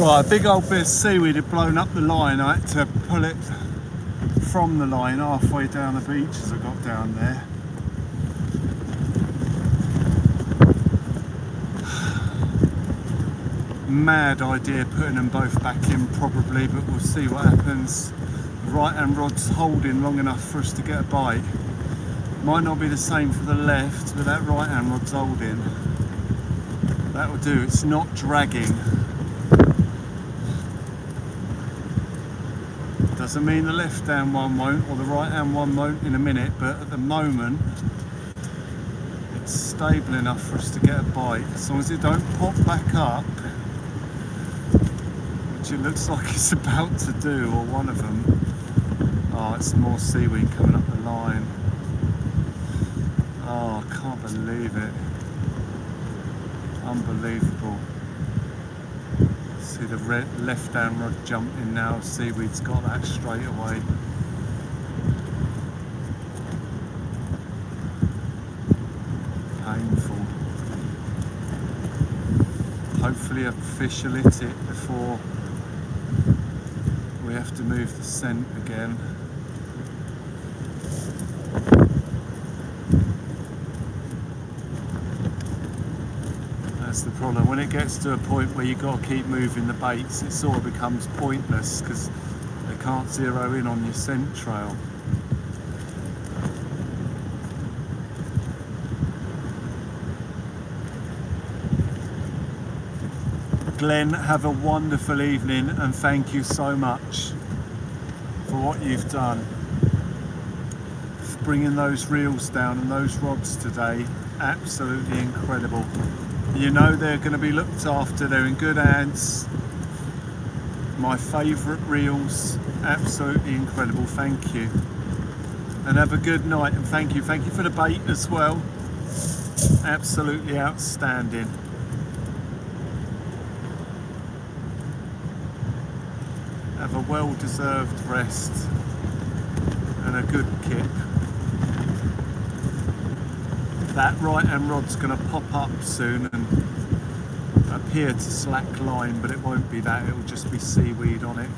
Right, a big old bit of seaweed had blown up the line. I had to pull it from the line halfway down the beach as I got down there. Mad idea putting them both back in probably, but we'll see what happens. The right hand rod's holding long enough for us to get a bite. Might not be the same for the left, but that right hand rod's holding. That will do, it's not dragging. Doesn't mean the left hand one won't or the right hand one won't in a minute, but at the moment it's stable enough for us to get a bite. As long as it don't pop back up, which it looks like it's about to do, or one of them. Oh, it's more seaweed coming up the line. Oh, I can't believe it. Unbelievable. See the left hand rod jumping now. Seaweed's got that straight away. Painful. Hopefully a fish will hit it before we have to move the scent again. That's the problem. When it gets to a point where you've got to keep moving the baits, it sort of becomes pointless because they can't zero in on your scent trail. Glenn, have a wonderful evening and thank you so much for what you've done. For bringing those reels down and those rods today, absolutely incredible. You know they're going to be looked after, they're in good hands. My favourite reels, absolutely incredible, thank you. And have a good night and thank you for the bait as well, absolutely outstanding. Have a well-deserved rest and a good kip. That right hand rod's going to pop up soon and appear to slack line, but it won't be that, it will just be seaweed on it.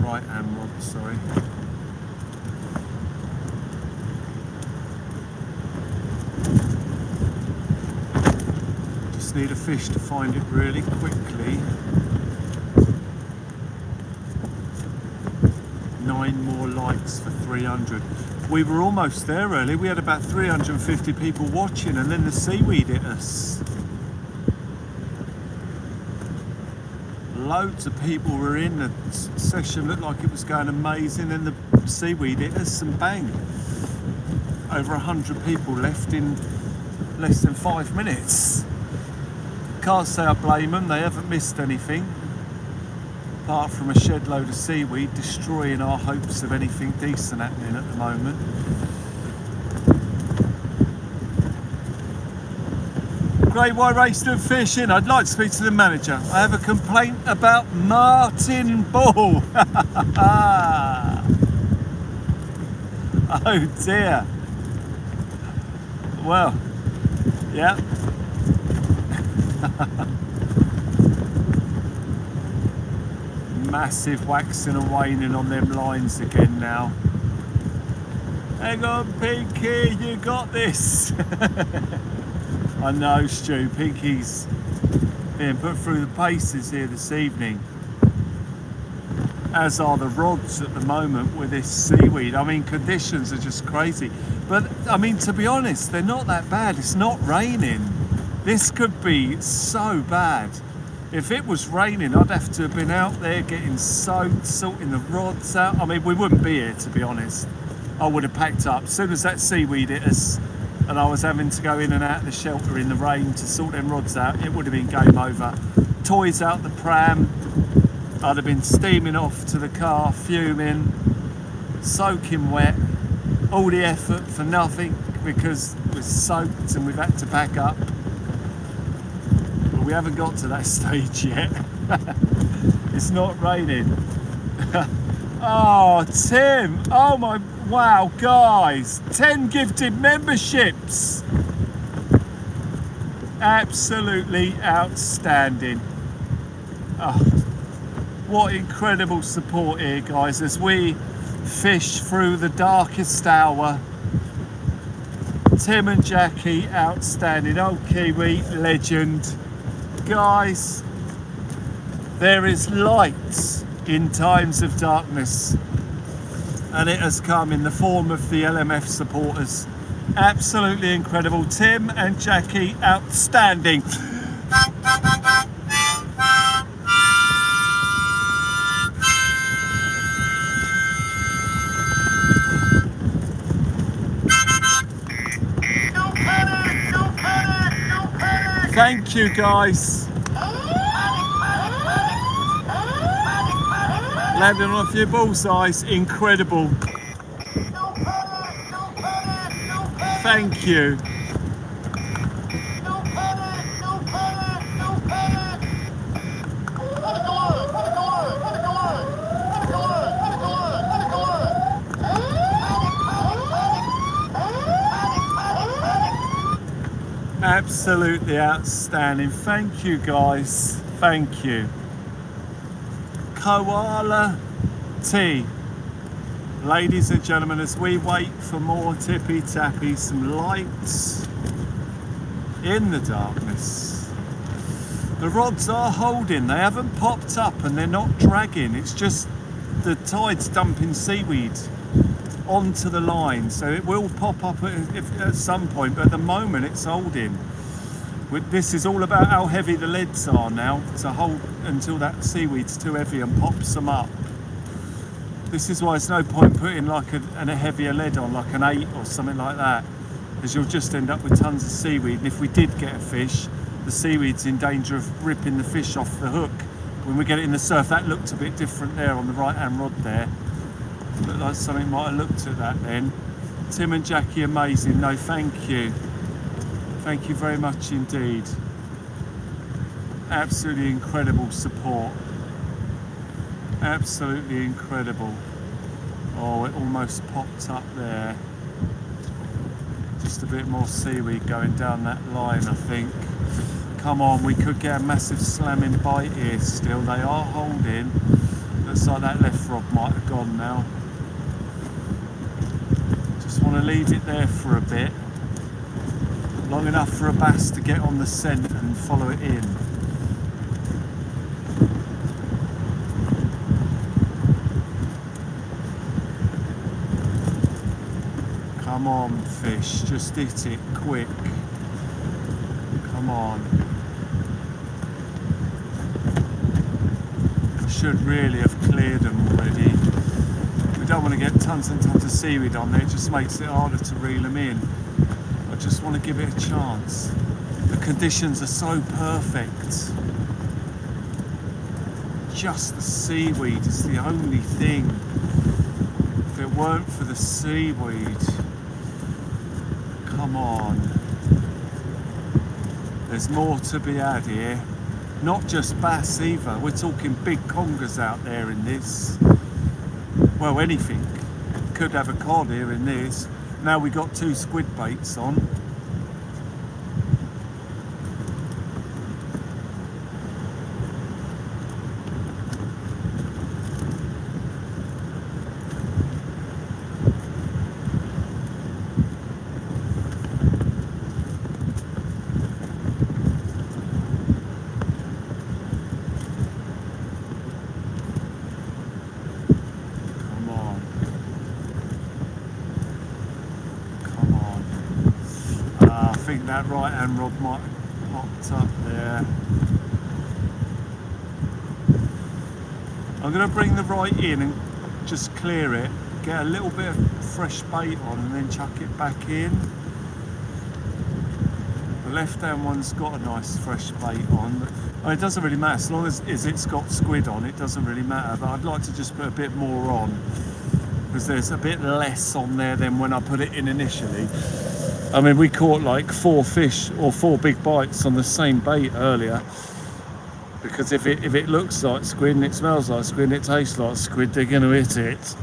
Right hand rod, sorry. Just need a fish to find it really quickly. 9 more likes for 300. We were almost there early. We had about 350 people watching and then the seaweed hit us. Loads of people were in. The session looked like it was going amazing and the seaweed hit us and bang. Over 100 people left in less than 5 minutes. Can't say I blame them, they haven't missed anything. Apart from a shed load of seaweed, destroying our hopes of anything decent happening at the moment. Great White Race doing fishing. I'd like to speak to the manager. I have a complaint about Martin Ball. Oh dear. Well, yeah. Massive waxing and waning on them lines again now. Hang on, Pinky, you got this. I know, Stu, Pinky's being put through the paces here this evening, as are the rods at the moment with this seaweed. I mean, conditions are just crazy, but I mean, to be honest, they're not that bad. It's not raining. This could be so bad. If it was raining, I'd have to have been out there getting soaked, sorting the rods out. I mean, we wouldn't be here, to be honest. I would have packed up. As soon as that seaweed hit us and I was having to go in and out of the shelter in the rain to sort them rods out, it would have been game over. Toys out the pram. I'd have been steaming off to the car, fuming, soaking wet. All the effort for nothing because we're soaked and we've had to pack up. We haven't got to that stage yet. It's not raining. Oh, Tim! Oh my! Wow, guys, 10 gifted memberships. Absolutely outstanding. Oh, what incredible support here, guys, as we fish through the darkest hour. Tim and Jackie, outstanding. Old Kiwi, legend. Guys, there is light in times of darkness, and it has come in the form of the LMF supporters. Absolutely incredible. Tim and Jackie, outstanding. Thank you, guys. Landing on a few bullseyes, incredible. Thank you. Absolutely outstanding. Thank you, guys. Thank you. Koala tea. Ladies and gentlemen, as we wait for more tippy tappy, some lights in the darkness. The rods are holding, they haven't popped up and they're not dragging. It's just the tide's dumping seaweed onto the line, so it will pop up at some point, but at the moment it's holding. This is all about how heavy the leads are now to hold until that seaweed's too heavy and pops them up. This is why there's no point putting like a heavier lead on, like an 8 or something like that, because you'll just end up with tons of seaweed. And if we did get a fish, the seaweed's in danger of ripping the fish off the hook. When we get it in the surf, that looked a bit different there on the right hand rod there. Looked like something might have looked at that then. Tim and Jackie, amazing. No, thank you. Thank you very much indeed. Absolutely incredible support. Absolutely incredible. Oh, it almost popped up there. Just a bit more seaweed going down that line, I think. Come on, we could get a massive slamming bite here still. They are holding. Looks like that left rod might have gone now. Just want to leave it there for a bit. Long enough for a bass to get on the scent and follow it in. Come on, fish, just hit it quick. Come on. I should really have cleared them already. We don't want to get tons and tons of seaweed on there, it just makes it harder to reel them in. I just want to give it a chance. The conditions are so perfect. Just the seaweed is the only thing. If it weren't for the seaweed, come on. There's more to be had here. Not just bass either. We're talking big congers out there in this. Well, anything. Could have a cod here in this. Now we got 2 squid baits on. I think that right hand rod might have popped up there. I'm going to bring the right in and just clear it, get a little bit of fresh bait on and then chuck it back in. The left hand one's got a nice fresh bait on. I mean, it doesn't really matter, as long as it's got squid on, it doesn't really matter, but I'd like to just put a bit more on because there's a bit less on there than when I put it in initially. I mean, we caught like 4 fish or 4 big bites on the same bait earlier, because if it looks like squid and it smells like squid and it tastes like squid, they're going to hit it.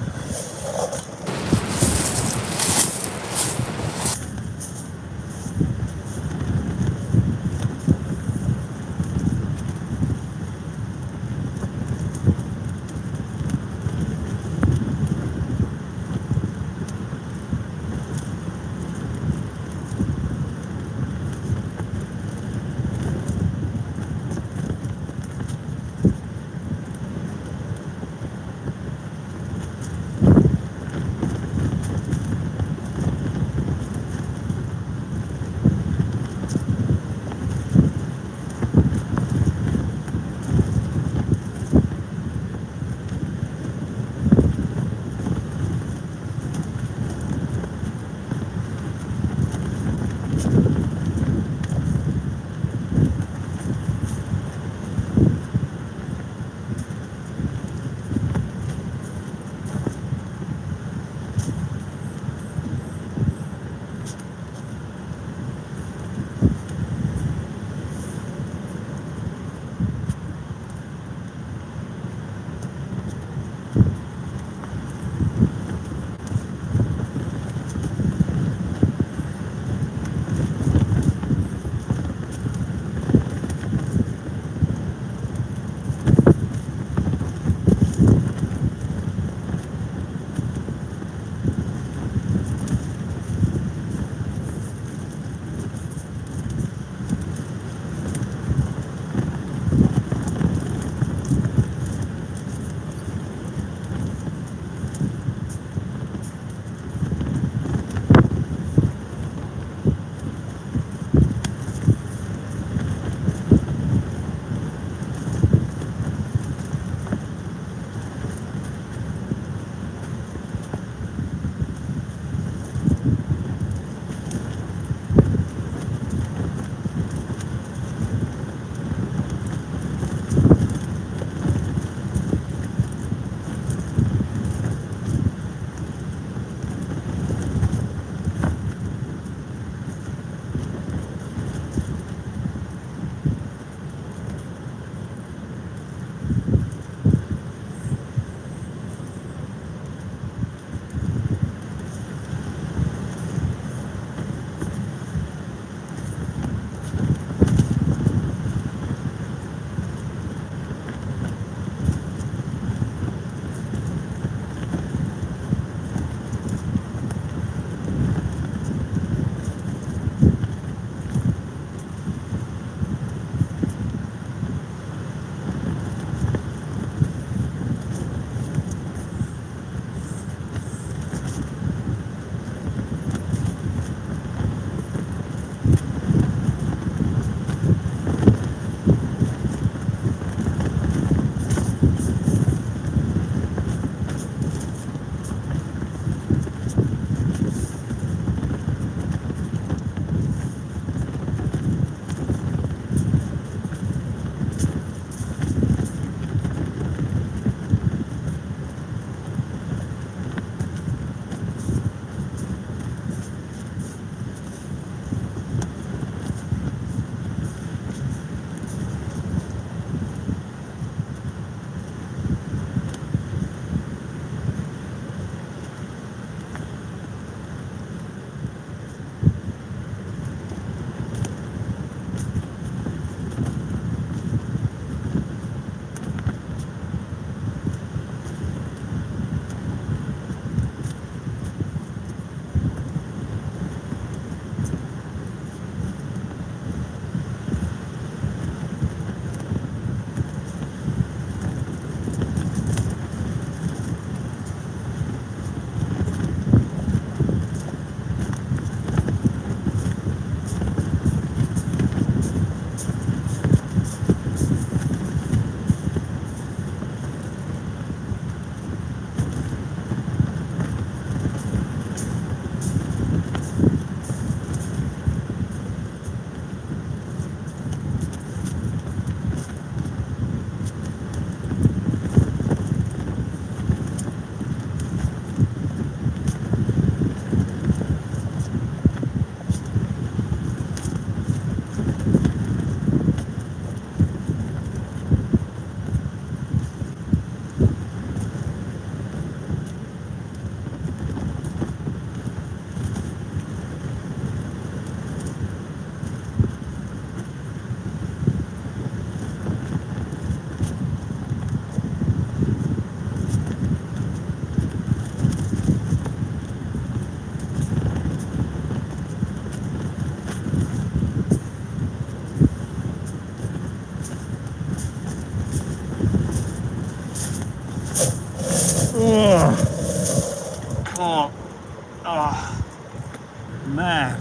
Man,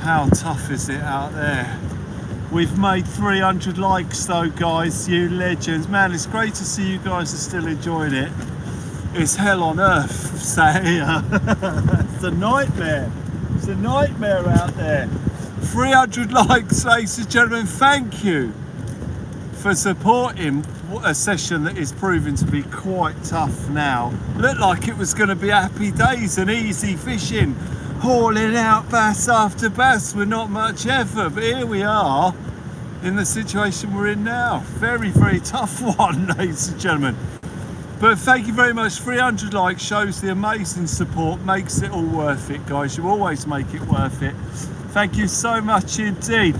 how tough is it out there? We've made 300 likes though, guys, you legends. Man, it's great to see you guys are still enjoying it. It's hell on earth, say. It's a nightmare. It's a nightmare out there. 300 likes, ladies and gentlemen. Thank you for supporting a session that is proving to be quite tough now. Looked like it was going to be happy days and easy fishing, hauling out bass after bass with not much effort, but here we are in the situation we're in now. Very, very tough one, ladies and gentlemen. But thank you very much. 300 likes shows the amazing support, makes it all worth it, guys. You always make it worth it. Thank you so much indeed.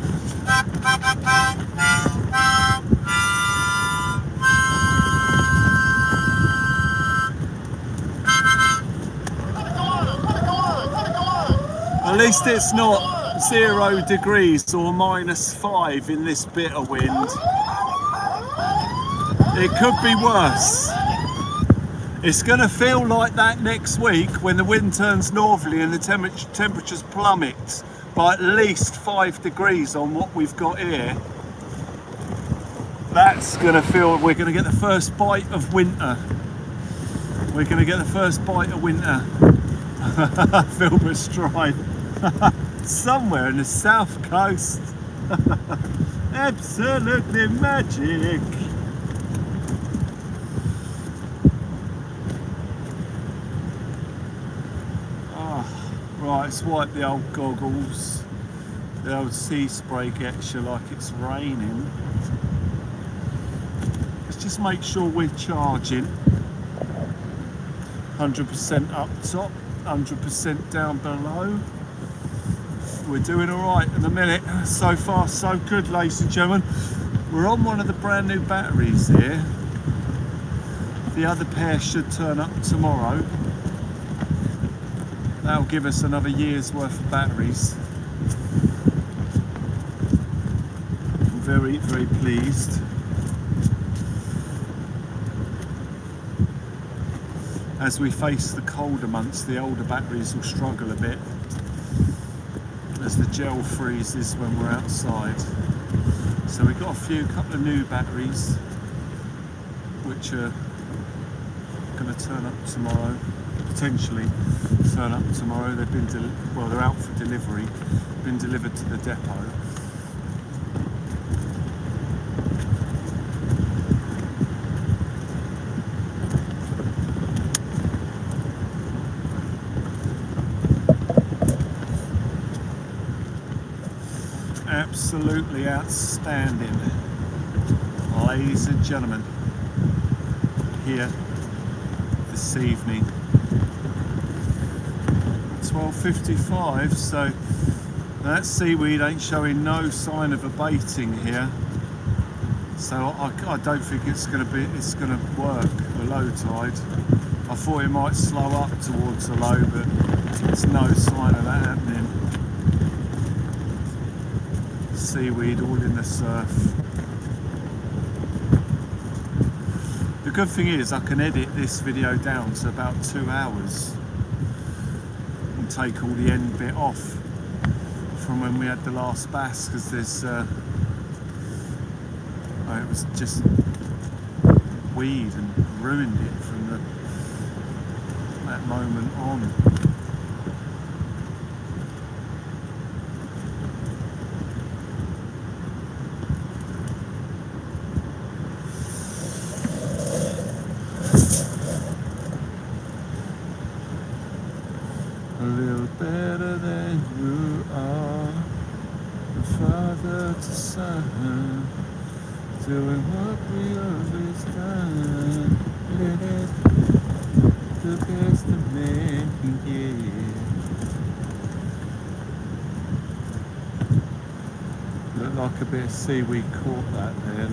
At least it's not 0 degrees or -5 in this bitter wind. It could be worse. It's going to feel like that next week when the wind turns northerly and the temperatures plummet by at least 5 degrees on what we've got here. That's going to feel, we're going to get the first bite of winter. We're going to get the first bite of winter. Filbert Stride. Somewhere in the south coast. Absolutely magic. Oh, right, let's wipe the old goggles. The old sea spray gets you like it's raining. Let's just make sure we're charging. 100% up top, 100% down below. We're doing all right at the minute. So far so good, ladies and gentlemen. We're on one of the brand new batteries here. The other pair should turn up tomorrow. That'll give us another year's worth of batteries. I'm very, very pleased. As we face the colder months, the older batteries will struggle a bit as the gel freezes when we're outside. So we've got a couple of new batteries which are going to turn up tomorrow, potentially turn up tomorrow. They've been they're out for delivery, been delivered to the depot. Absolutely outstanding, ladies and gentlemen, here this evening. 12:55, so that seaweed ain't showing no sign of abating here. So I don't think it's going to work the low tide. I thought it might slow up towards the low, but there's no sign of that happening. Seaweed all in the surf. The good thing is I can edit this video down to about 2 hours and take all the end bit off from when we had the last bass, because there's it was just weed and ruined it from that moment on. A little better than you are, from father to son, doing what we always done. Let it the best of men can get. Looked like a bit of seaweed caught that then.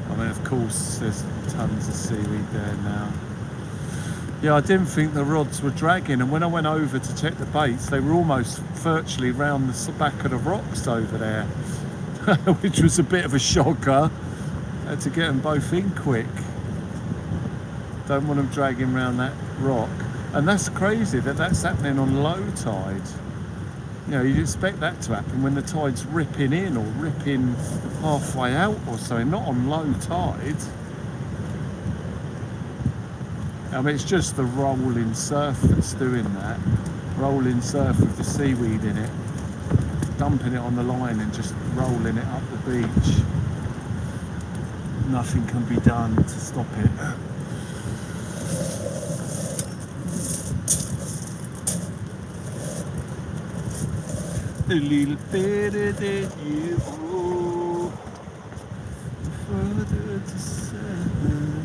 I mean, of course, there's tons of seaweed there now. Yeah, I didn't think the rods were dragging, and when I went over to check the baits, they were almost virtually round the back of the rocks over there, which was a bit of a shocker. I had to get them both in quick. Don't want them dragging around that rock. And that's crazy that that's happening on low tide. You know, you'd expect that to happen when the tide's ripping in or ripping halfway out or something, not on low tide. I mean, it's just the rolling surf that's doing that. Rolling surf with the seaweed in it, dumping it on the line and just rolling it up the beach. Nothing can be done to stop it. A little better than you, oh, further to seven.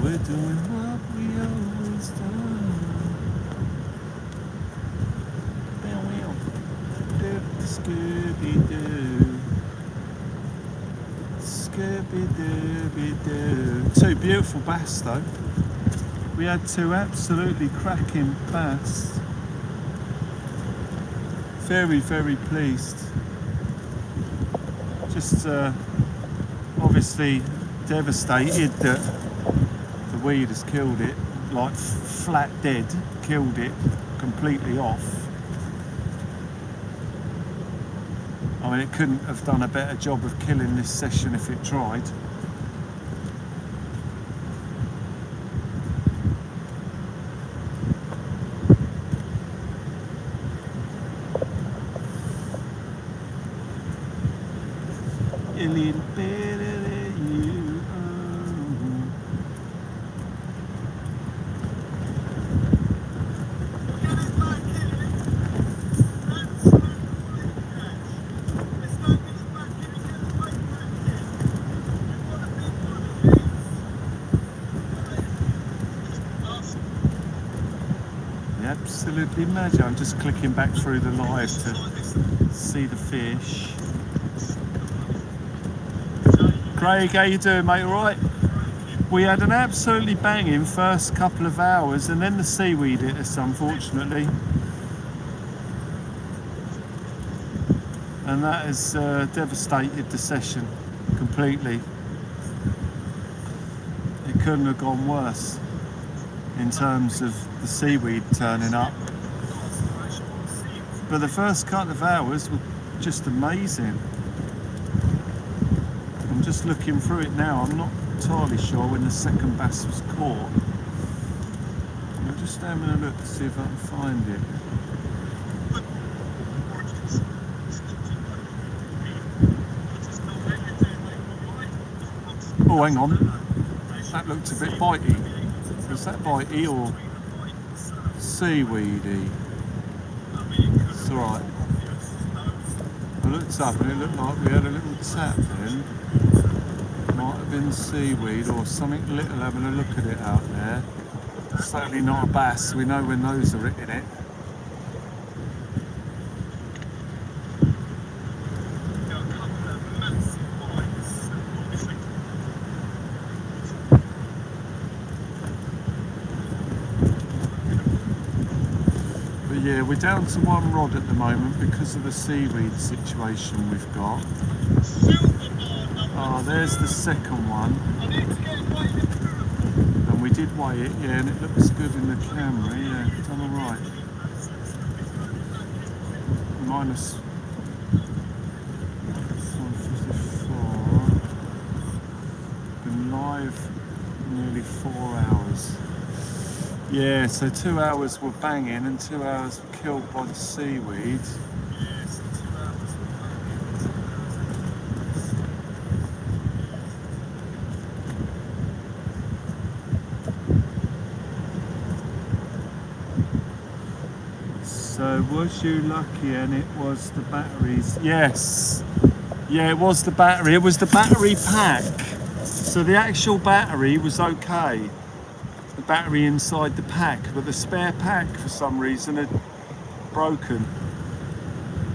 We're doing what we always done. Scooby-Doo, Scooby-Dooby-Doo. Two beautiful bass though. We had two absolutely cracking bass. Very, very pleased. Just obviously devastated that the weed has killed it, like flat dead, killed it completely off. I mean, it couldn't have done a better job of killing this session if it tried. A little better than you. Absolutely magic. I'm just clicking back through the live to see the fish. Craig, how you doing, mate? All right? We had an absolutely banging first couple of hours, and then the seaweed hit us, unfortunately, and that has devastated the session completely. It couldn't have gone worse in terms of the seaweed turning up. But the first couple of hours were just amazing. I'm just looking through it now. I'm not entirely sure when the second bass was caught. I'm just having a look to see if I can find it. Oh, hang on. That looked a bit bitey. Was that bitey or seaweedy? It's alright. I looked up and it looked like we had a little tap then. Might have been seaweed or something little, having a look at it out there. Certainly not a bass, we know when those are hitting it. Yeah, we're down to one rod at the moment because of the seaweed situation we've got. Oh, there's the second one. And we did weigh it, yeah, and it looks good in the camera, yeah, done alright. Minus 154. Been live nearly 4 hours. Yeah, so 2 hours were banging and 2 hours were killed by the seaweed. So was you lucky and it was the batteries? Yes. Yeah, it was the battery. It was the battery pack. So the actual battery was okay. The battery inside the pack, but the spare pack for some reason had broken.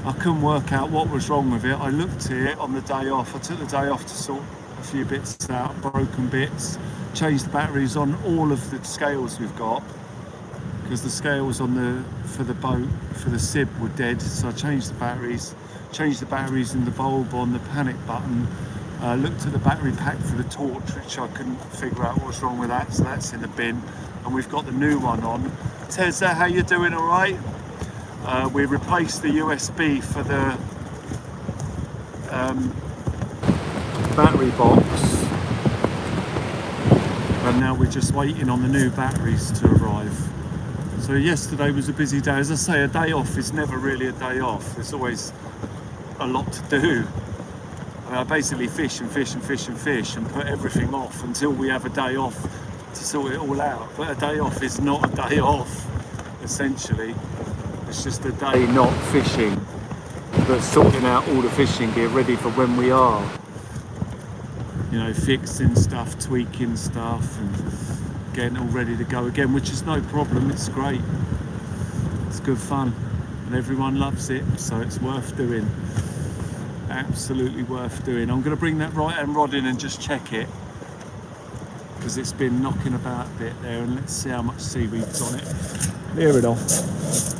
I couldn't work out what was wrong with it. I looked at it on the day off. I took the day off to sort a few bits out, broken bits, changed the batteries on all of the scales we've got, because the scales on for the boat, for the sib, were dead. So I changed the batteries in the bulb on the panic button. Looked at the battery pack for the torch, which I couldn't figure out what was wrong with that, so that's in the bin. and we've got the new one on. Tezza, how you doing? All right. We replaced the USB for the battery box, and now we're just waiting on the new batteries to arrive. So yesterday was a busy day. As I say, a day off is never really a day off. There's always a lot to do. I mean, I basically fish and fish and fish and fish and put everything off until we have a day off to sort it all out. But a day off is not a day off, essentially. It's just a day not fishing, but sorting out all the fishing gear ready for when we are. You know, fixing stuff, tweaking stuff, and getting all ready to go again, which is no problem. It's great. It's good fun, and everyone loves it, so it's worth doing. Absolutely worth doing. I'm going to bring that right hand rod in and just check it, because it's been knocking about a bit there, and let's see how much seaweed's on it. Clear it off.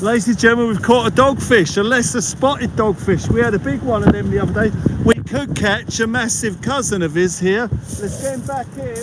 Ladies and gentlemen, we've caught a dogfish, a lesser spotted dogfish. We had a big one of them the other day. We could catch a massive cousin of his here. Let's get him back in.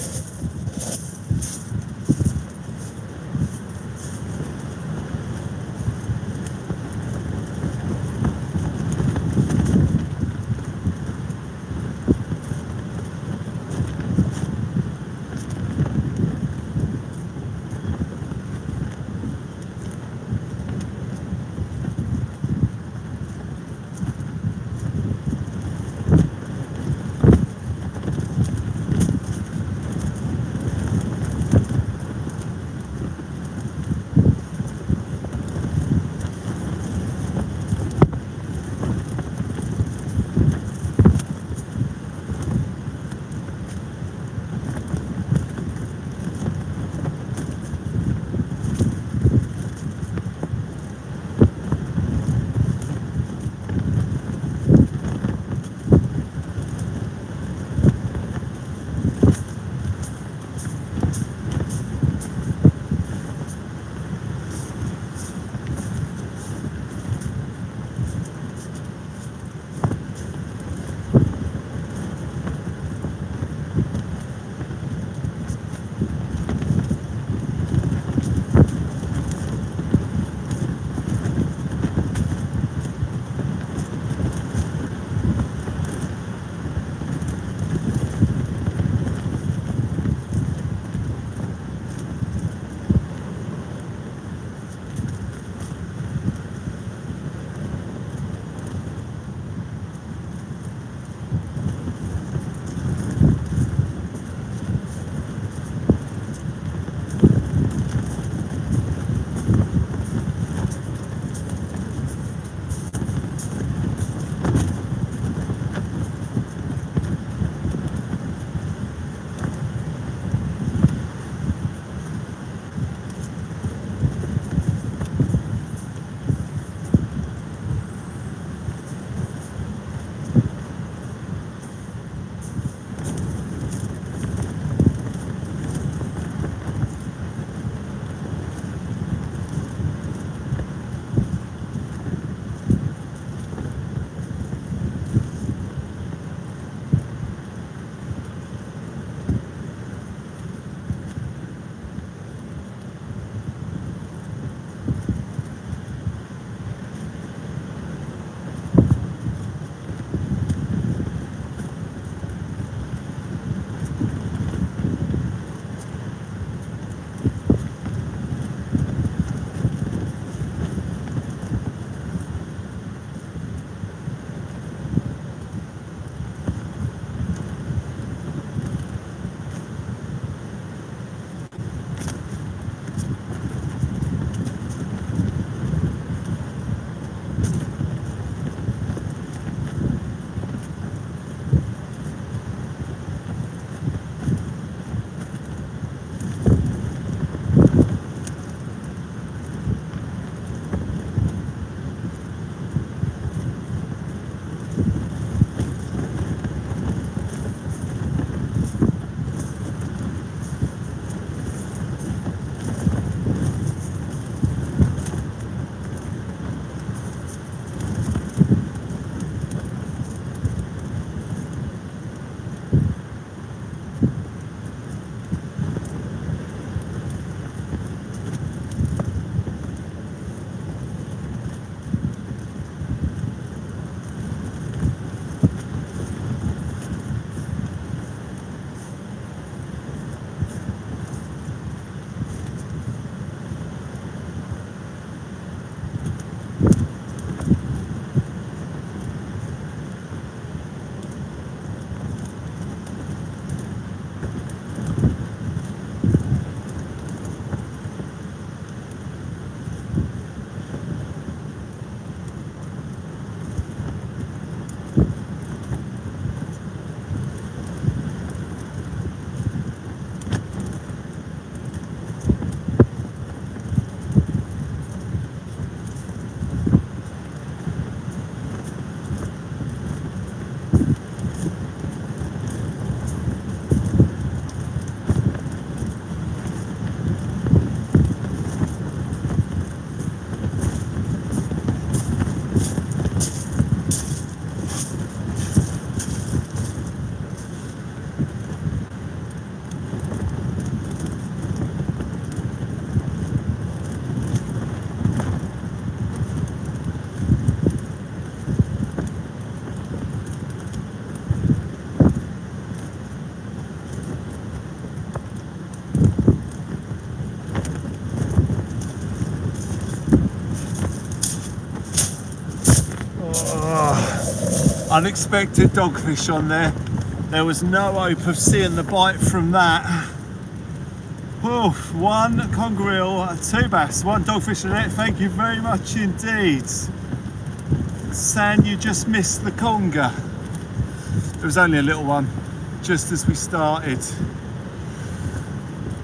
Oh, unexpected dogfish on there. There was no hope of seeing the bite from that. Oh, one congereel, two bass, one dogfish in it. Thank you very much indeed. San, you just missed the conger. It was only a little one, just as we started.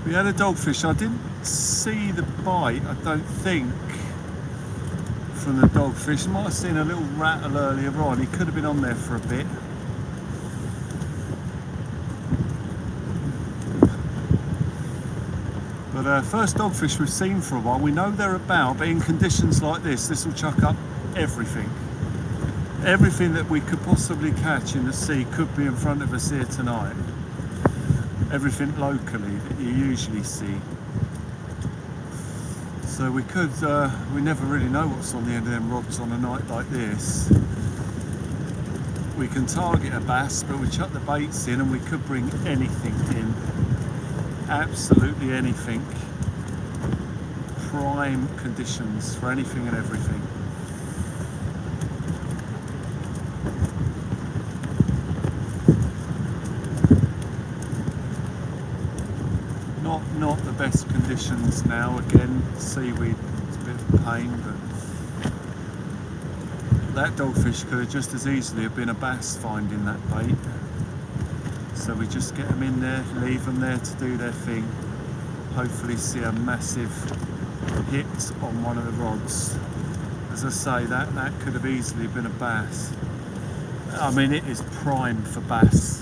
We had a dogfish. I didn't see the bite, I don't think, from the dogfish. I might have seen a little rattle earlier on. He could have been on there for a bit. But first dogfish we've seen for a while. We know they're about, but in conditions like this will chuck up everything. Everything that we could possibly catch in the sea could be in front of us here tonight. Everything locally that you usually see. So we could, we never really know what's on the end of them rods on a night like this. We can target a bass, but we chuck the baits in and we could bring anything in. Absolutely anything. Prime conditions for anything and everything. Not the best conditions now. Again, seaweed is a bit of a pain, but that dogfish could have just as easily have been a bass finding that bait. So we just get them in there, leave them there to do their thing. Hopefully see a massive hit on one of the rods. As I say, that could have easily been a bass. I mean, it is prime for bass.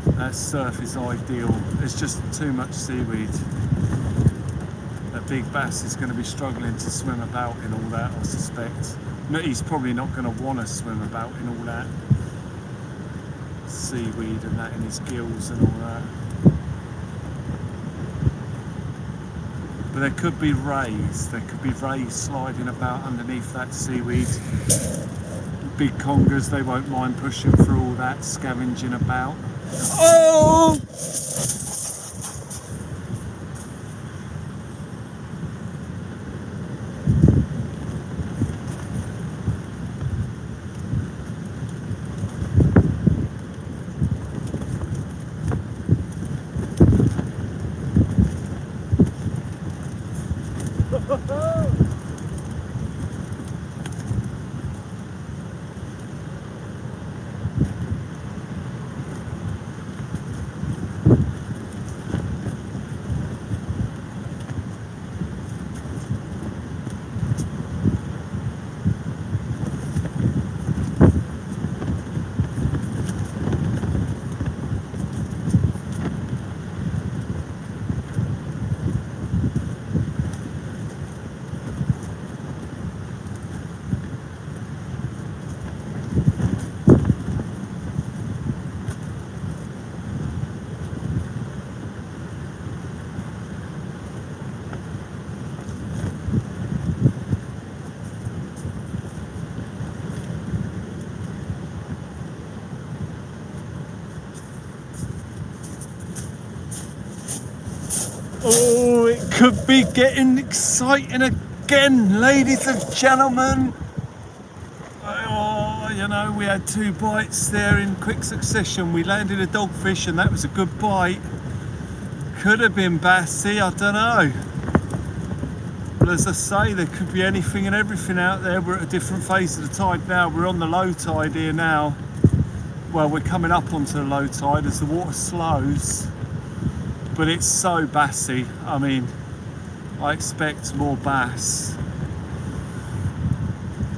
That surf is ideal. There's just too much seaweed. That big bass is going to be struggling to swim about in all that, I suspect. No, he's probably not going to want to swim about in all that seaweed and that in his gills and all that. But there could be rays. There could be rays sliding about underneath that seaweed. Big congers, they won't mind pushing through all that, scavenging about. Oh! Oh, it could be getting exciting again, ladies and gentlemen. Oh, you know, we had two bites there in quick succession. We landed a dogfish and that was a good bite. Could have been bassy, I don't know. But as I say, there could be anything and everything out there. We're at a different phase of the tide now. We're on the low tide here now. Well, we're coming up onto the low tide as the water slows. But it's so bassy. I mean, I expect more bass.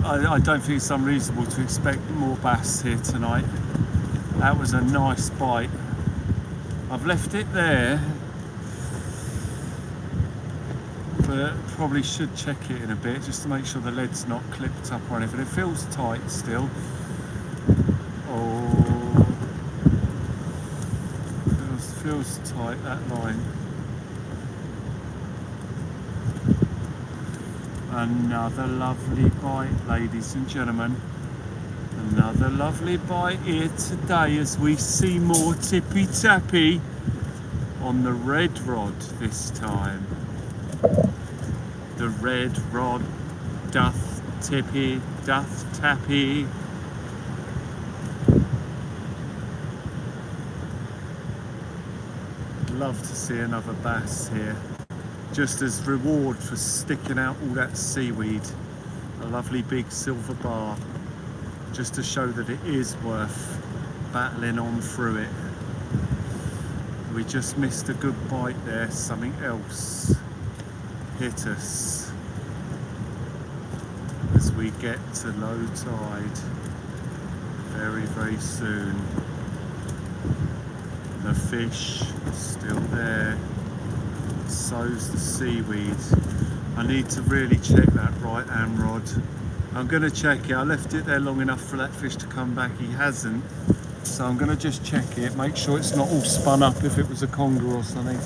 I don't think it's unreasonable to expect more bass here tonight. That was a nice bite. I've left it there, but probably should check it in a bit just to make sure the lead's not clipped up or anything. It feels tight still. Oh. Feels tight, that line. Another lovely bite, ladies and gentlemen. Another lovely bite here today as we see more tippy tappy on the red rod this time. The red rod doth tippy, doth tappy. Love to see another bass here. Just as reward for sticking out all that seaweed. A lovely big silver bar. Just to show that it is worth battling on through it. We just missed a good bite there. Something else hit us as we get to low tide very, very soon. The fish still there, so's the seaweed. I need to really check that right hand rod. I'm going to check it. I left it there long enough for that fish to come back. He hasn't, so I'm going to just check it, make sure it's not all spun up if it was a conger or something.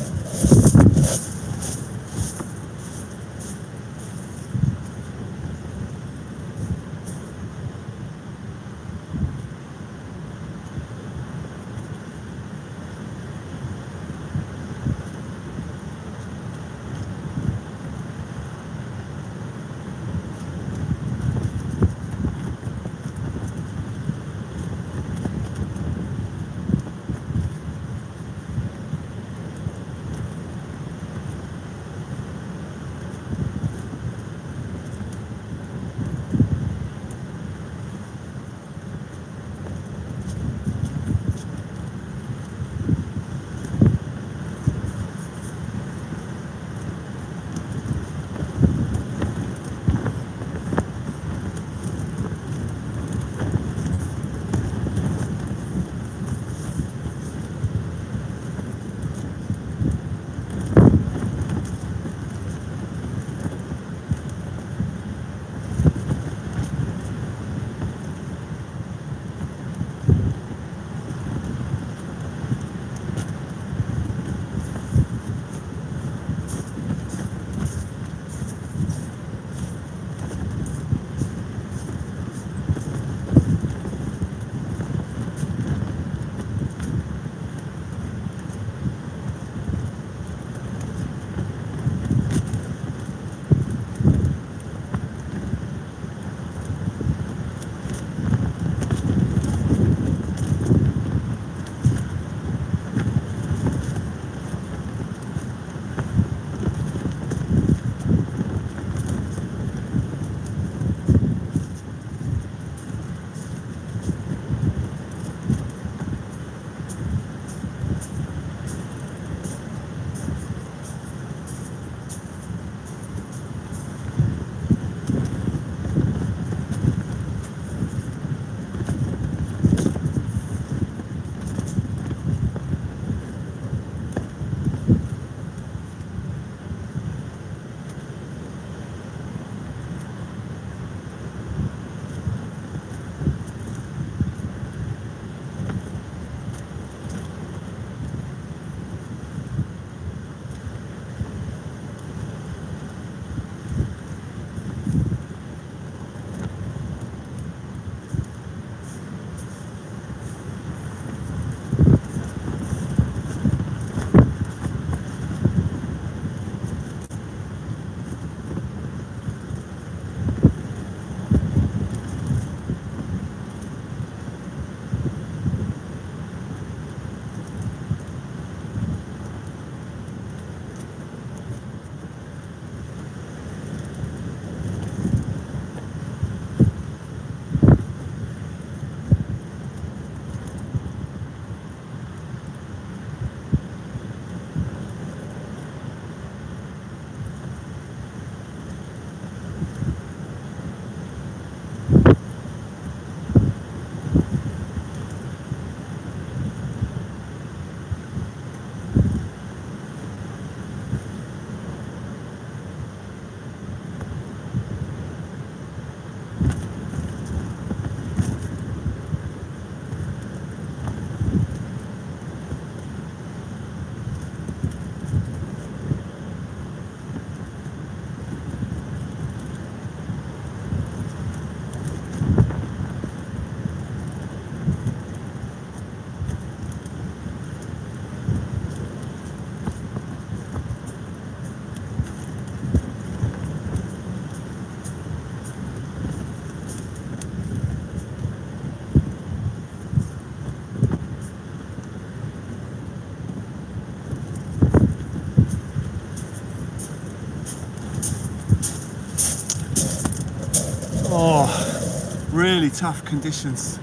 Oh, really tough conditions.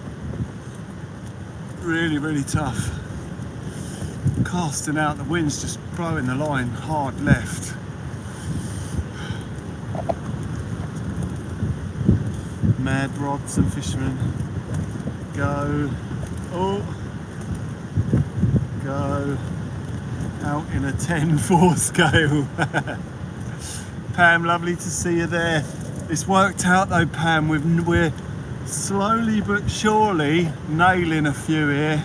Really, really tough. Casting out, the wind's just blowing the line hard left. Mad rods and fishermen. Go. Oh. Go. Out in a 10-4 scale. Pam, lovely to see you there. It's worked out though, Pam. We're slowly but surely nailing a few here.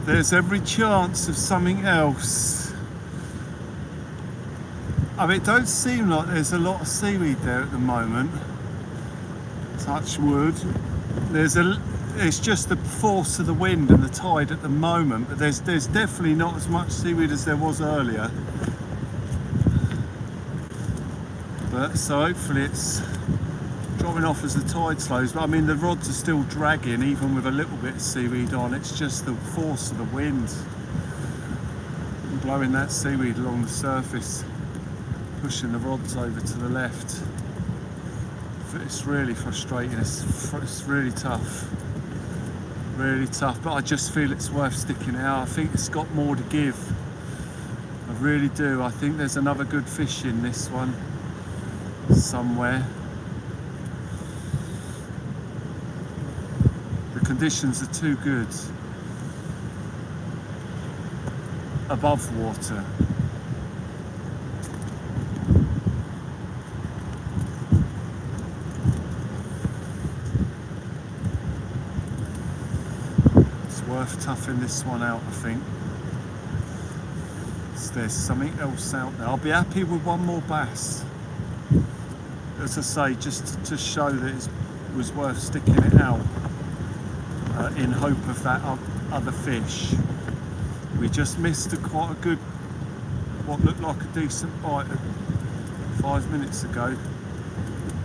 There's every chance of something else. I mean, it don't seem like there's a lot of seaweed there at the moment. Touch wood. It's just the force of the wind and the tide at the moment, but there's definitely not as much seaweed as there was earlier. But so hopefully it's dropping off as the tide slows. But I mean, the rods are still dragging even with a little bit of seaweed on. It's just the force of the wind blowing that seaweed along the surface, pushing the rods over to the left. It's really frustrating. It's really tough. Really tough, but I just feel it's worth sticking it out. I think it's got more to give. I really do. I think there's another good fish in this one somewhere. The conditions are too good above water. Worth toughing this one out, I think. So there's something else out there. I'll be happy with one more bass. As I say, just to show that it was worth sticking it out in hope of that other fish. We just missed quite a good, what looked like a decent bite 5 minutes ago.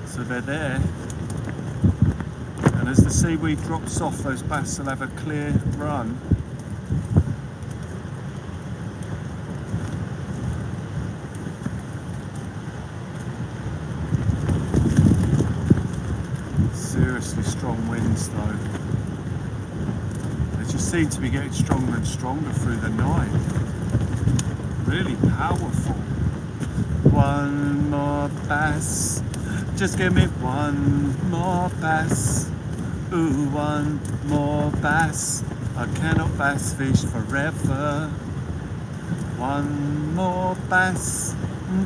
So they're there. And as the seaweed drops off, those bass will have a clear run. Seriously strong winds though. They just seem to be getting stronger and stronger through the night. Really powerful. One more bass. Just give me one more bass. Ooh, one more bass. I cannot bass fish forever. One more bass.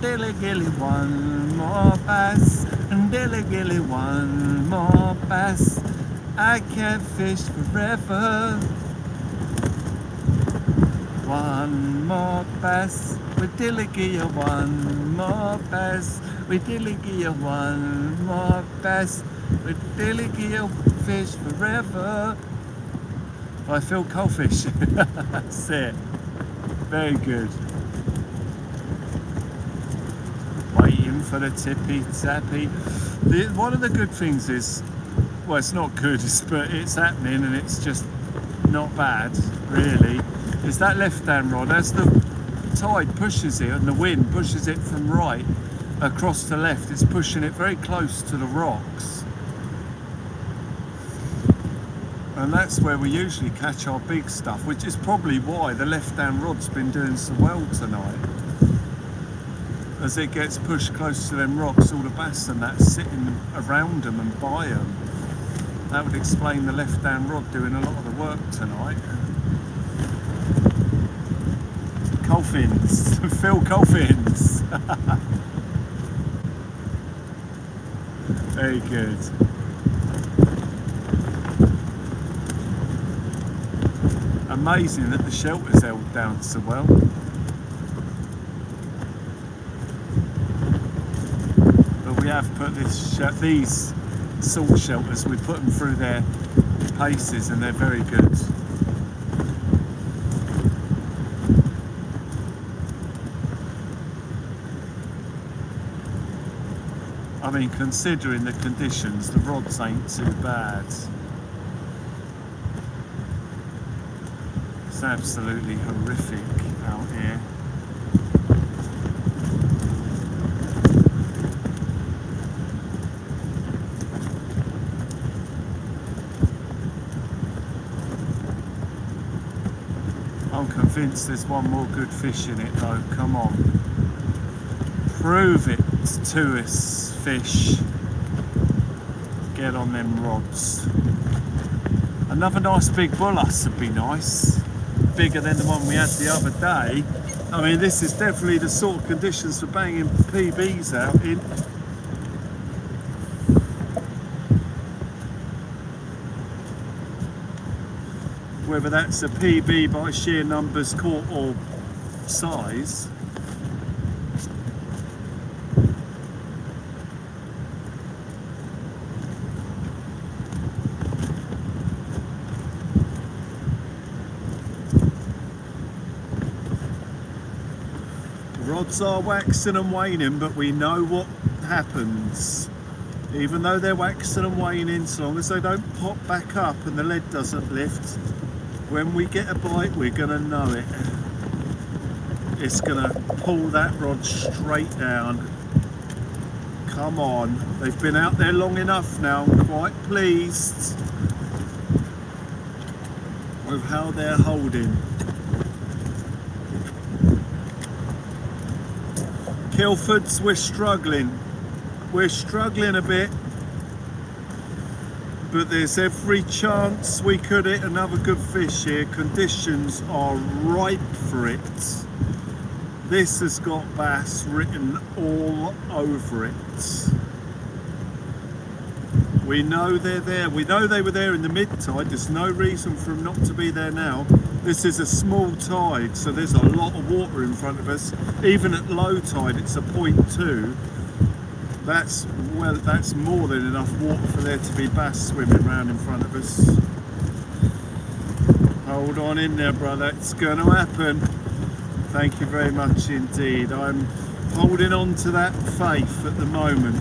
Dilly gilly, one more bass. Dilly gilly, one more bass. I can't fish forever. One more bass. With dilly gilly, one more bass. With dilly gilly, one more bass. With dilly gilly, fish forever. I feel coalfish. That's it. Very good. Waiting for the tippy tappy. One of the good things is, well, it's not good, but it's happening and it's just not bad, really, is that left-hand rod, as the tide pushes it and the wind pushes it from right across to left, it's pushing it very close to the rocks. And that's where we usually catch our big stuff, which is probably why the left-hand rod's been doing so well tonight. As it gets pushed close to them rocks, all the bass and that sitting around them and by them. That would explain the left-hand rod doing a lot of the work tonight. Coalfins, Phil Coalfins. Very good. Amazing that the shelter's held down so well. But we have put these salt shelters, we put them through their paces and they're very good. I mean, considering the conditions, the rods ain't too bad. It's absolutely horrific out here. I'm convinced there's one more good fish in it though. Come on. Prove it to us, fish. Get on them rods. Another nice big bullass would be nice. Bigger than the one we had the other day. I mean, this is definitely the sort of conditions for banging PBs out in. Whether that's a PB by sheer numbers caught or size. Rods are waxing and waning, but we know what happens. Even though they're waxing and waning, so long as they don't pop back up and the lead doesn't lift, when we get a bite, we're gonna know it. It's gonna pull that rod straight down. Come on, they've been out there long enough now. I'm quite pleased with how they're holding. Kilfords, we're struggling. We're struggling a bit, but there's every chance we could hit another good fish here. Conditions are ripe for it. This has got bass written all over it. We know they're there. We know they were there in the mid-tide. There's no reason for them not to be there now. This is a small tide, so there's a lot of water in front of us. Even at low tide, it's a 0.2. That's more than enough water for there to be bass swimming around in front of us. Hold on in there, brother. It's going to happen. Thank you very much indeed. I'm holding on to that faith at the moment.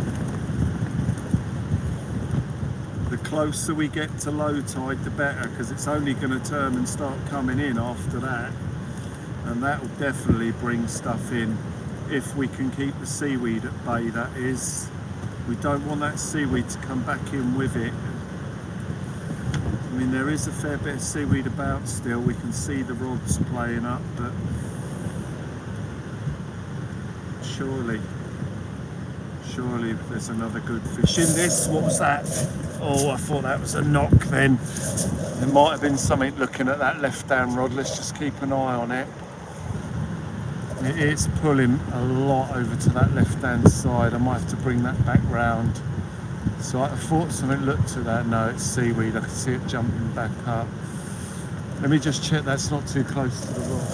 The closer we get to low tide, the better, because it's only going to turn and start coming in after that. And that will definitely bring stuff in. If we can keep the seaweed at bay, that is. We don't want that seaweed to come back in with it. I mean, there is a fair bit of seaweed about still. We can see the rods playing up, but surely there's another good fish in this. What was that? Oh, I thought that was a knock then. There might have been something looking at that left hand rod. Let's just keep an eye on it. It is pulling a lot over to that left hand side. I might have to bring that back round. So I thought something looked to that. No, it's seaweed. I can see it jumping back up. Let me just check that's not too close to the rod.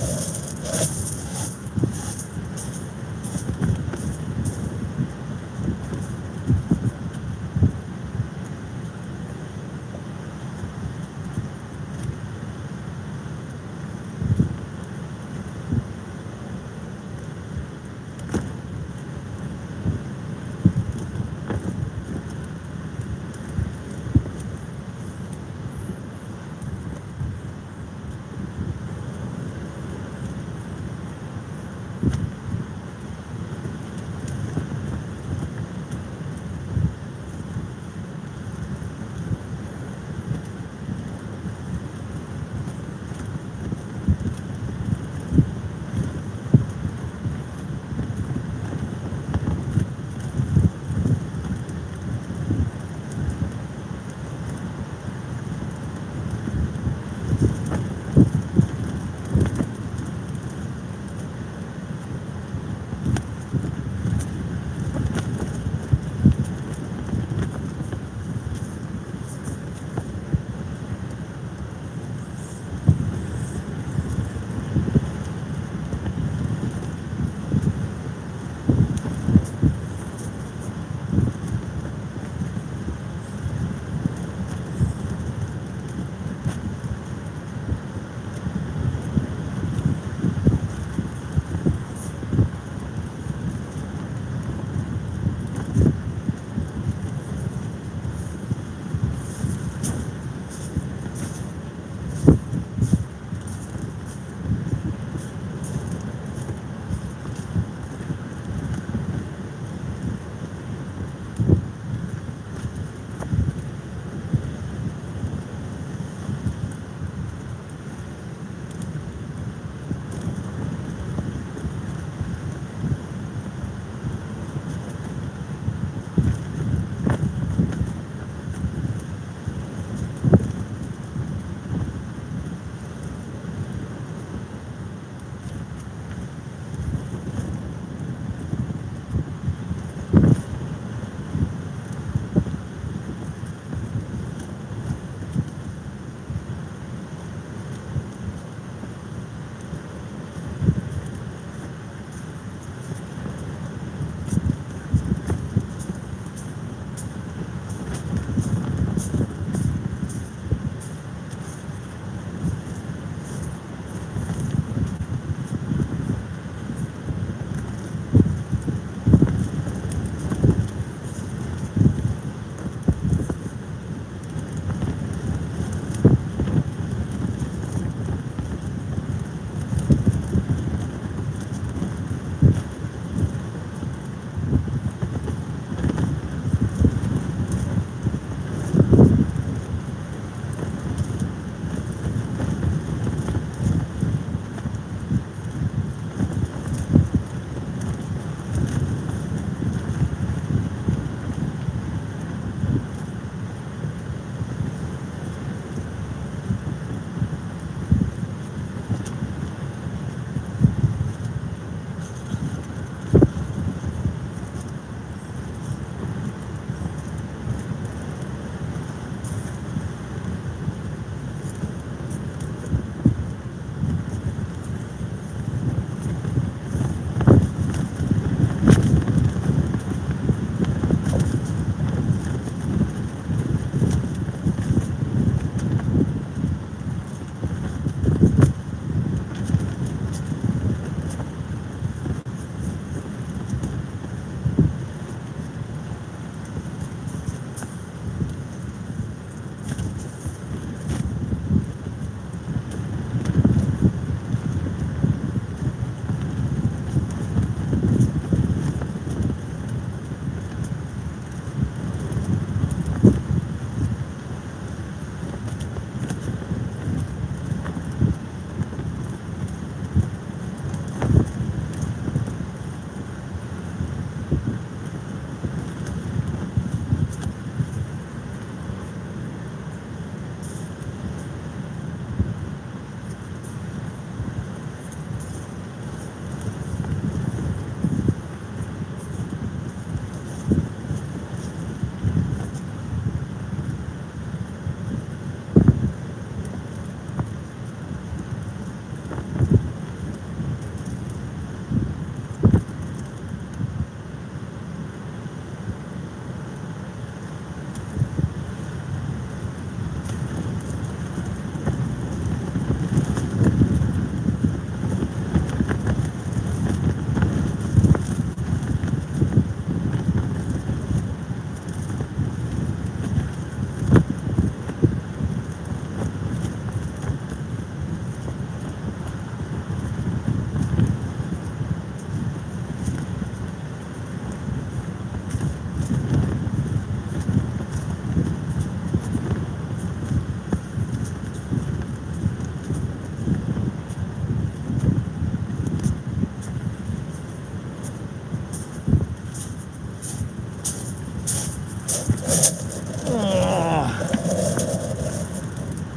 Oh,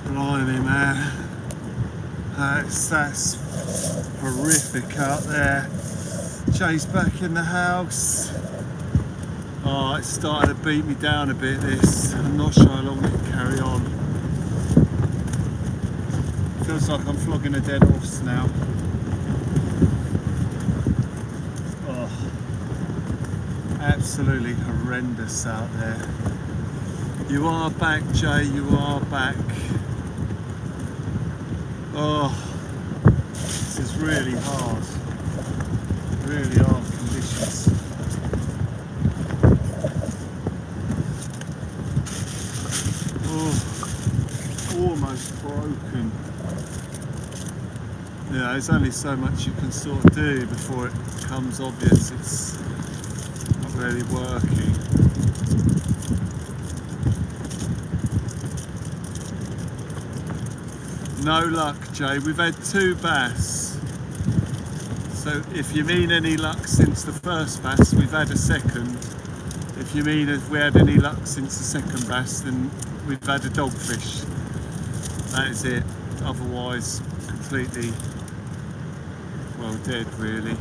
blimey, man. That's horrific out there. Jay's back in the house. Oh, it's starting to beat me down a bit, this. I'm not sure how long it can carry on. Feels like I'm flogging a dead horse now. Oh, absolutely horrendous out there. You are back, Jay, you are back. Oh, this is really hard. Really hard conditions. Oh, almost broken. Yeah, there's only so much you can sort of do before it becomes obvious it's not really working. No luck, Jay. We've had 2 bass. So if you mean any luck since the first bass, we've had a second. If you mean if we had any luck since the second bass, then we've had a dogfish. That is it. Otherwise, completely, well, dead really.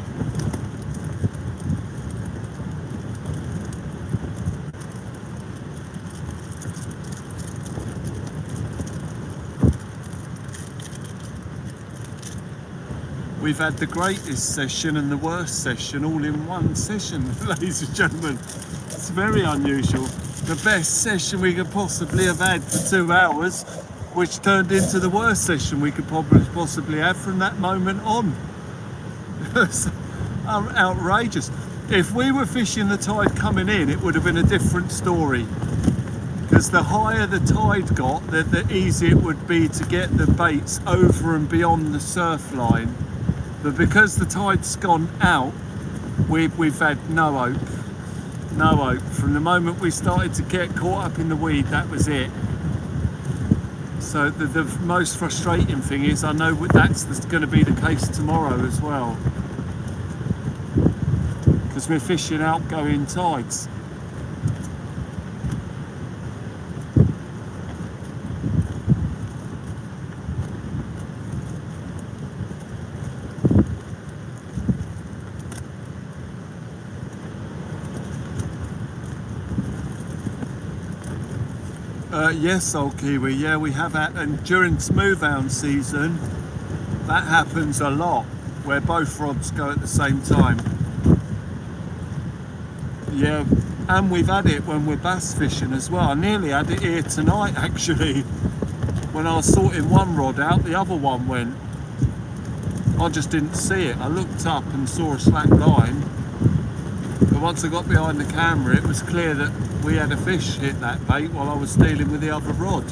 We've had the greatest session and the worst session all in one session, ladies and gentlemen. It's very unusual. The best session we could possibly have had for 2 hours, which turned into the worst session we could possibly have from that moment on. It's outrageous. If we were fishing the tide coming in, it would have been a different story. Because the higher the tide got, the easier it would be to get the baits over and beyond the surf line. But because the tide's gone out, we've had no hope. No hope. From the moment we started to get caught up in the weed, that was it. So the most frustrating thing is I know that's going to be the case tomorrow as well. Because we're fishing outgoing tides. Yes, old Kiwi, yeah, we have that, and during smoothhound season that happens a lot, where both rods go at the same time. Yeah, and we've had it when we're bass fishing as well. I nearly had it here tonight actually. When I was sorting one rod out, the other one went. I just didn't see it. I looked up and saw a slack line, but once I got behind the camera it was clear that we had a fish hit that bait while I was dealing with the other rod.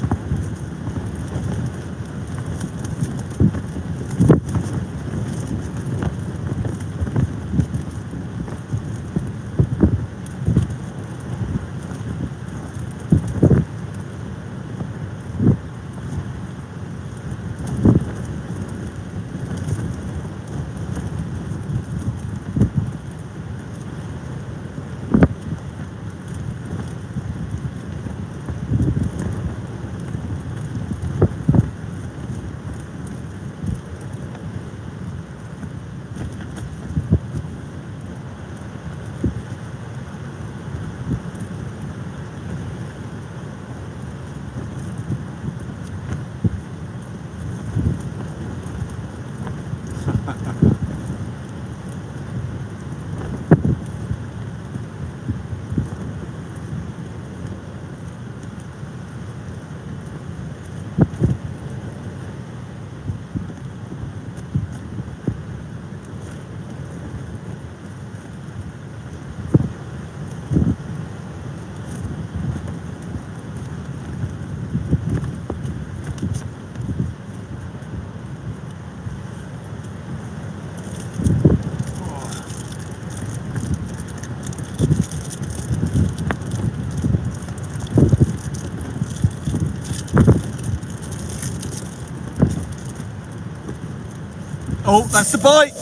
Oh, that's the bite!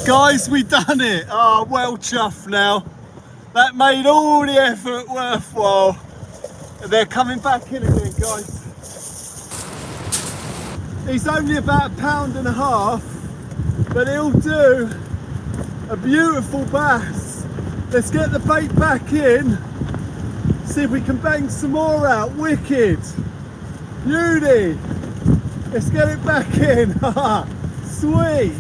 Guys, we done it. Oh, well chuffed now. That made all the effort worthwhile. They're coming back in again, guys. He's only about £1.5, but he'll do a beautiful bass. Let's get the bait back in. See if we can bang some more out. Wicked. Beauty. Let's get it back in. Sweet.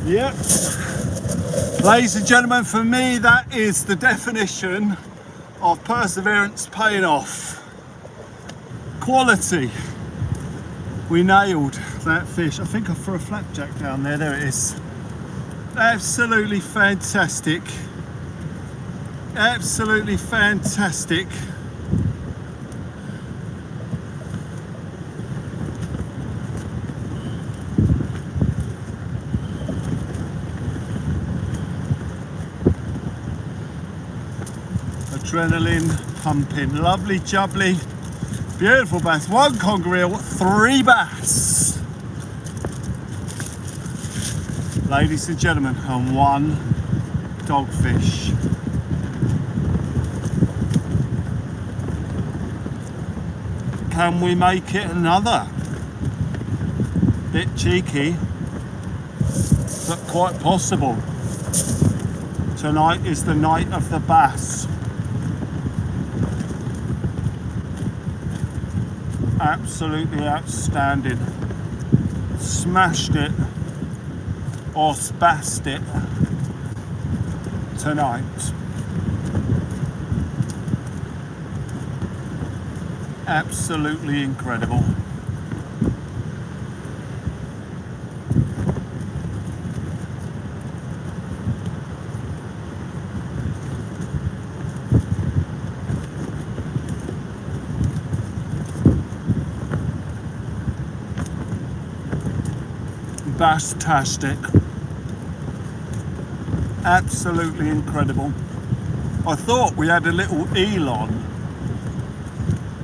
Yep. Ladies and gentlemen, for me that is the definition of perseverance paying off. Quality. We nailed that fish. I think I threw a flapjack down there. There it is. Absolutely fantastic. Absolutely fantastic. Adrenaline pumping, lovely jubbly, beautiful bass. One conger eel, 3 bass, ladies and gentlemen, and 1 dogfish. can we make it another? Bit cheeky, but quite possible. Tonight is the night of the bass. Absolutely outstanding. Smashed it or spassed it tonight. Absolutely incredible. Bass-tastic. Absolutely incredible. I thought we had a little Elon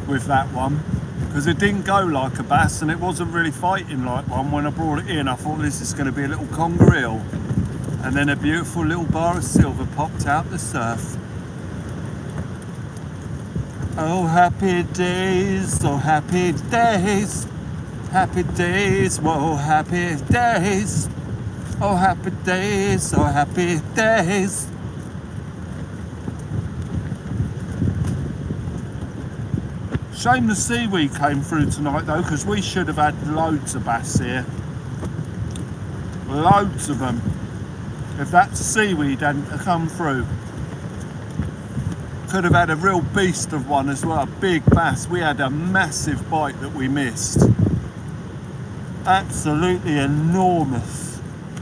with that one because it didn't go like a bass and it wasn't really fighting like one. When I brought it in, I thought this is going to be a little conger eel, and then a beautiful little bar of silver popped out the surf. Oh happy days, oh happy days, happy days, whoa happy days, oh happy days, oh happy days. Shame the seaweed came through tonight though, because we should have had loads of bass here. Loads of them. If that seaweed hadn't come through. Could have had a real beast of one as well, a big bass. We had a massive bite that we missed. Absolutely enormous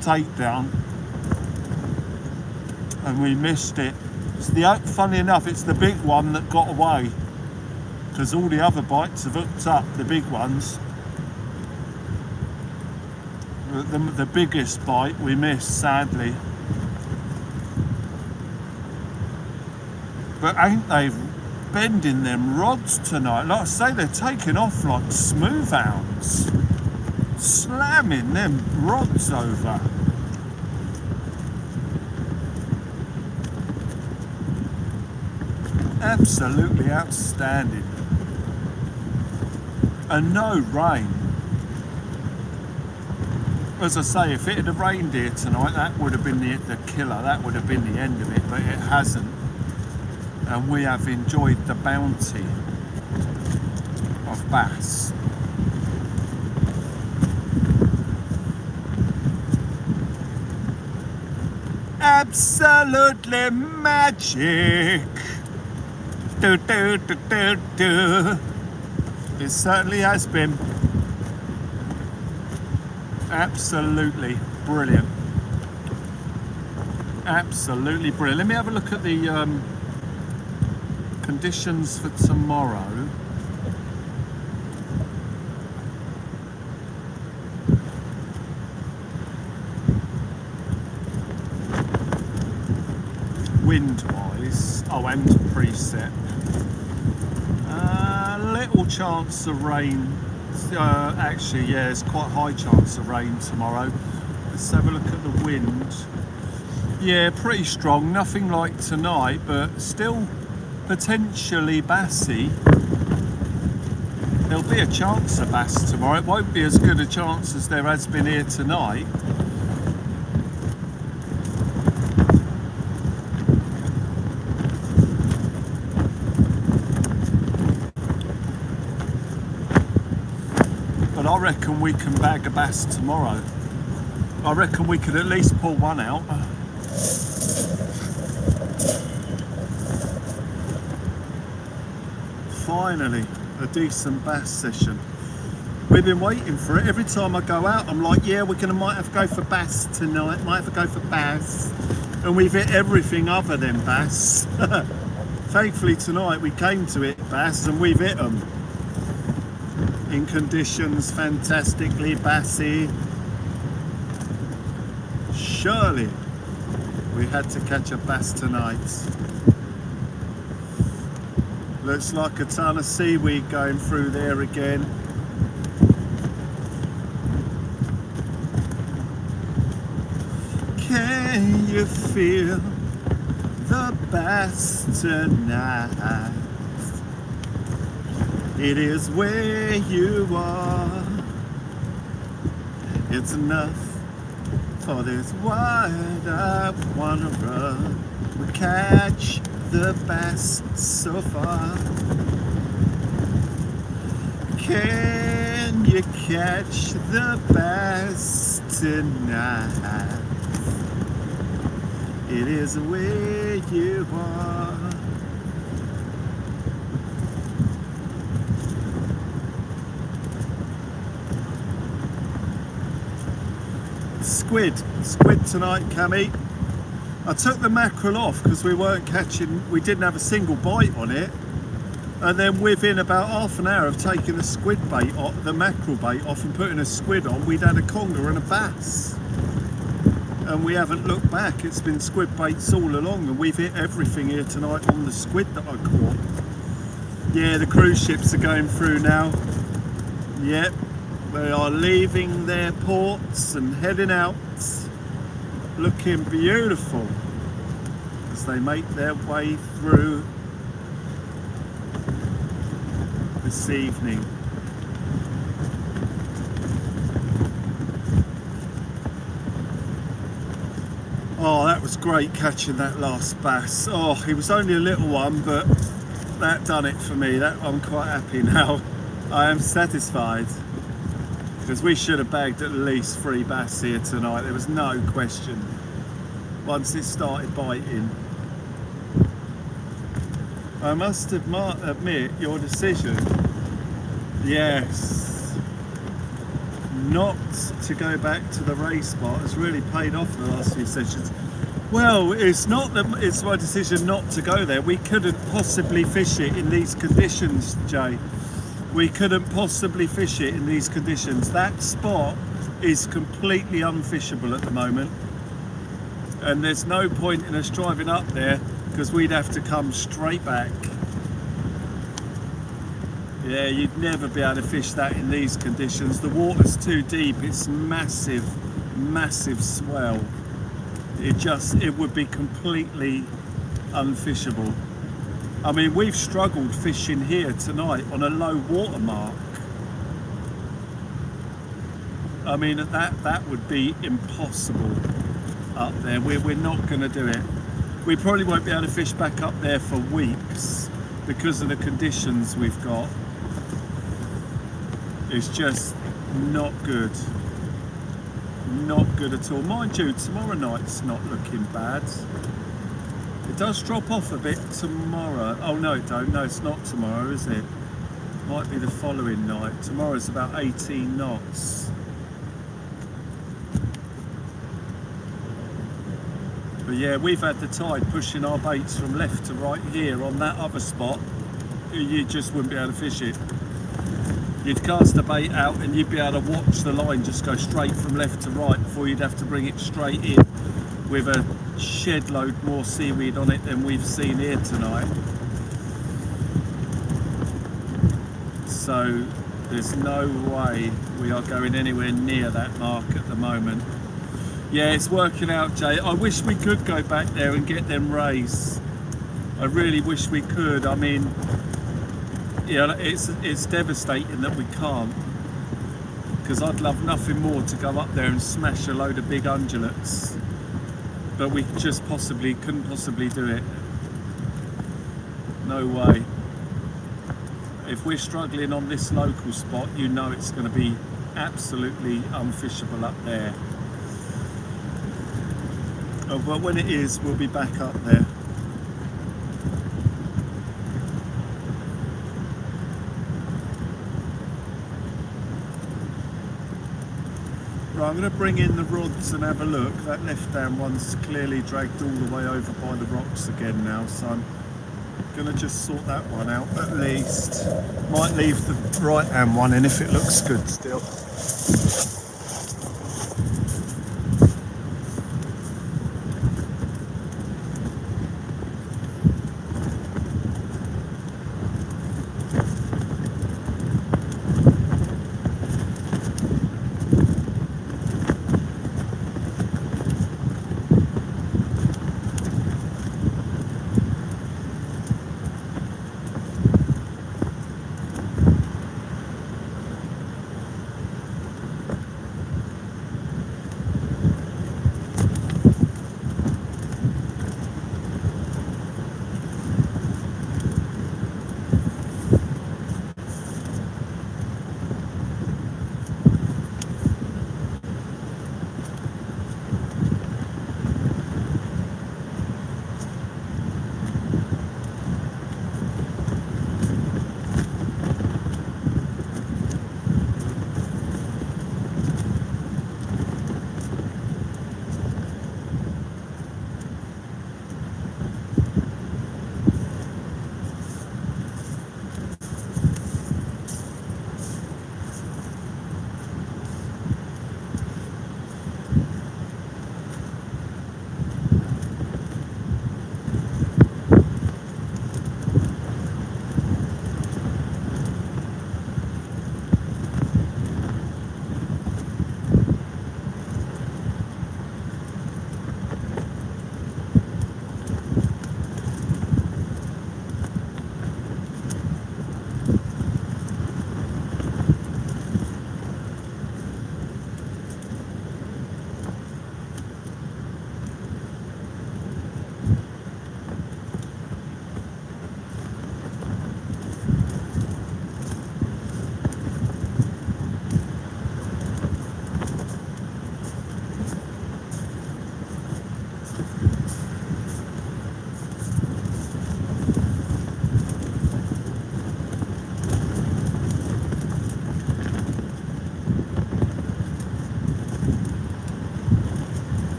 takedown. And we missed it. Funny enough, it's the big one that got away, because all the other bites have hooked up, the big ones. The biggest bite we missed, sadly. But ain't they bending them rods tonight? Like I say, they're taking off like smooth hounds. Slamming them rods over. Absolutely outstanding. And no rain. As I say, if it had rained here tonight, that would have been the killer. That would have been the end of it, but it hasn't. And we have enjoyed the bounty of bass. Absolutely magic. Do, do, do, do, do. It certainly has been. Absolutely brilliant. Absolutely brilliant. Let me have a look at the conditions for tomorrow. Wind-wise, and preset. Little chance of rain. Actually, yeah, there's quite high chance of rain tomorrow. Let's have a look at the wind. Yeah, pretty strong. Nothing like tonight, but still potentially bassy. There'll be a chance of bass tomorrow. It won't be as good a chance as there has been here tonight. But I reckon we can bag a bass tomorrow. I reckon we could at least pull one out. Finally, a decent bass session. We've been waiting for it. Every time I go out, I'm like, yeah, might have to go for bass tonight. Might have to go for bass. And we've hit everything other than bass. Thankfully tonight we came to hit bass and we've hit them. In conditions fantastically bassy. Surely we had to catch a bass tonight. Looks like a ton of seaweed going through there again. Can you feel the bass tonight? It is where you are. It's enough for this wild wanderer. We catch the bass so far. Can you catch the bass tonight? It is where you are. Squid tonight, Cammy. I took the mackerel off because we didn't have a single bite on it. And then within about half an hour of taking the squid bait off, the mackerel bait off and putting a squid on, we'd had a conger and a bass. And we haven't looked back. It's been squid baits all along, and we've hit everything here tonight on the squid that I caught. Yeah, the cruise ships are going through now. Yep, they are leaving their ports and heading out, looking beautiful as they make their way through this evening. Oh, that was great catching that last bass. Oh, he was only a little one, but that done it for me. I'm quite happy now. I am satisfied, because we should have bagged at least 3 bass here tonight. There was no question once it started biting. I must admit, your decision, yes, not to go back to the race spot has really paid off the last few sessions. Well, it's my decision not to go there. We couldn't possibly fish it in these conditions, Jay. We couldn't possibly fish it in these conditions. That spot is completely unfishable at the moment, and there's no point in us driving up there because we'd have to come straight back. Yeah, you'd never be able to fish that in these conditions. The water's too deep. It's massive, massive swell. It would be completely unfishable. I mean, we've struggled fishing here tonight on a low water mark. I mean, that would be impossible up there. We're not going to do it. We probably won't be able to fish back up there for weeks because of the conditions we've got. It's just not good. Not good at all. Mind you, tomorrow night's not looking bad. It does drop off a bit tomorrow. Oh no, it don't. No, it's not tomorrow, is it? Might be the following night. Tomorrow's about 18 knots. But yeah, we've had the tide pushing our baits from left to right here on that other spot. You just wouldn't be able to fish it. You'd cast the bait out and you'd be able to watch the line just go straight from left to right before you'd have to bring it straight in with a shed load more seaweed on it than we've seen here tonight. So there's no way we are going anywhere near that mark at the moment. Yeah, it's working out, Jay. I wish we could go back there and get them rays. I really wish we could. I mean, yeah, it's devastating that we can't, because I'd love nothing more to go up there and smash a load of big undulates, but we just couldn't possibly do it. No way. If we're struggling on this local spot, you know it's going to be absolutely unfishable up there. Oh, but when it is, we'll be back up there. Right, I'm going to bring in the rods and have a look. That left-hand one's clearly dragged all the way over by the rocks again now, so I'm going to just sort that one out at least. Might leave the right-hand one in if it looks good still.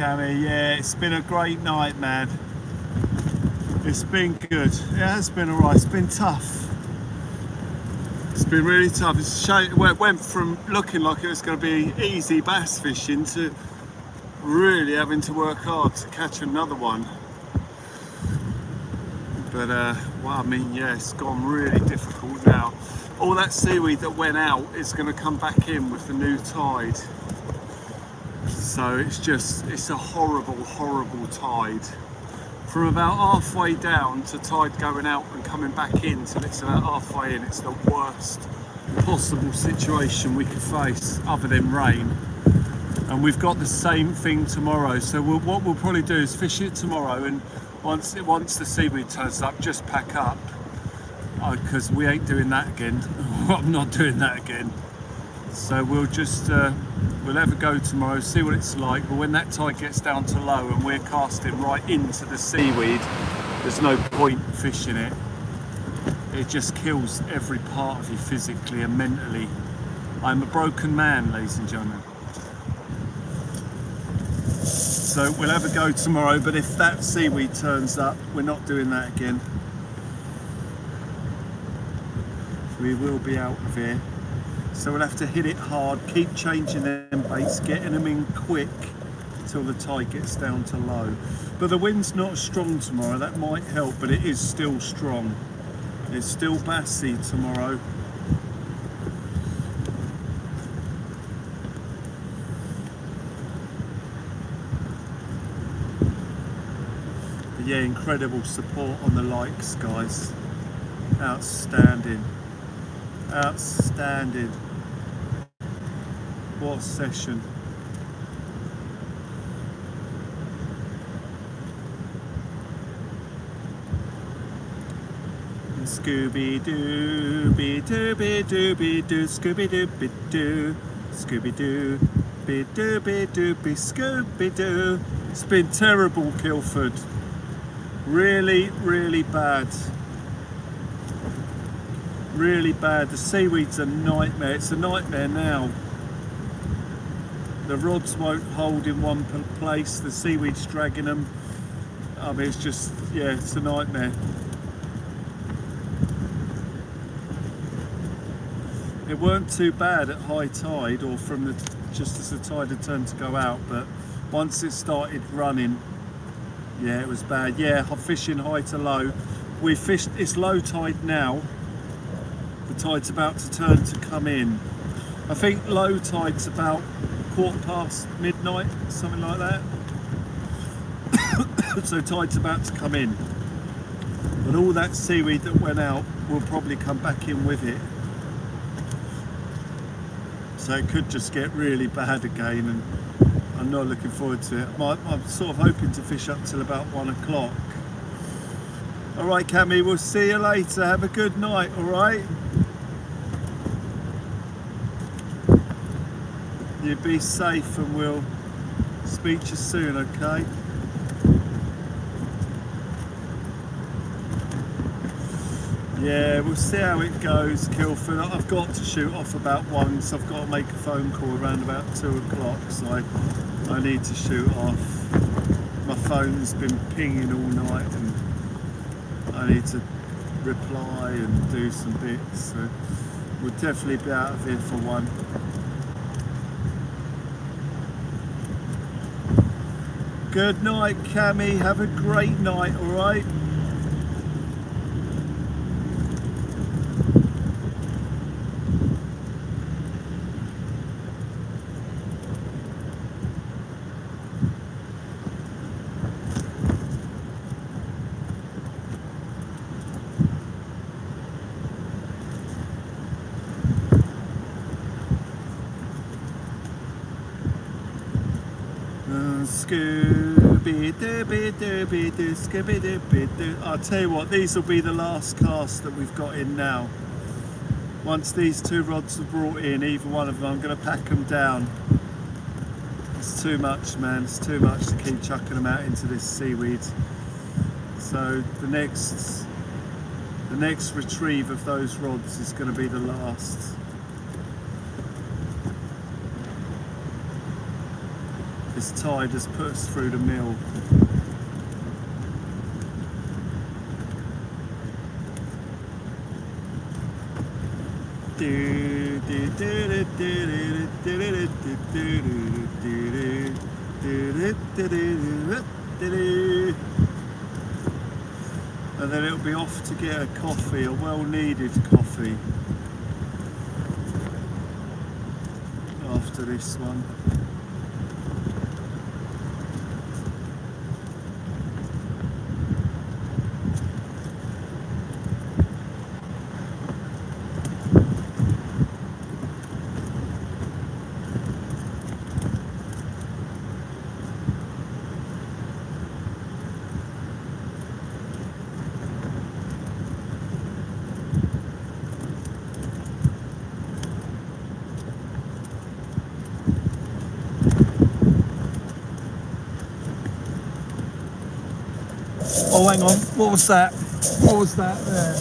Cammy. Yeah, it's been a great night, man. It's been good. It has been alright. It's been tough. It's been really tough. It went from looking like it was going to be easy bass fishing to really having to work hard to catch another one. But well, I mean, yeah, it's gone really difficult now. All that seaweed that went out is going to come back in with the new tide. So it's a horrible, horrible tide. From about halfway down to tide going out and coming back in till it's about halfway in, it's the worst possible situation we could face other than rain. And we've got the same thing tomorrow. So what we'll probably do is fish it tomorrow, and once the seaweed turns up, just pack up. Because we ain't doing that again. I'm not doing that again. So we'll just we'll have a go tomorrow, see what it's like. But when that tide gets down to low and we're casting right into the seaweed, there's no point fishing it. It just kills every part of you physically and mentally. I'm a broken man, ladies and gentlemen. So we'll have a go tomorrow, but if that seaweed turns up, we're not doing that again. We will be out of here. So we'll have to hit it hard, keep changing them baits, getting them in quick until the tide gets down to low. But the wind's not strong tomorrow, that might help, but it is still strong. It's still bassy tomorrow. But yeah, incredible support on the likes, guys. Outstanding. Outstanding. What a session. Scooby-Doo, be-doo-be-doo-be-doo, Scooby-Doo-be-doo, Scooby-Doo, be-doo-be-doo-be, Scooby-Doo. It's been terrible, Kilford. Really, really bad. Really bad. The seaweed's a nightmare. It's a nightmare now. The rods won't hold in one place. The seaweed's dragging them. I mean, it's just, yeah, it's a nightmare. It weren't too bad at high tide or from the just as the tide had turned to go out, but once it started running, yeah, it was bad. Yeah, I'm fishing high to low. We fished, it's low tide now. The tide's about to turn to come in. I think low tide's about midnight, something like that. So tide's about to come in. But all that seaweed that went out will probably come back in with it. So it could just get really bad again, and I'm not looking forward to it. I'm sort of hoping to fish up till about 1 o'clock. All right, Cammy, we'll see you later. Have a good night, all right? You be safe and we'll speak to you soon, okay? Yeah, we'll see how it goes, Kilford. I've got to shoot off about 1, so I've got to make a phone call around about 2 o'clock, so I need to shoot off. My phone's been pinging all night and I need to reply and do some bits, so we'll definitely be out of here for 1. Good night, Cammy. Have a great night, all right? Scooby-Dooby-Dooby-Doo, Scooby-Dooby-Doo. I'll tell you what, these will be the last cast that we've got in now. Once these 2 rods are brought in, either one of them, I'm going to pack them down. It's too much, man. It's too much to keep chucking them out into this seaweed. So the next retrieve of those rods is going to be the last. This tide has put us through the mill. And then it'll be off to get a coffee, a well-needed coffee after this one. Oh, hang on, what was that? What was that there?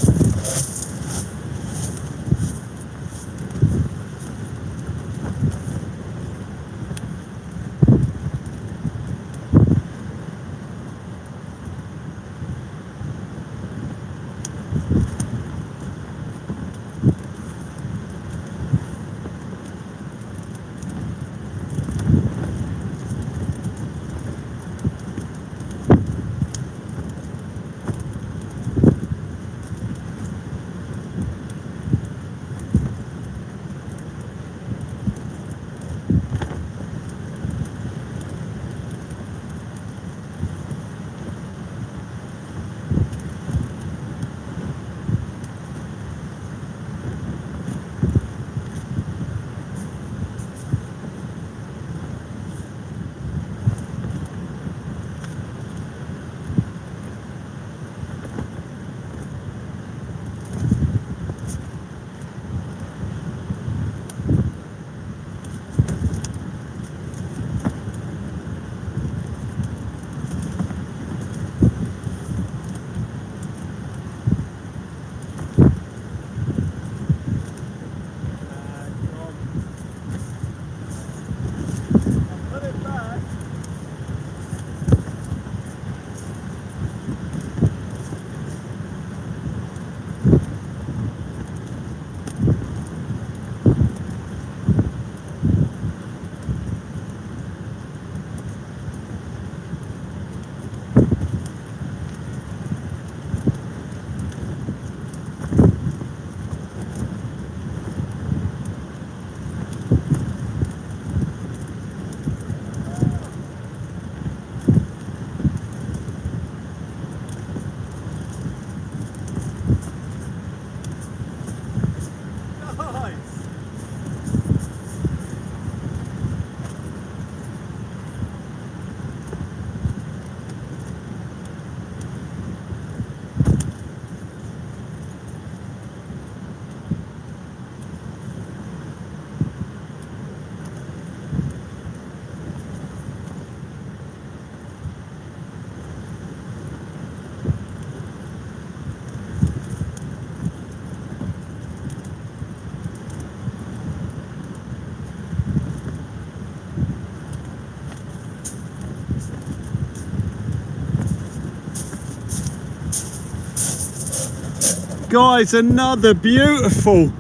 Guys, another beautiful,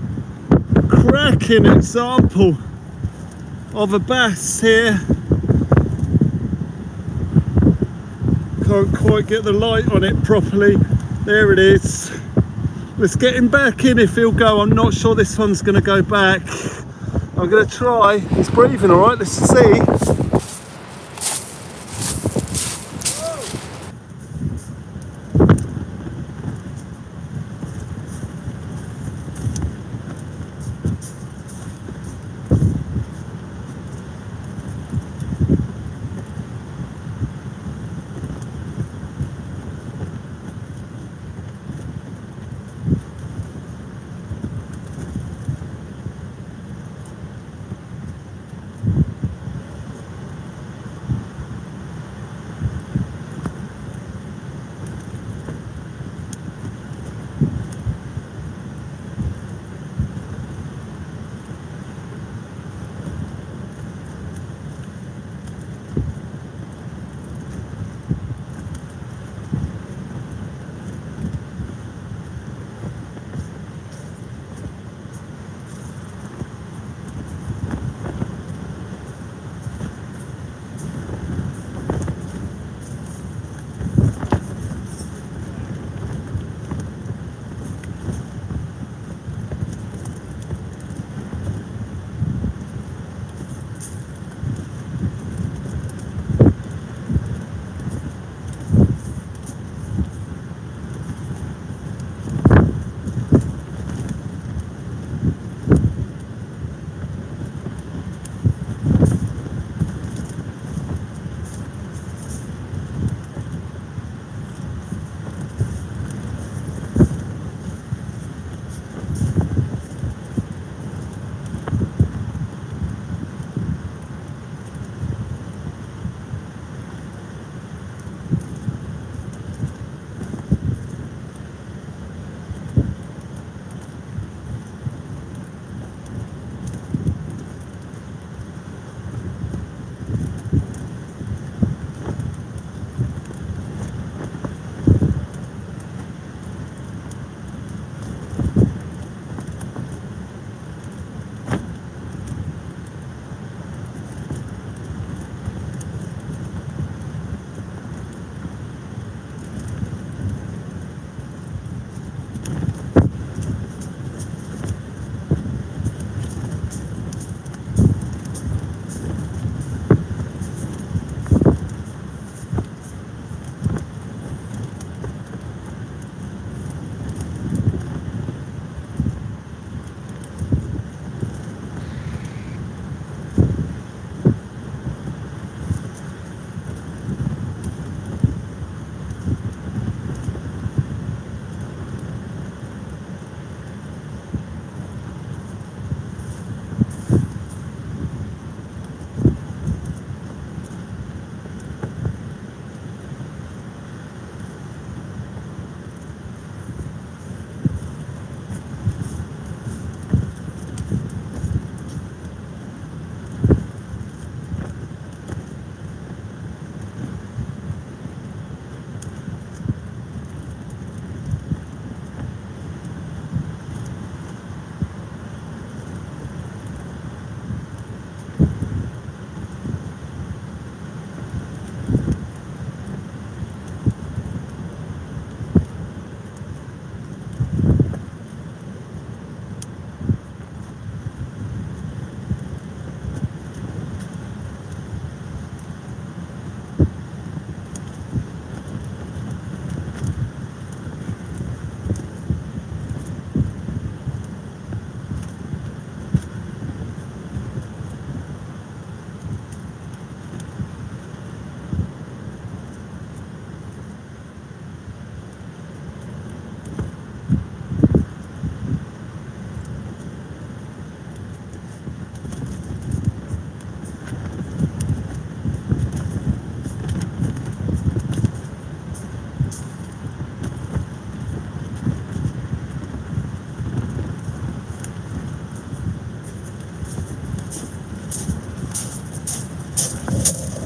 cracking example of a bass here. Can't quite get the light on it properly. There it is. Let's get him back in if he'll go. I'm not sure this one's going to go back. I'm going to try. He's breathing all right. Let's see.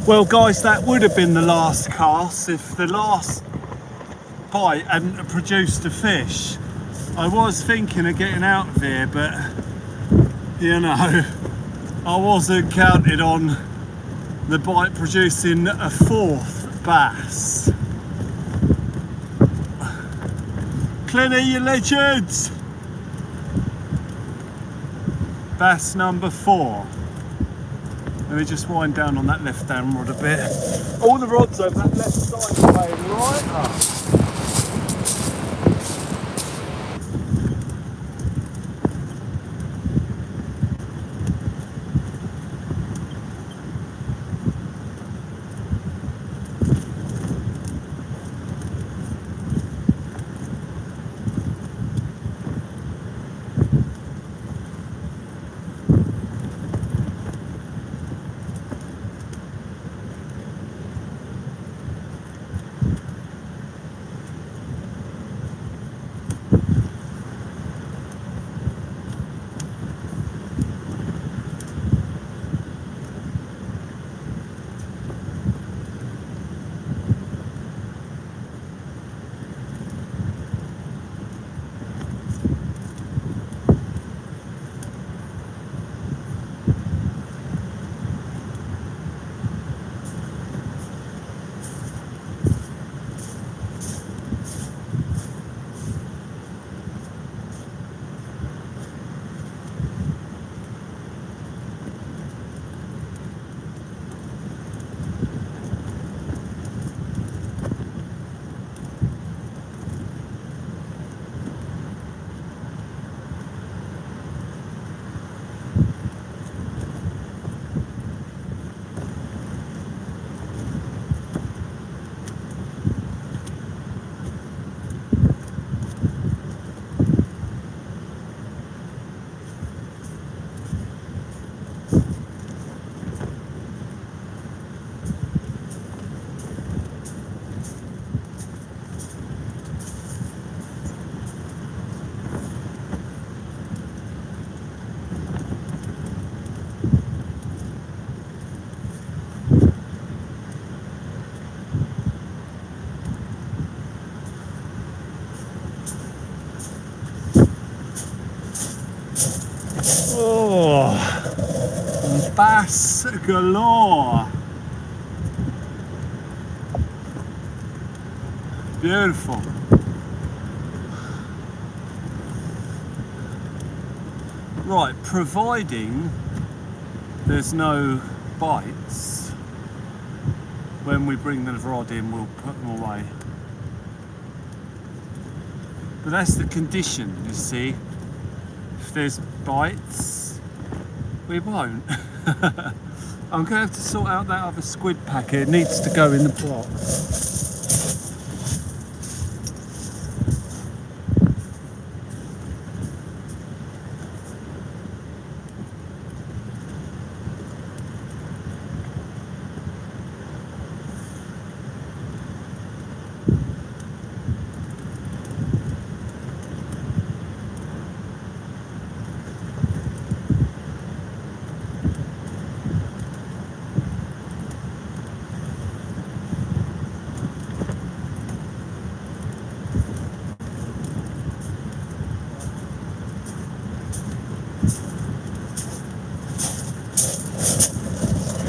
Well guys, that would have been the last cast if the last bite hadn't produced a fish. I was thinking of getting out of here, but you know, I wasn't counting on the bite producing a fourth bass. Clinny, you legends! Bass number 4. Let me just wind down on that left hand rod a bit. All the rods over that left side are playing right up. Oh, bass galore. Beautiful. Right, providing there's no bites, when we bring the rod in, we'll put them away. But that's the condition, you see. If there's bites, we won't. I'm going to have to sort out that other squid packet. It needs to go in the box.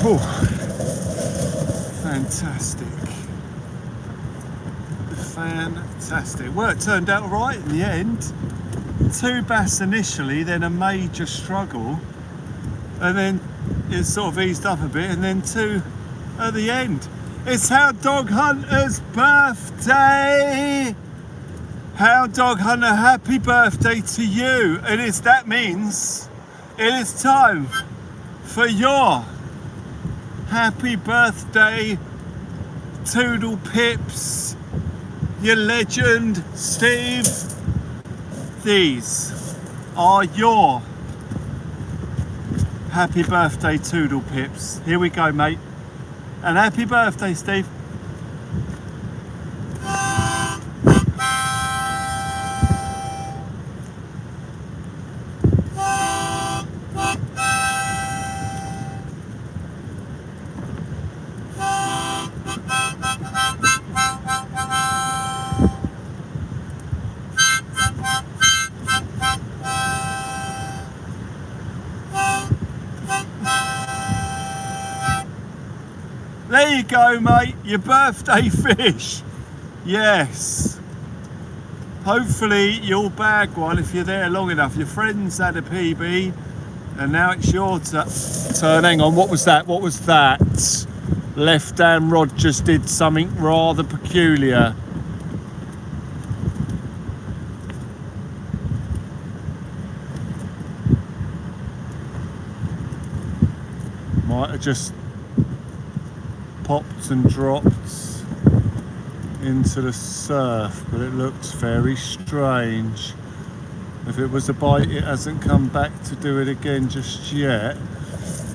Oh, fantastic. Fantastic. Well, it turned out right in the end. 2 bass initially, then a major struggle, and then it sort of eased up a bit, and then 2 at the end. It's Hound Dog Hunter's birthday! Hound Dog Hunter, happy birthday to you! That means it is time for your happy birthday, Toodle Pips, your legend, Steve. These are your happy birthday, Toodle Pips. Here we go, mate. And happy birthday, Steve. There you go, mate. Your birthday fish. Yes. Hopefully you'll bag one if you're there long enough. Your friends had a PB and now it's your turn. Hang on, what was that? What was that? Left hand rod just did something rather peculiar. Might have just popped and dropped into the surf, but it looks very strange. If it was a bite, it hasn't come back to do it again just yet.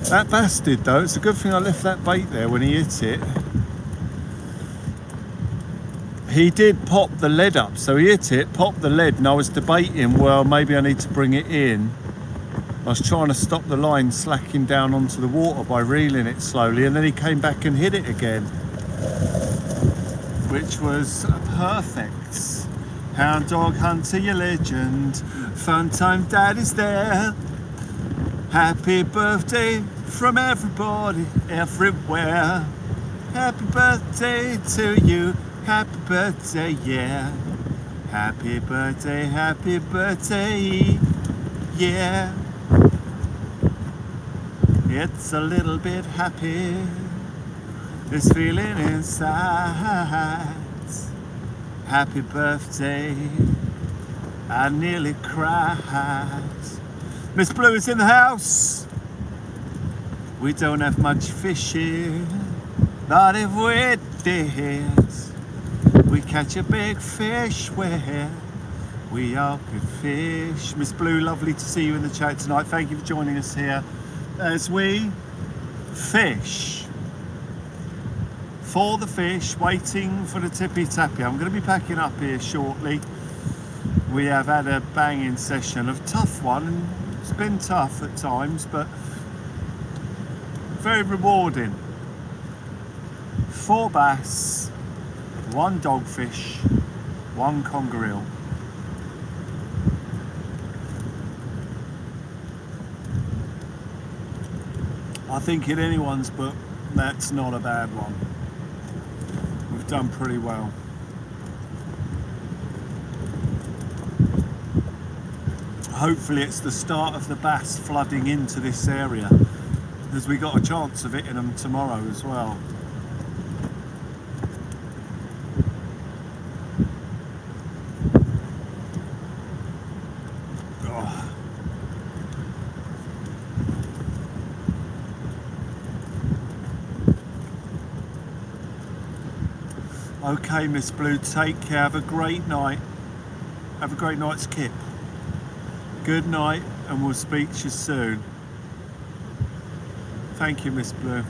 That bass did though. It's a good thing I left that bait there when he hit it. He did pop the lead up, so he hit it, popped the lead, and I was debating, well, maybe I need to bring it in. I was trying to stop the line slacking down onto the water by reeling it slowly, and then he came back and hit it again, which was perfect. Hound dog hunter, your legend. Fun time, dad is there. Happy birthday from everybody, everywhere. Happy birthday to you. Happy birthday, yeah. Happy birthday, yeah. It's a little bit happy, this feeling inside. Happy birthday, I nearly cried. Miss Blue is in the house. We don't have much fish here, but if we did, we catch a big fish where we all could fish. Miss Blue, lovely to see you in the chat tonight. Thank you for joining us here as we fish. For the fish, waiting for the tippy tappy. I'm going to be packing up here shortly. We have had a banging session, a tough one, and it's been tough at times, but very rewarding. 4 bass, 1 dogfish, 1 congaree. I think in anyone's book, that's not a bad one. We've done pretty well. Hopefully it's the start of the bass flooding into this area, because we got a chance of hitting them tomorrow as well. Okay, Miss Blue, take care. Have a great night. Have a great night's kip. Good night, and we'll speak to you soon. Thank you, Miss Blue.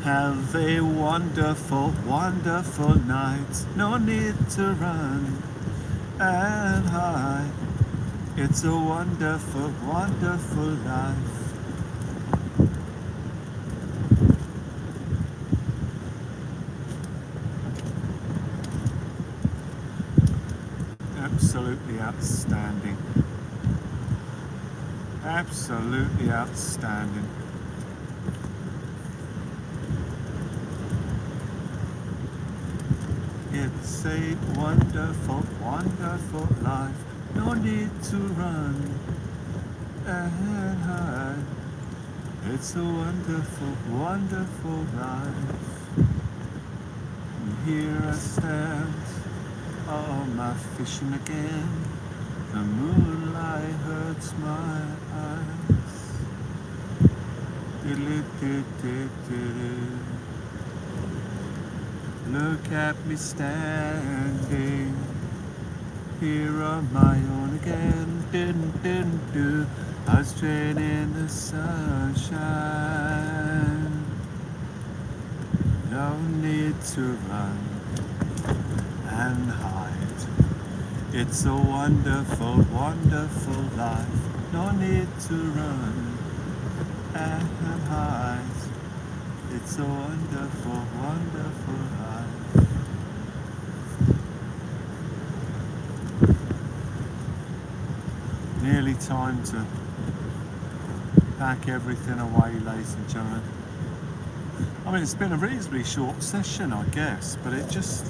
Have a wonderful, wonderful night. No need to run and hide. It's a wonderful, wonderful life. Absolutely outstanding. Absolutely outstanding. It's a wonderful, wonderful life. No need to run and hide. It's a wonderful, wonderful life. And here I stand. Oh, my fishing again. The moonlight hurts my eyes. Look at me standing here on my own again. Didn't do. I was straight in the sunshine. No need to run and hide. It's a wonderful, wonderful life. No need to run and hide. It's a wonderful, wonderful life. Nearly time to pack everything away, ladies and gentlemen. I mean, it's been a reasonably short session, I guess, but it's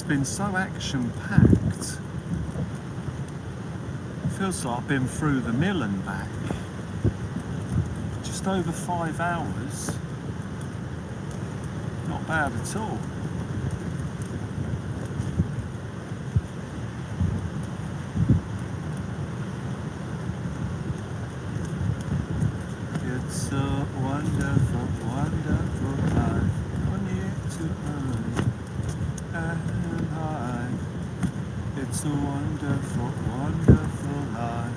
been so action-packed. It feels like I've been through the mill and back. Just over 5 hours. Not bad at all. It's a wonderful, wonderful life. Only to earn and hide. It's a wonderful, wonderful life.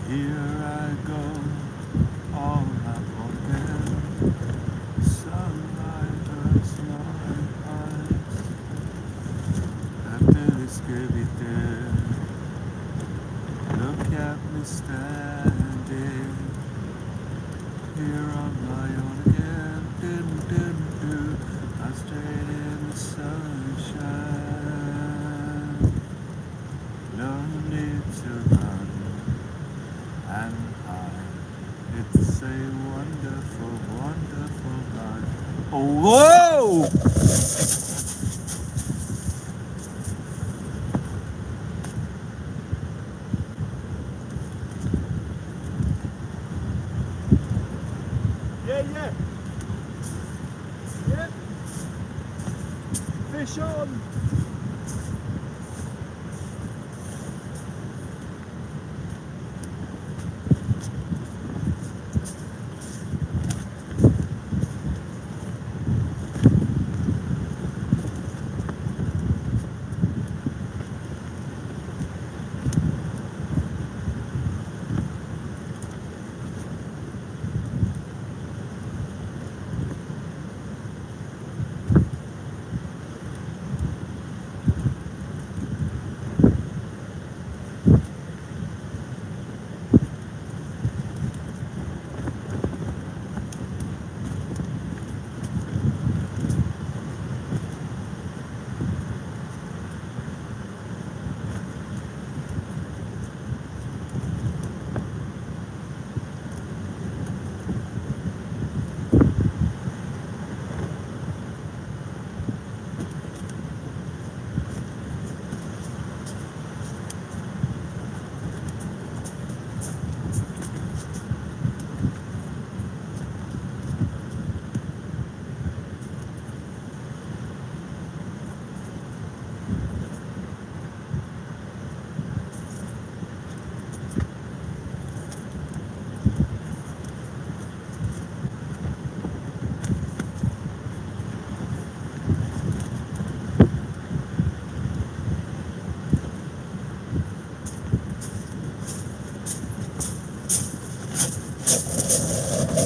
Here I go, all up again. Sunlight hurts my eyes. After this scary day, look at me standing here on my own again. I'm straight in the sunshine. No need to run and hide. It's a wonderful, wonderful life. Oh, whoa! Yeah. Yeah. Fish on.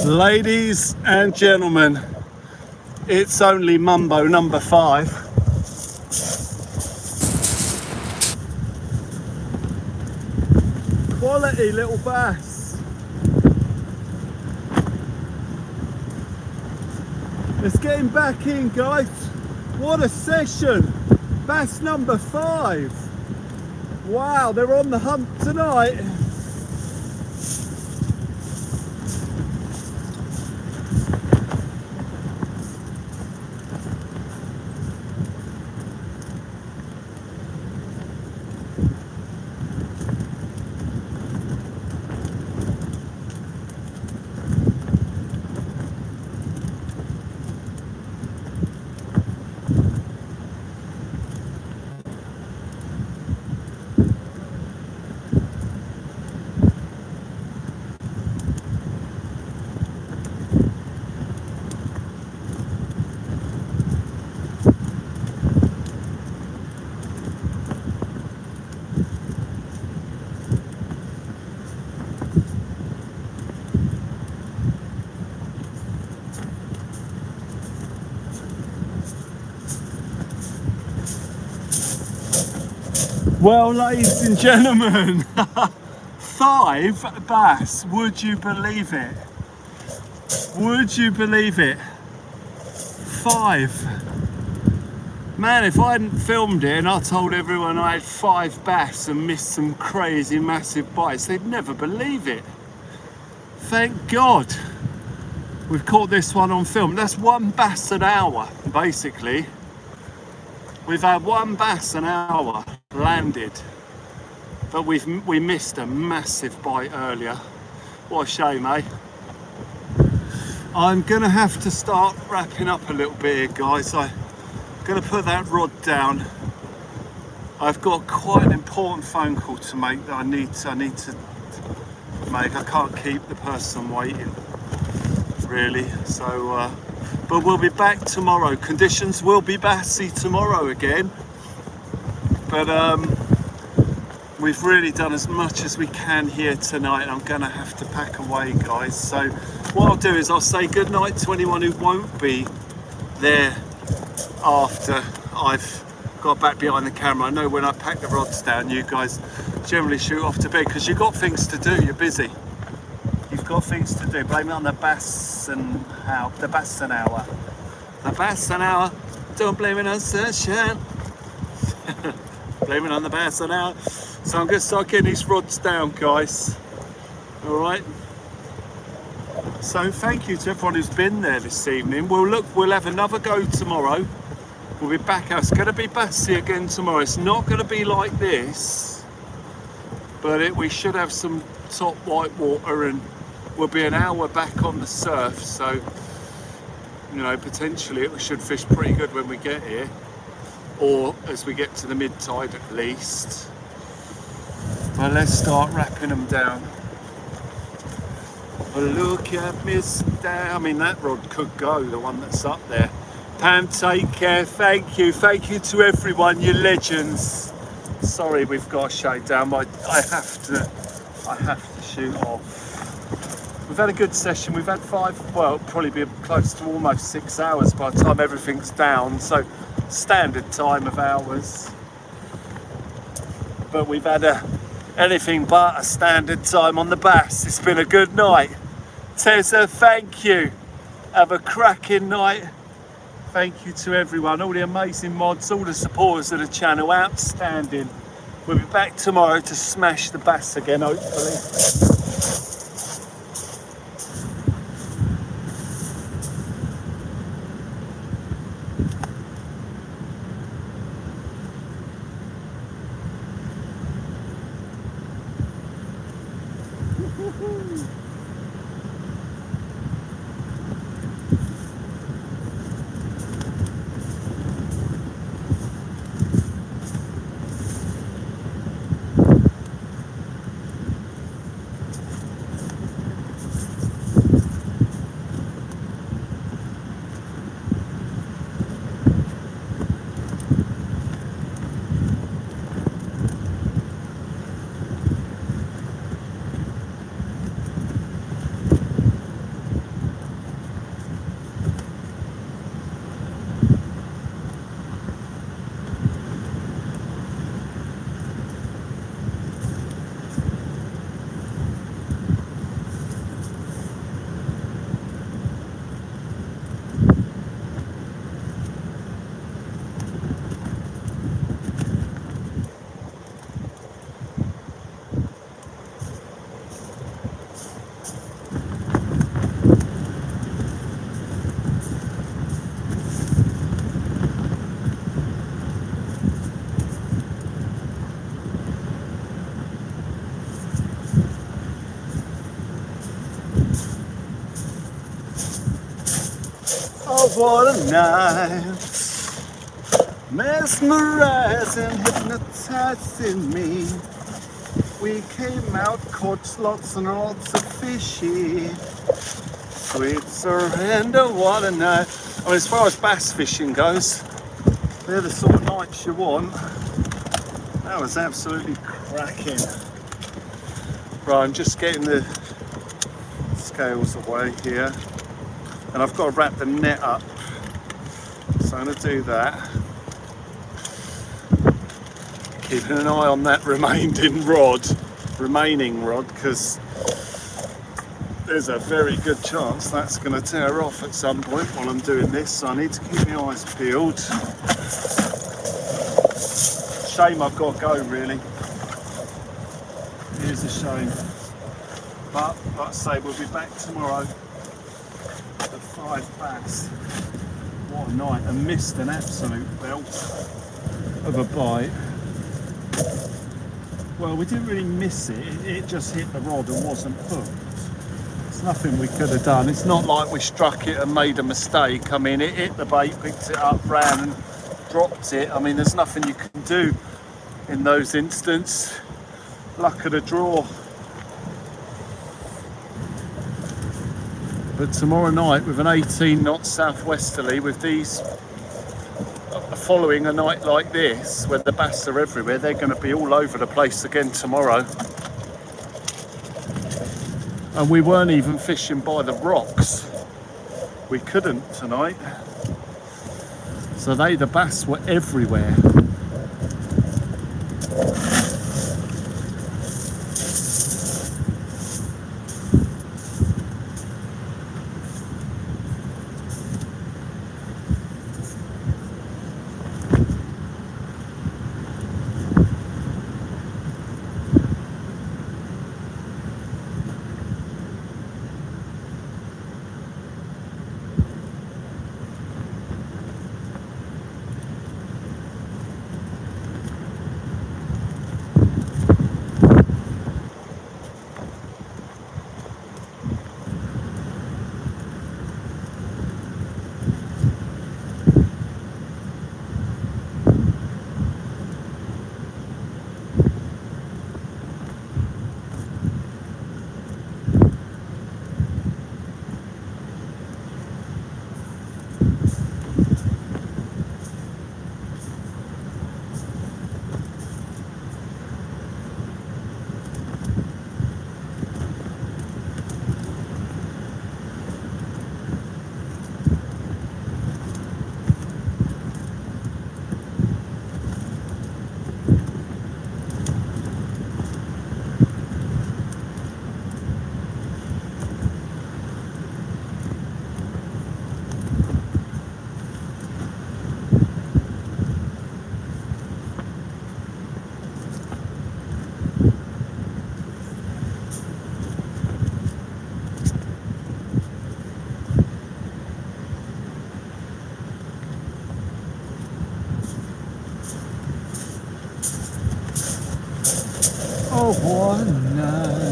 Ladies and gentlemen, it's only Mumbo number 5. Quality little bass. Let's get him back in, guys. What a session. Bass number 5. Wow, they're on the hunt tonight. Well, ladies and gentlemen, 5 bass, would you believe it? Would you believe it? 5. Man, if I hadn't filmed it and I told everyone I had 5 bass and missed some crazy massive bites, they'd never believe it. Thank God. We've caught this one on film. That's one bass an hour, basically. We've had one bass an hour landed, but we missed a massive bite earlier. What a shame, eh? I'm gonna have to start wrapping up a little bit here, guys. I'm gonna put that rod down. I've got quite an important phone call to make that I need to make. I can't keep the person waiting, really. So, but we'll be back tomorrow. Conditions will be bassy tomorrow again. But we've really done as much as we can here tonight. I'm gonna have to pack away, guys. So what I'll do is I'll say good night to anyone who won't be there after I've got back behind the camera. I know when I pack the rods down, you guys generally shoot off to bed because you've got things to do. You're busy. You've got things to do. Blame it on the bass and hour. The bass an hour. The bass an hour. Don't blame it on sunshine. Blame it on the bass an hour. So I'm going to start getting these rods down, guys. All right. So thank you to everyone who's been there this evening. We'll have another go tomorrow. We'll be back out. It's going to be bassy again tomorrow. It's not going to be like this, but we should have some top white water, and we'll be an hour back on the surf. So, you know, potentially we should fish pretty good when we get here, or as we get to the mid-tide at least. But let's start wrapping them down. Look at Mr. I mean, that rod could go, the one that's up there. Pam, take care. Thank you to everyone, you legends. Sorry we've got to shut down, but I have to shoot off. We've had a good session. We've had probably be close to almost 6 hours by the time everything's down, so standard time of hours. But we've had anything but a standard time on the bass. It's been a good night. Tessa, thank you. Have a cracking night. Thank you to everyone, all the amazing mods, all the supporters of the channel, outstanding. We'll be back tomorrow to smash the bass again, hopefully. Oh, what a night, mesmerizing, hypnotizing me. We came out, caught lots and lots of fishy. Sweet surrender, what a night. I mean, as far as bass fishing goes, they're the sort of nights you want. That was absolutely cracking. Right, I'm just getting the scales away here. And I've got to wrap the net up, so I'm going to do that. Keeping an eye on that remaining rod, because there's a very good chance that's going to tear off at some point while I'm doing this, so I need to keep my eyes peeled. Shame I've got to go, really. It is a shame. But, like I say, we'll be back tomorrow. the 5 bass. What a night, and missed an absolute belt of a bite. Well, we didn't really miss it, it just hit the rod and wasn't hooked. There's nothing we could have done. It's not like we struck it and made a mistake. I mean, it hit the bait, picked it up, ran and dropped it. I mean, there's nothing you can do in those instances. Luck of the draw. But tomorrow night with an 18 knot southwesterly, with these following a night like this where the bass are everywhere, they're going to be all over the place again tomorrow. And we weren't even fishing by the rocks. We couldn't tonight. So the bass were everywhere. Oh, what a night.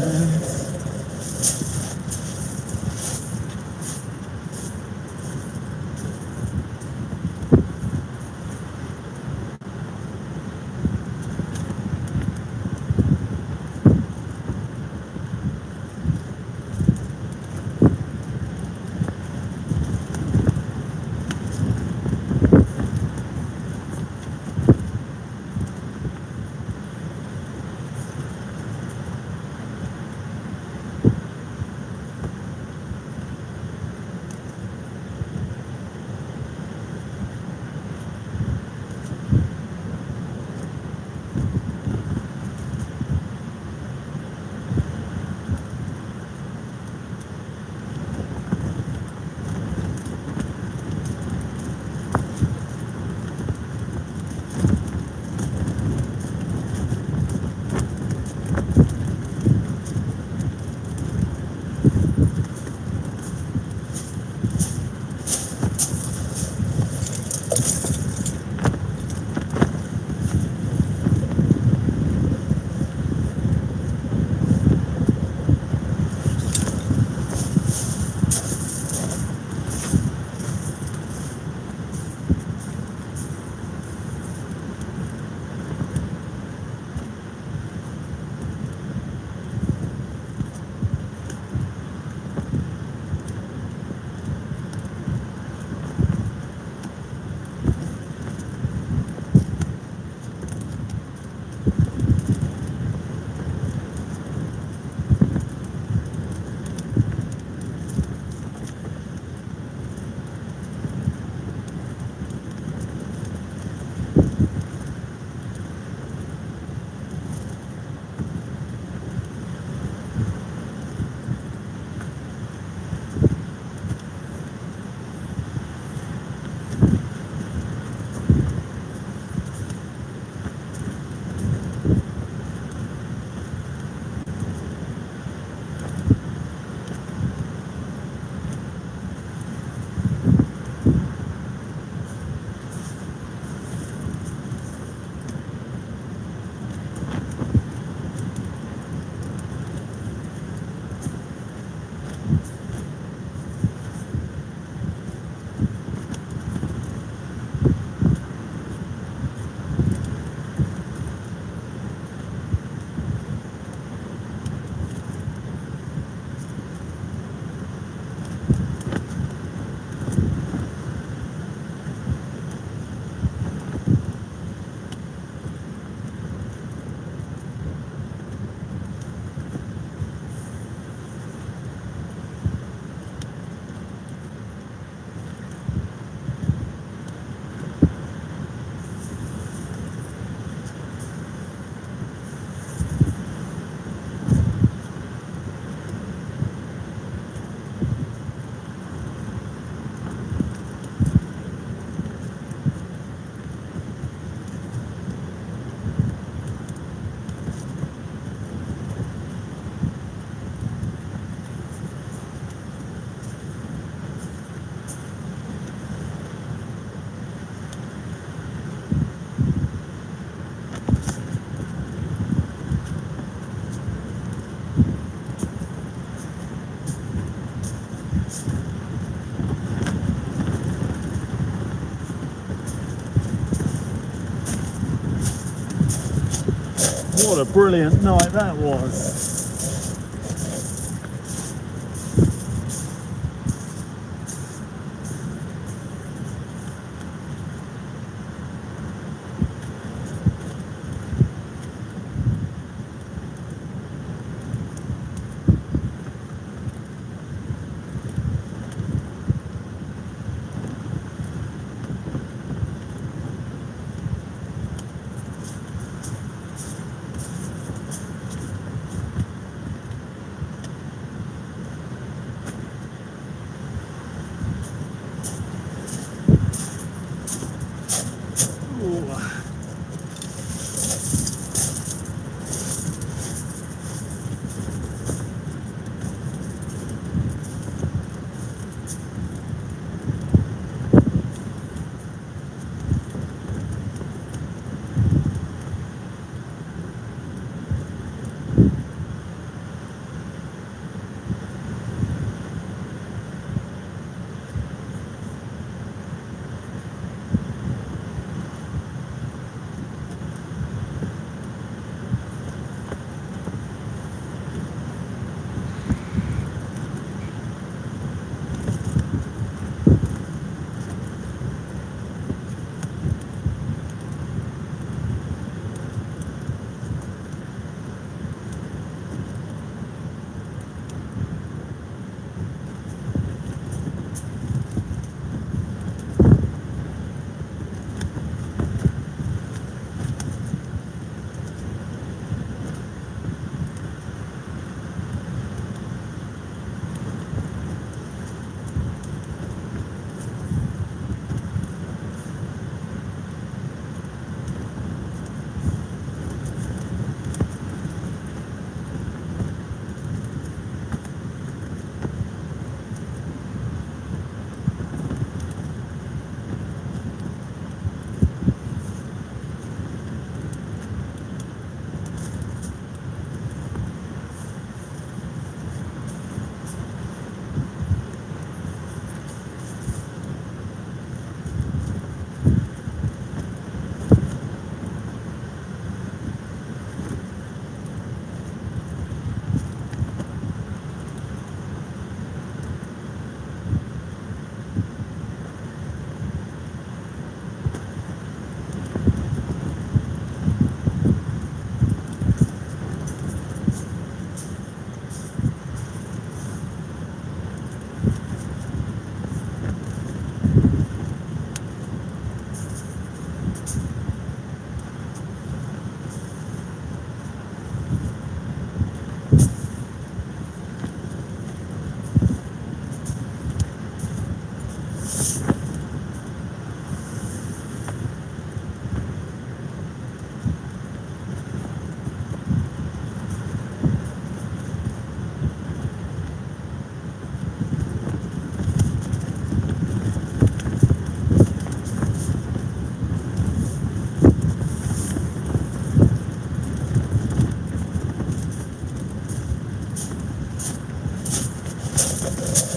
What a brilliant night that was.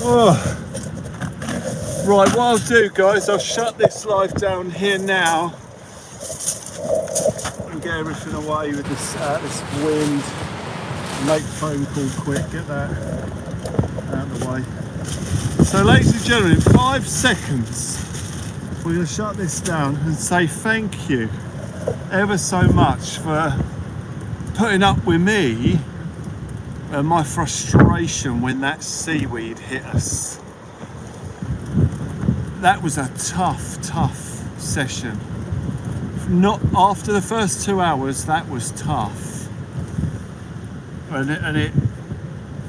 Oh. Right, what I'll do, guys, I'll shut this live down here now and get everything away with this wind. Make phone call quick, get that out of the way. So, ladies and gentlemen, in 5 seconds, we're going to shut this down and say thank you ever so much for putting up with me and my frustration when that seaweed hit us. That was a tough session. Not after the first 2 hours, that was tough, and it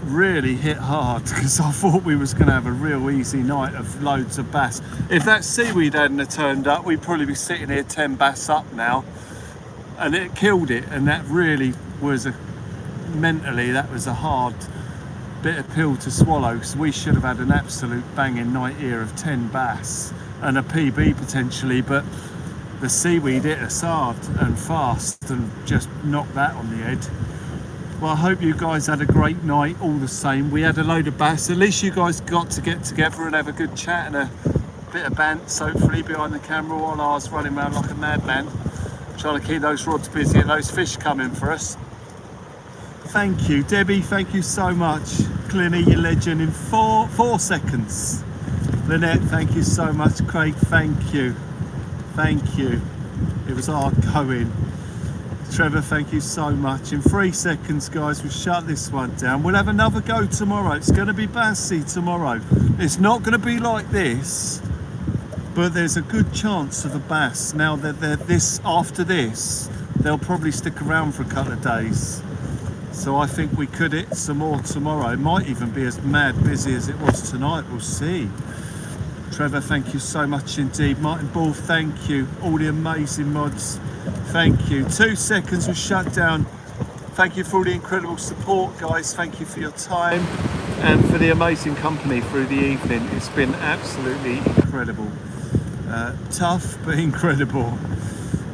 really hit hard because I thought we was going to have a real easy night of loads of bass. If that seaweed hadn't have turned up, we'd probably be sitting here 10 bass up now, and it killed it. And that really was mentally that was a hard bit of pill to swallow, because we should have had an absolute banging night here of 10 bass and a PB potentially, but the seaweed hit us hard and fast and just knocked that on the head. Well, I hope you guys had a great night all the same. We had a load of bass. At least you guys got to get together and have a good chat and a bit of bants, hopefully, behind the camera, while I was running around like a madman, trying to keep those rods busy and those fish coming for us. Thank you, Debbie, thank you so much. Clinny, you legend, in four seconds. Lynette, thank you so much. Craig, thank you. Thank you. It was hard going. Trevor, thank you so much. In 3 seconds, guys, we'll shut this one down. We'll have another go tomorrow. It's going to be bassy tomorrow. It's not going to be like this, but there's a good chance of a bass. Now that after this, they'll probably stick around for a couple of days. So I think we could hit some more tomorrow. It might even be as mad busy as it was tonight. We'll see. Trevor, thank you so much indeed. Martin Ball, thank you. All the amazing mods, thank you. 2 seconds was shut down. Thank you for all the incredible support, guys. Thank you for your time and for the amazing company through the evening. It's been absolutely incredible. Tough, but incredible.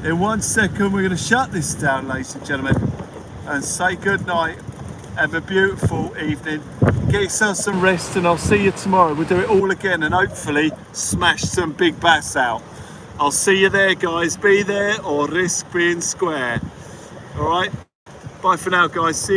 In 1 second, we're going to shut this down, ladies and gentlemen, and say good night. Have a beautiful evening. Get yourself some rest, and I'll see you tomorrow. We'll do it all again and hopefully smash some big bass out. I'll see you there, guys. Be there or risk being square. All right. Bye for now, guys. See you.